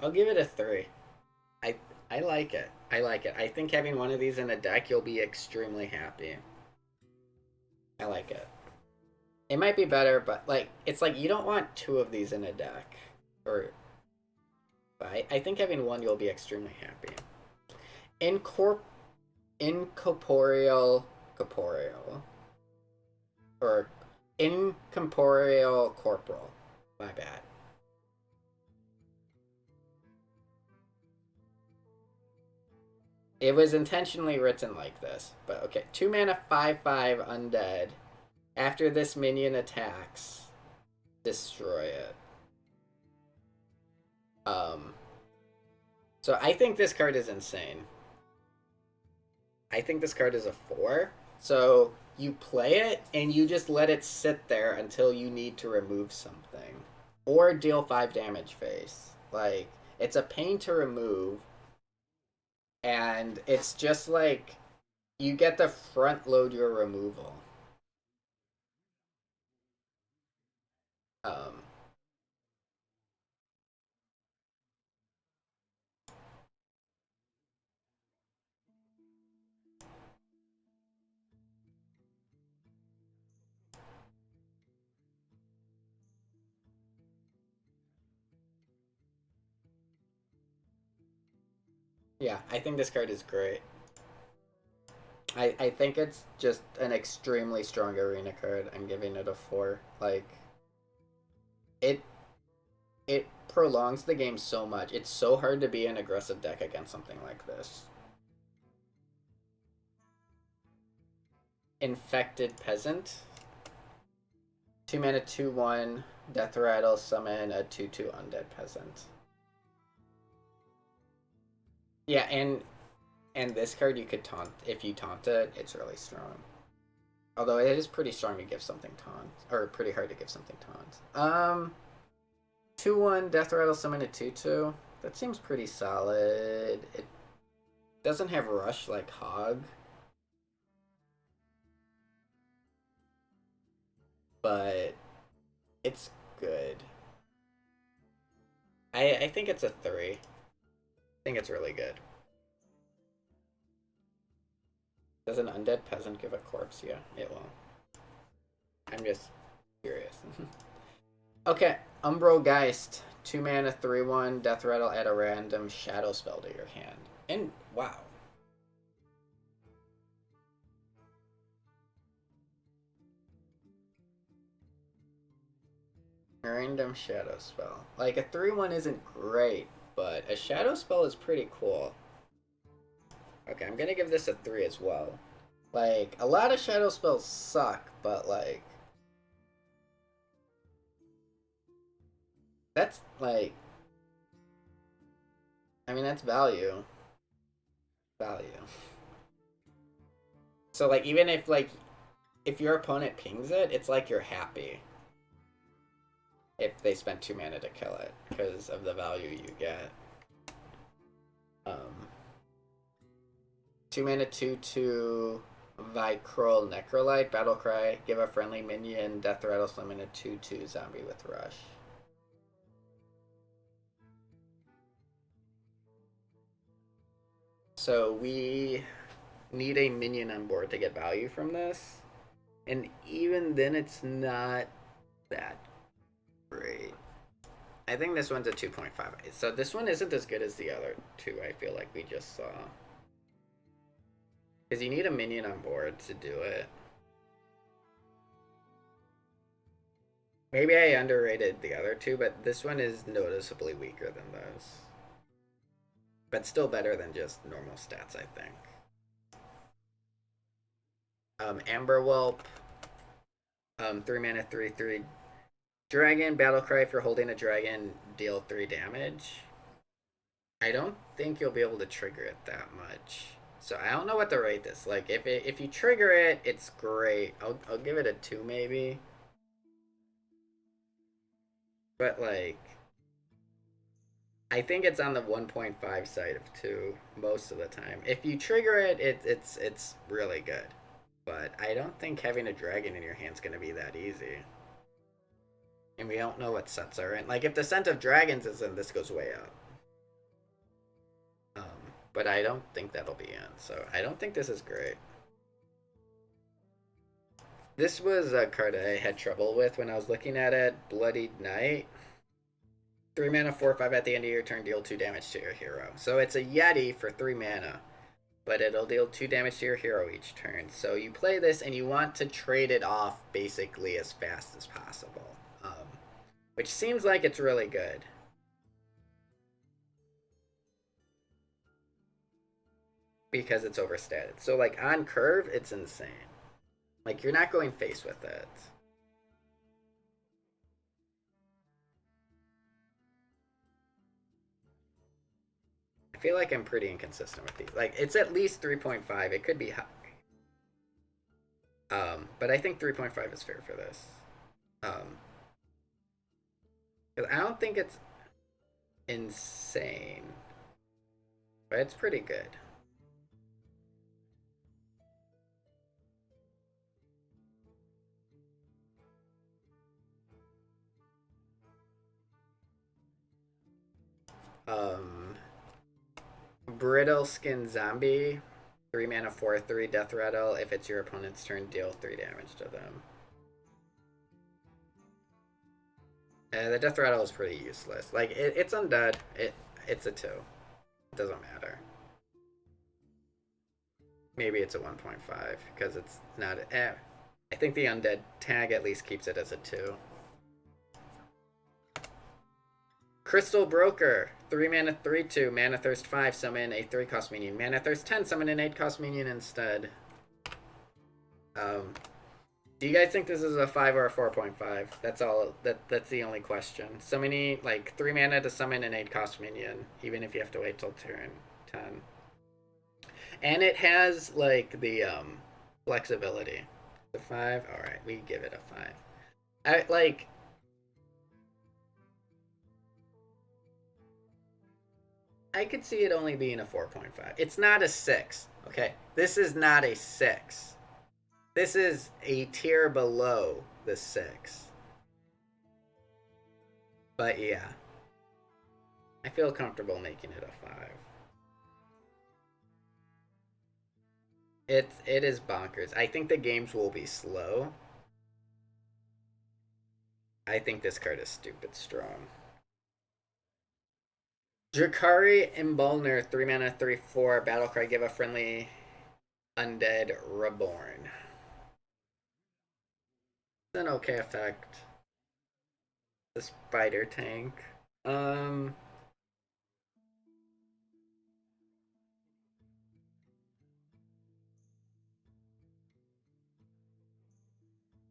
I'll give it a 3. I like it. I like it. I think having one of these in a deck, you'll be extremely happy. I like it. It might be better, but like it's like you don't want 2 of these in a deck. Or I think having 1, you'll be extremely happy. Incorporeal corporeal. Or incorporeal corporal. My bad. It was intentionally written like this, but okay. 2 mana 5/5 undead. After this minion attacks, destroy it. So I think this card is insane. I think this card is a 4. So you play it and you just let it sit there until you need to remove something. Or deal 5 damage face. Like, it's a pain to remove. And it's just like you get to front load your removal. Um, yeah, I think this card is great. I think it's just an extremely strong arena card. I'm giving it a 4. Like it it prolongs the game so much. It's so hard to be an aggressive deck against something like this. Infected Peasant. 2 mana 2/1 Death Rattle, summon a 2/2 Undead Peasant. Yeah, and this card you could taunt. If you taunt it, it's really strong. Although it is pretty strong to give something taunt. Or pretty hard to give something taunt. 2/1 Death Rattle, summon a 2/2. That seems pretty solid. It doesn't have Rush like Hog. But it's good. I think it's a 3. I think it's really good. Does an Undead Peasant give a corpse? Yeah, it will. I'm just curious. Okay, Umbro Geist. 2 mana, 3/1, Death Rattle, add a random shadow spell to your hand. And wow. A random shadow spell. Like, a 3/1 isn't great, but a shadow spell is pretty cool. Okay, I'm gonna give this a 3 as well. Like, a lot of shadow spells suck, but like... That's, like... I mean, that's value. Value. So, like, even if, like, if your opponent pings it, it's like you're happy. If they spent 2 mana to kill it, because of the value you get. 2 mana 2/2 Vicroll Necrolite, Battlecry, give a friendly minion, Death Rattle, summon a 2/2 zombie with Rush. So we need a minion on board to get value from this. And even then, it's not that great. I think this one's a 2.5. So this one isn't as good as the other two, I feel like we just saw. Because you need a minion on board to do it. Maybe I underrated the other two, but this one is noticeably weaker than those. But still better than just normal stats, I think. Amber Whelp. 3 mana, 3/3. Dragon, Battlecry. If you're holding a dragon, deal 3 damage. I don't think you'll be able to trigger it that much. So I don't know what to rate this. Like, if you trigger it, it's great. I'll give it a 2 maybe. But, like... I think it's on the 1.5 side of 2 most of the time. If you trigger it, it's really good. But I don't think having a dragon in your hand's going to be that easy. And we don't know what sets are in. Like, if the Scent of Dragons is in, this goes way up. But I don't think that'll be in. So I don't think this is great. This was a card I had trouble with when I was looking at it. Bloodied Knight. 3 mana, 4/5 at the end of your turn, deal 2 damage to your hero. So it's a Yeti for 3 mana. But it'll deal 2 damage to your hero each turn. So you play this and you want to trade it off basically as fast as possible. Which seems like it's really good. Because it's overstated. So, like, on curve, it's insane. Like, you're not going face with it. I feel like I'm pretty inconsistent with these. Like, it's at least 3.5. It could be high. But I think 3.5 is fair for this. Because I don't think it's insane. But it's pretty good. Brittle Skin Zombie, 3 mana 4/3 Death Rattle. If it's your opponent's turn, deal 3 damage to them. The Death Rattle is pretty useless. Like, it's undead. It's a 2. It doesn't matter. Maybe it's a 1.5, because it's not... I think the undead tag at least keeps it as a 2. Crystal Broker, 3 mana 3/2, Mana Thirst 5, summon a 3-cost minion. Mana Thirst 10, summon an 8-cost minion instead. Do you guys think this is a 5 or a 4.5? That's all. That's the only question. So many, like, 3 mana to summon an 8-cost minion, even if you have to wait till turn 10. And it has, like, the flexibility. The 5? Alright, we give it a 5. I could see it only being a 4.5. It's not a 6. Okay, this is not a 6. This is a tier below the 6. But yeah, I feel comfortable making it a 5. It is bonkers. I think the games will be slow. I think this card is stupid strong. Drakari Imbolner, 3 mana 3/4, Battlecry, give a friendly undead reborn. It's an okay effect. The spider tank.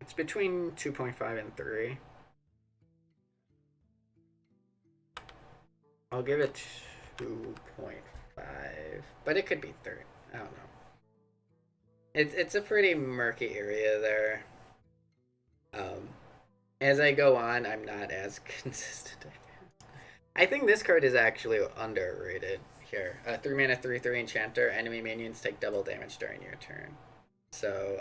It's between 2.5 and 3. I'll give it 2.5, but it could be 3. I don't know. It's a pretty murky area there. As I go on, I'm not as consistent. I think this card is actually underrated here. 3 mana 3/3 enchanter. Enemy minions take double damage during your turn. So,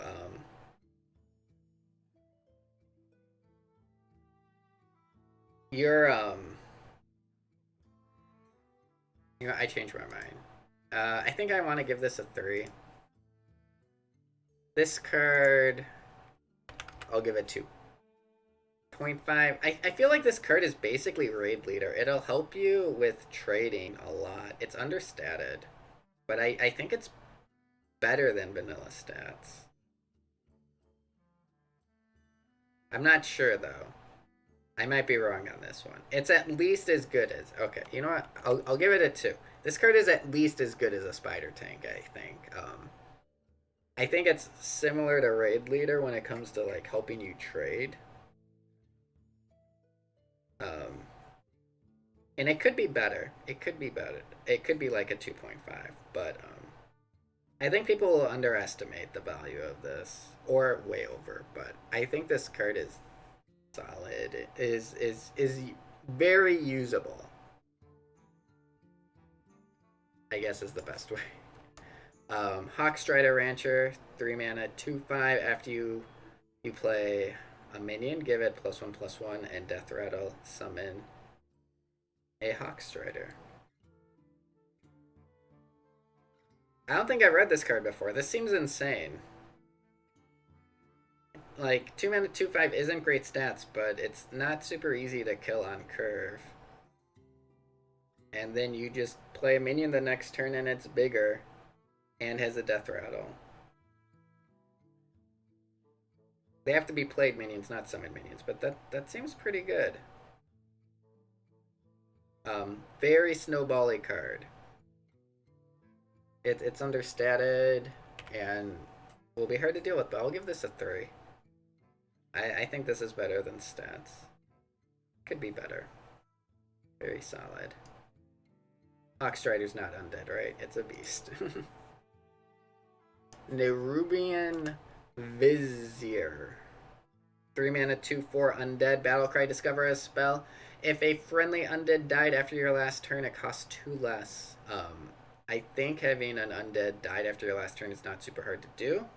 you're you know, I changed my mind. I think I want to give this a 3. This card, I'll give it 2.5. I feel like this card is basically raid leader. It'll help you with trading a lot. It's understated, but I think it's better than vanilla stats. I'm not sure though. I might be wrong on this one. It's at least as good as... Okay, you know what? I'll give it a 2. This card is at least as good as a spider tank, I think. I think it's similar to Raid Leader when it comes to, like, helping you trade. And it could be better. It could be better. It could be like a 2.5. But I think people will underestimate the value of this. Or way over. But I think this card is... solid. Is very usable, I guess is the best way. Hawkstrider Rancher, 3 mana 2/5. After you play a minion, give it +1/+1 and Death Rattle, summon a Hawkstrider. I don't think I've read this card before. This seems insane. Like, 2 mana 2/5 isn't great stats, but it's not super easy to kill on curve. And then you just play a minion the next turn and it's bigger and has a Death Rattle. They have to be played minions, not summoned minions, but that seems pretty good. Very snowbally card. It's understated and will be hard to deal with, but I'll give this a 3. I think this is better than stats. Could be better. Very solid. Hawkstrider's not undead, right? It's a beast. Nerubian Vizier. 3 mana 2/4 undead. Battlecry, discover a spell. If a friendly undead died after your last turn, it costs 2 less. I think having an undead died after your last turn is not super hard to do.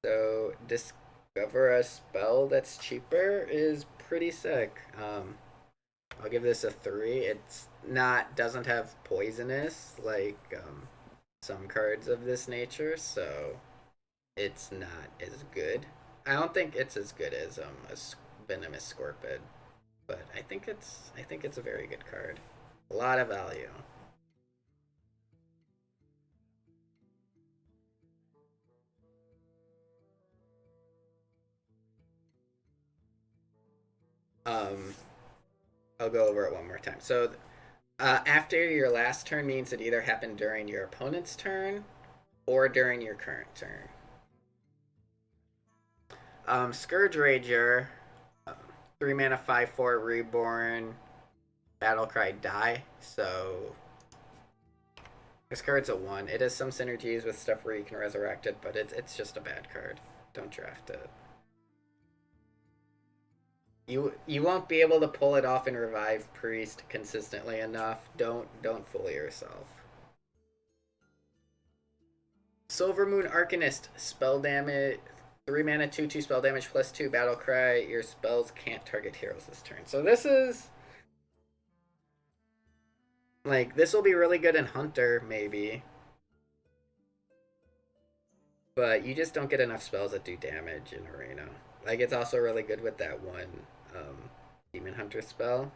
So, discover a spell that's cheaper is pretty sick. I'll give this a 3. It's not, doesn't have poisonous like some cards of this nature, so it's not as good. I don't think it's as good as a venomous scorpion, but I think it's a very good card. A lot of value. Um, I'll go over it one more time. So, after your last turn means it either happened during your opponent's turn or during your current turn. Scourge Rager, 3 mana, 5/4 reborn, Battlecry die. So this card's a 1. It has some synergies with stuff where you can resurrect it, but it's just a bad card. Don't draft it. You won't be able to pull it off and revive Priest consistently enough. Don't fool yourself. Silvermoon Arcanist, spell damage, 3 mana, 2/2 spell damage +2 battle cry. Your spells can't target heroes this turn. So this is like, this will be really good in Hunter maybe, but you just don't get enough spells that do damage in Arena. Like, it's also really good with that one Demon Hunter spell.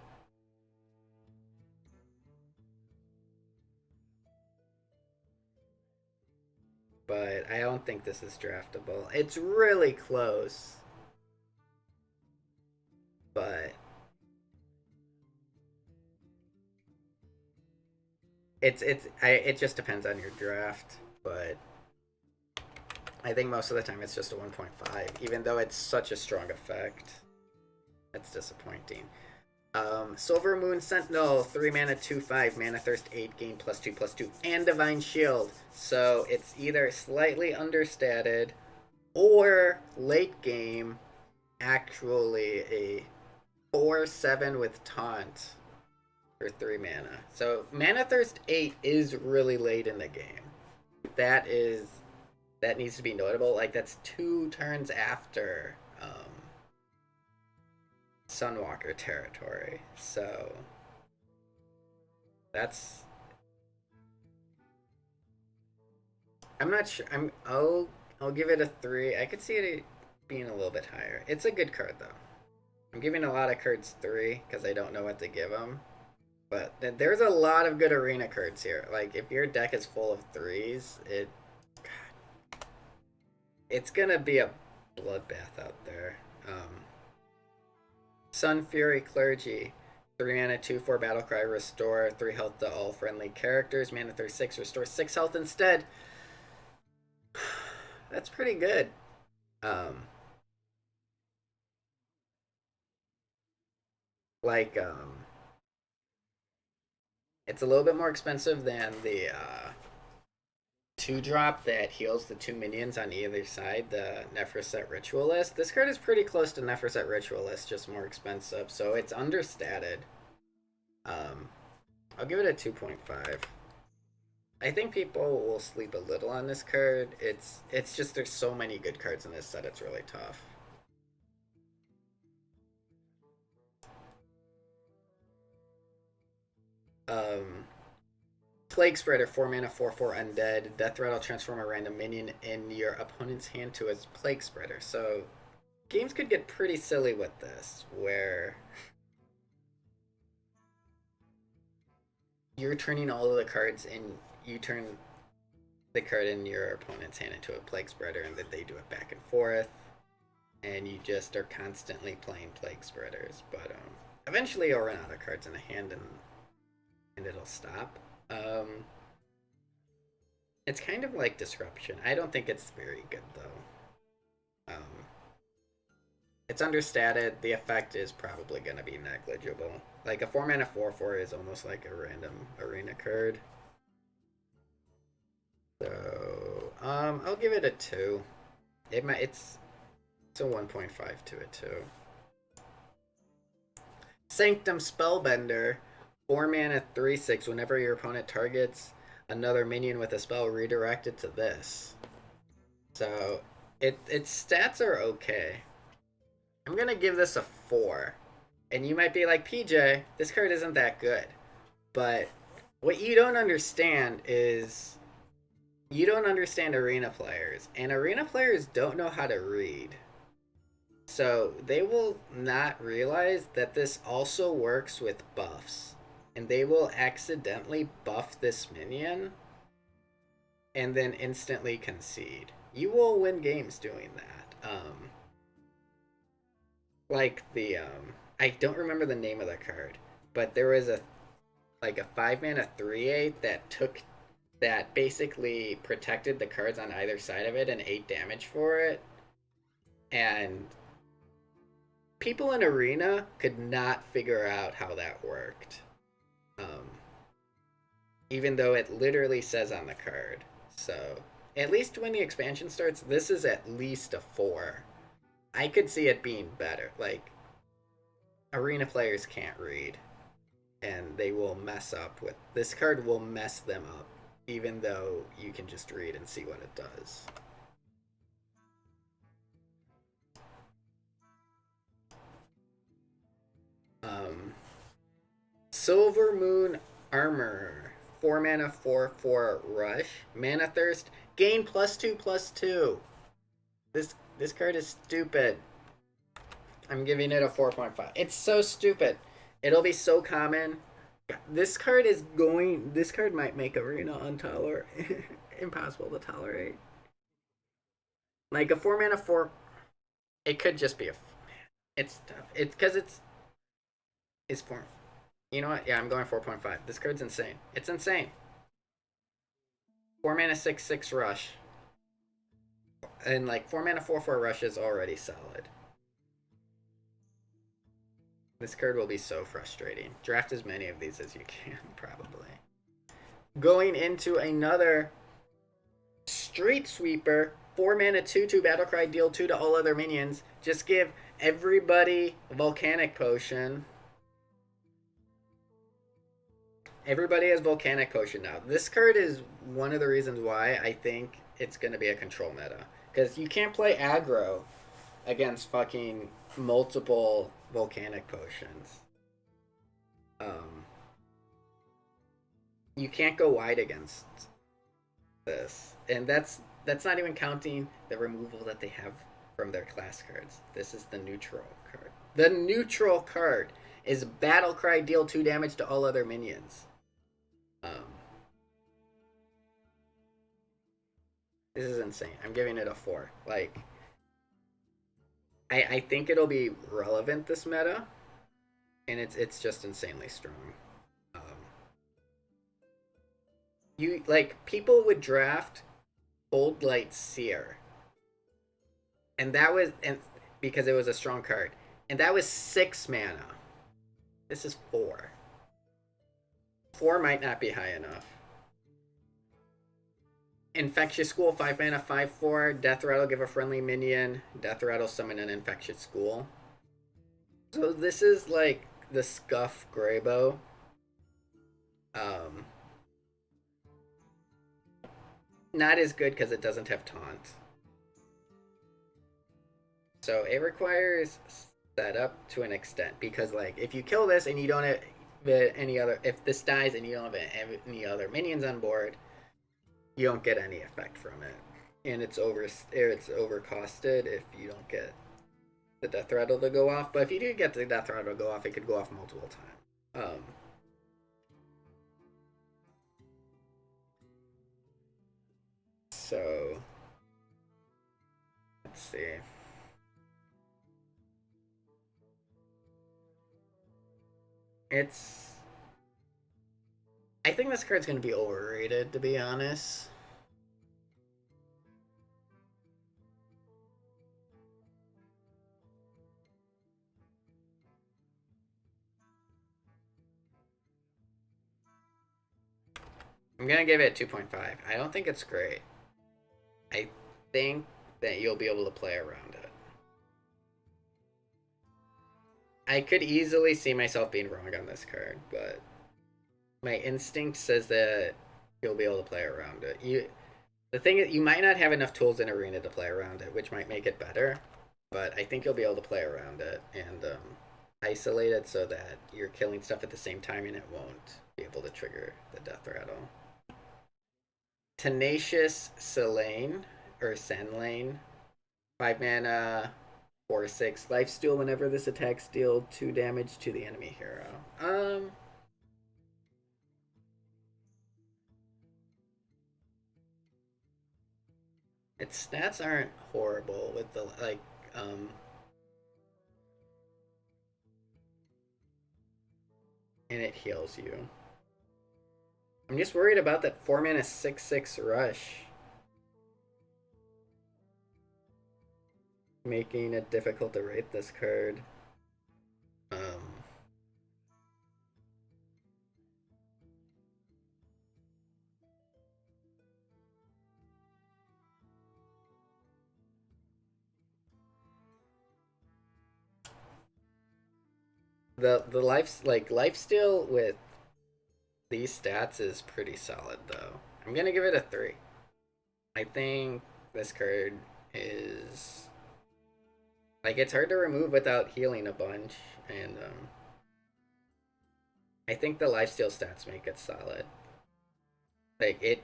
But I don't think this is draftable. It's really close. But it just depends on your draft. But I think most of the time it's just a 1.5, even though it's such a strong effect. That's disappointing. Silvermoon Sentinel, 3 mana, 2/5, mana thirst 8, gain +2/+2, and Divine Shield. So it's either slightly understated or late game actually a 4/7 with taunt for 3 mana. So mana thirst 8 is really late in the game. That needs to be notable. Like, that's 2 turns after Sunwalker territory. So that's, I'm not sure. I'll give it a 3. I could see it being a little bit higher. It's a good card though. I'm giving a lot of cards 3 because I don't know what to give them. But there's a lot of good arena cards here. Like, if your deck is full of 3s, it's gonna be a bloodbath out there. Sun Fury Clergy, 3 mana, 2/4 Battlecry, restore 3 health to all friendly characters. Mana 36, restore 6 health instead. That's pretty good. It's a little bit more expensive than the 2-drop that heals the 2 minions on either side, the Nephroset Ritualist. This card is pretty close to Nephroset Ritualist, just more expensive, so it's understated. I'll give it a 2.5. I think people will sleep a little on this card. It's just, there's so many good cards in this set, it's really tough. Plague Spreader, 4 mana, 4/4 undead. Death Rattle, transform a random minion in your opponent's hand to a Plague Spreader. So games could get pretty silly with this, where you're turning all of the cards and you turn the card in your opponent's hand into a Plague Spreader, and then they do it back and forth, and you just are constantly playing Plague Spreaders. But eventually you'll run out of cards in a hand, and it'll stop. It's kind of like Disruption. I don't think it's very good though. It's understated. The effect is probably going to be negligible. Like, a 4 mana 4/4 is almost like a random arena card. So I'll give it a 2. It's a 1.5 to a 2. Sanctum Spellbender, 4 mana 3/6. Whenever your opponent targets another minion with a spell, redirect it to this. So its stats are okay. I'm gonna give this a 4. And you might be like, PJ, this card isn't that good. But what you don't understand is you don't understand arena players. And arena players don't know how to read. So they will not realize that this also works with buffs. And they will accidentally buff this minion and then instantly concede. You will win games doing that. Like the I don't remember the name of the card, but there was a 5-mana 3/8 that basically protected the cards on either side of it and 8 damage for it. And people in Arena could not figure out how that worked. Even though it literally says on the card. So, at least when the expansion starts, this is at least a 4. I could see it being better. Like, Arena players can't read. And they will mess up with... This card will mess them up. Even though you can just read and see what it does. Silver Moon Armor. 4 mana, 4/4 rush. Mana Thirst. Gain +2/+2. This card is stupid. I'm giving it a 4.5. It's so stupid. It'll be so common. This card might make Arena impossible to tolerate. Like a 4 mana 4. It could just be a. It's tough. It's because it's 4. You know what? Yeah, I'm going 4.5. This card's insane. It's insane. 4 mana 6/6 rush. And like 4 mana 4/4 rush is already solid. This card will be so frustrating. Draft as many of these as you can, probably. Going into another Street Sweeper. 4 mana 2/2 Battlecry, deal 2 to all other minions. Just give everybody Volcanic Potion. Everybody has Volcanic Potion now. This card is one of the reasons why I think it's going to be a control meta. Because you can't play aggro against fucking multiple Volcanic Potions. You can't go wide against this. And that's not even counting the removal that they have from their class cards. This is the neutral card. The neutral card is Battlecry, deal 2 damage to all other minions. This is insane. I'm giving it a 4. Like, I think it'll be relevant this meta, and it's just insanely strong. People would draft Cold Light Seer, and because it was a strong card, and that was 6 mana. This is 4. 4 might not be high enough. Infectious School, 5 mana, 5/4. Death Rattle, give a friendly minion. Death Rattle, summon an Infectious School. So this is like the Scuff Greybow. Not as good because it doesn't have taunt. So it requires setup to an extent. Because like if you kill this and you don't have if this dies and you don't have any other minions on board, you don't get any effect from it, and it's overcosted if you don't get the Death Rattle to go off. But if you do get the Death Rattle to go off, it could go off multiple times. So let's see. I think this card's going to be overrated, to be honest. I'm going to give it 2.5. I don't think it's great. I think that you'll be able to play around it. I could easily see myself being wrong on this card, but my instinct says that you'll be able to play around it. The thing is, you might not have enough tools in Arena to play around it, which might make it better, but I think you'll be able to play around it, and isolated so that you're killing stuff at the same time and it won't be able to trigger the death rattle. Tenacious Selene, or Senlane. 5 mana, 4/6. Lifesteal whenever this attacks deal 2 damage to the enemy hero. Its stats aren't horrible with the, like, and it heals you. I'm just worried about that 4 mana 6/6 rush. Making it difficult to rate this card. The lifesteal with these stats is pretty solid though. I'm gonna give it a 3. I think this card is, like, it's hard to remove without healing a bunch, and I think the lifesteal stats make it solid. Like, it,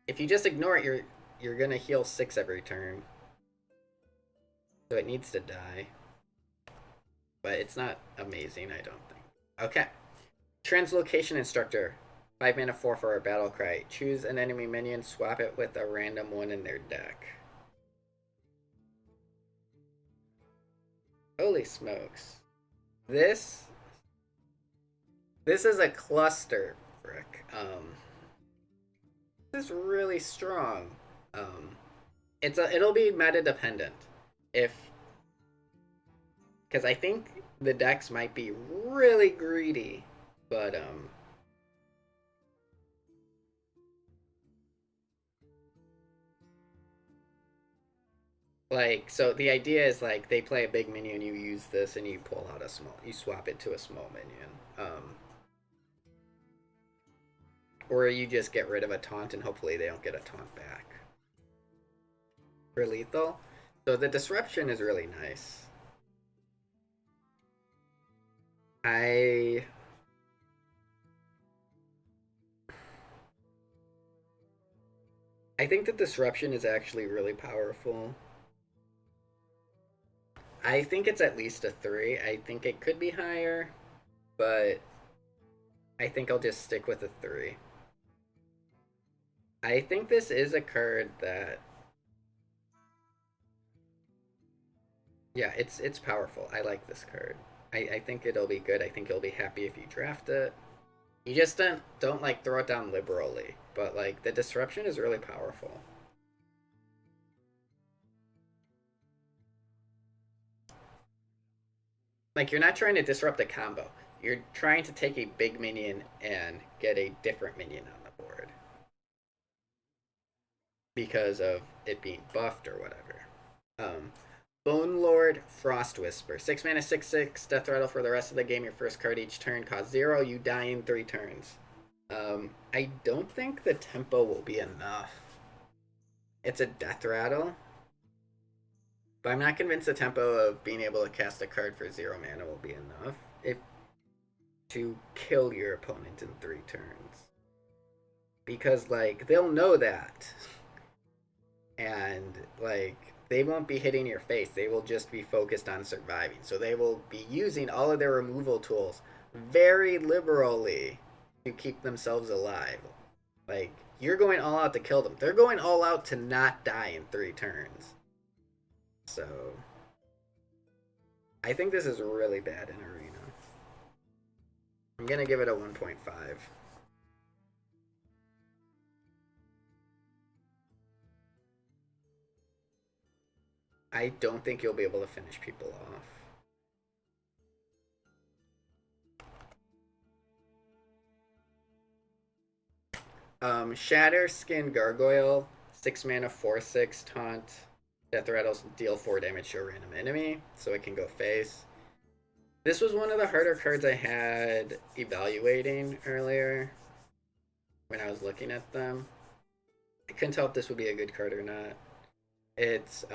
if you just ignore it, you're gonna heal 6 every turn, so it needs to die. But it's not amazing, I don't think. Okay. Translocation Instructor. 5 mana 4 for a battle cry. Choose an enemy minion, swap it with a random one in their deck. Holy smokes. This is a cluster, Rick. This is really strong. It'll be meta dependent. Because I think the decks might be really greedy, but like, so the idea is, like, they play a big minion, you use this, and you pull out you swap it to a small minion. Or you just get rid of a taunt and hopefully they don't get a taunt back. For lethal. So the disruption is really nice. I think the disruption is actually really powerful. I think it's at least a 3. I think it could be higher, but I think I'll just stick with a 3. I think this is a card that, yeah, it's powerful. I like this card. I think it'll be good. I think you'll be happy if you draft it. You just don't like throw it down liberally, but like the disruption is really powerful. Like, you're not trying to disrupt a combo. You're trying to take a big minion and get a different minion on the board because of it being buffed or whatever. Bone Lord Frost Whisper. 6 mana 6/6. Death rattle for the rest of the game. Your first card each turn costs 0. You die in 3 turns. I don't think the tempo will be enough. It's a death rattle, but I'm not convinced the tempo of being able to cast a card for 0 mana will be enough to kill your opponent in 3 turns. Because, like, they'll know that. And, like, they won't be hitting your face. They will just be focused on surviving. So they will be using all of their removal tools very liberally to keep themselves alive. Like, you're going all out to kill them. They're going all out to not die in 3 turns. So I think this is really bad in Arena. I'm going to give it a 1.5. I don't think you'll be able to finish people off. Shatter Skin Gargoyle, 6 mana 4/6 taunt. Death rattles deal 4 damage to a random enemy, so it can go face. This was one of the harder cards I had evaluating earlier when I was looking at them. I couldn't tell if this would be a good card or not. It's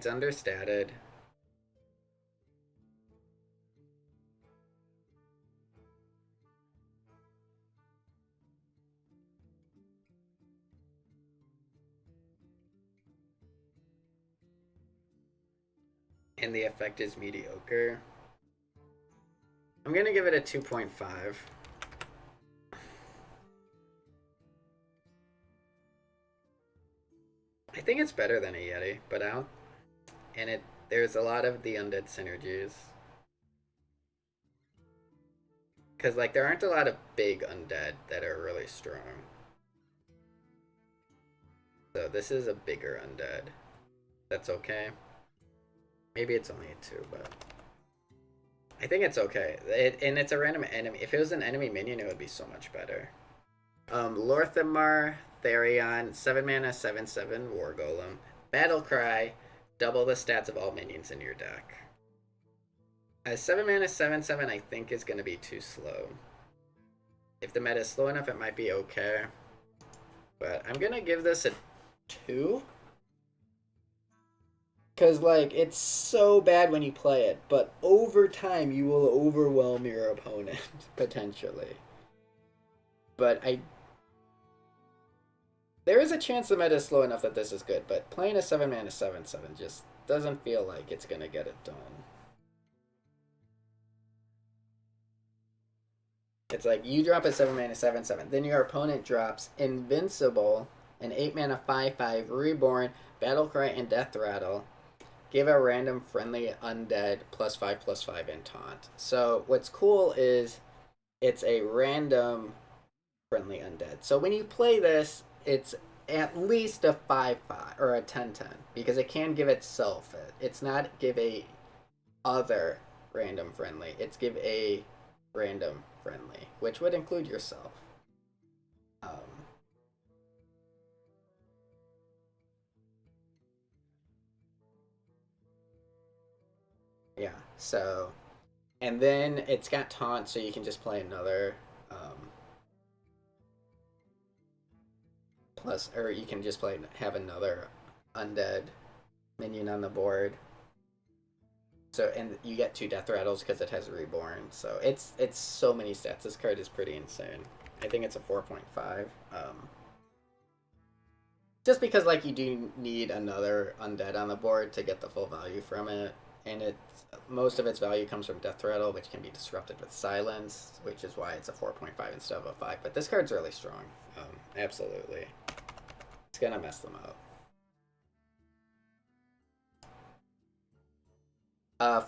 understated. and the effect is mediocre. I'm gonna give it a 2.5. I think it's better than a Yeti, but I don't. And there's a lot of the undead synergies. Because, like, there aren't a lot of big undead that are really strong. So this is a bigger undead. That's okay. Maybe it's only a 2, but I think it's okay. And it's a random enemy. If it was an enemy minion, it would be so much better. Lorthamar, Therion, 7 mana, 7/7, War Golem. Battle Cry, double the stats of all minions in your deck. 7 mana, 7/7, I think is going to be too slow. If the meta is slow enough, it might be okay. But I'm going to give this a 2. Because, like, it's so bad when you play it, but over time you will overwhelm your opponent, potentially. But there is a chance the meta is slow enough that this is good, but playing a 7 mana 7/7 just doesn't feel like it's going to get it done. It's like, you drop a 7 mana 7/7, then your opponent drops Invincible, an 8 mana 5/5, Reborn, Battlecry, and Death Rattle. Give a random friendly undead +5/+5 and taunt. So what's cool is it's a random friendly undead. So when you play this, it's at least a 5/5 or a 10/10 because it can give itself it. It's not give a other random friendly. It's give a random friendly, which would include yourself. Yeah, so, and then it's got taunt, so you can just play another plus, or you can just have another undead minion on the board. So, and you get 2 death rattles because it has reborn. So it's so many stats. This card is pretty insane. I think it's a 4.5. Just because, like, you do need another undead on the board to get the full value from it, and most of its value comes from death rattle, which can be disrupted with silence, which is why it's a 4.5 instead of a 5. But this card's really strong. Absolutely, it's gonna mess them up.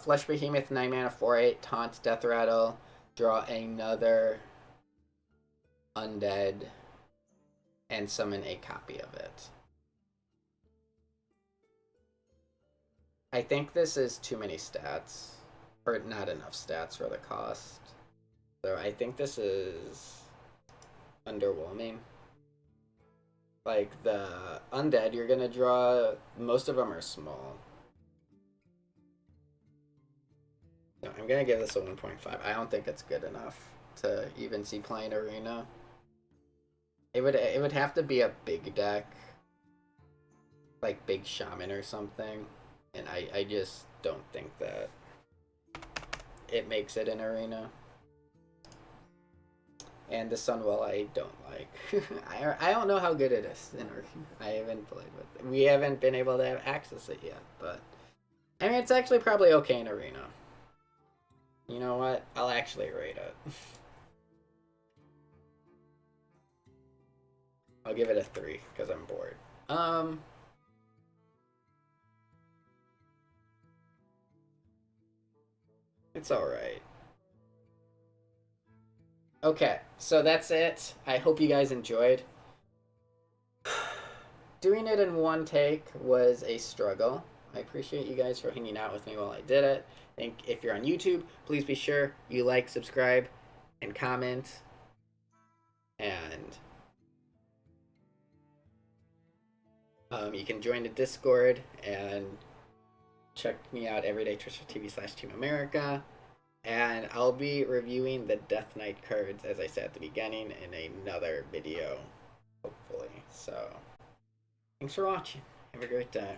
Flesh Behemoth, 9 mana 4/8, taunt death rattle, draw another undead, and summon a copy of it. I think this is too many stats, or not enough stats for the cost. So I think this is underwhelming. Like, the undead you're gonna draw, most of them are small. So I'm gonna give this a 1.5. I don't think it's good enough to even see playing arena. It would have to be a big deck, like big Shaman or something, and I just don't think that it makes it in arena. And the Sunwell I don't like. I don't know how good it is in arena. I haven't played with it. We haven't been able to have access it yet, but I mean, it's actually probably okay in arena. You know what? I'll actually rate it. I'll give it a 3 because I'm bored. It's alright. Okay, so that's it. I hope you guys enjoyed. Doing it in one take was a struggle. I appreciate you guys for hanging out with me while I did it. If you're on YouTube, please be sure you like, subscribe, and comment. And you can join the Discord and check me out every day, twitch.tv/TeamAmerica. And I'll be reviewing the Death Knight cards, as I said at the beginning, in another video, hopefully. So, thanks for watching. Have a great day.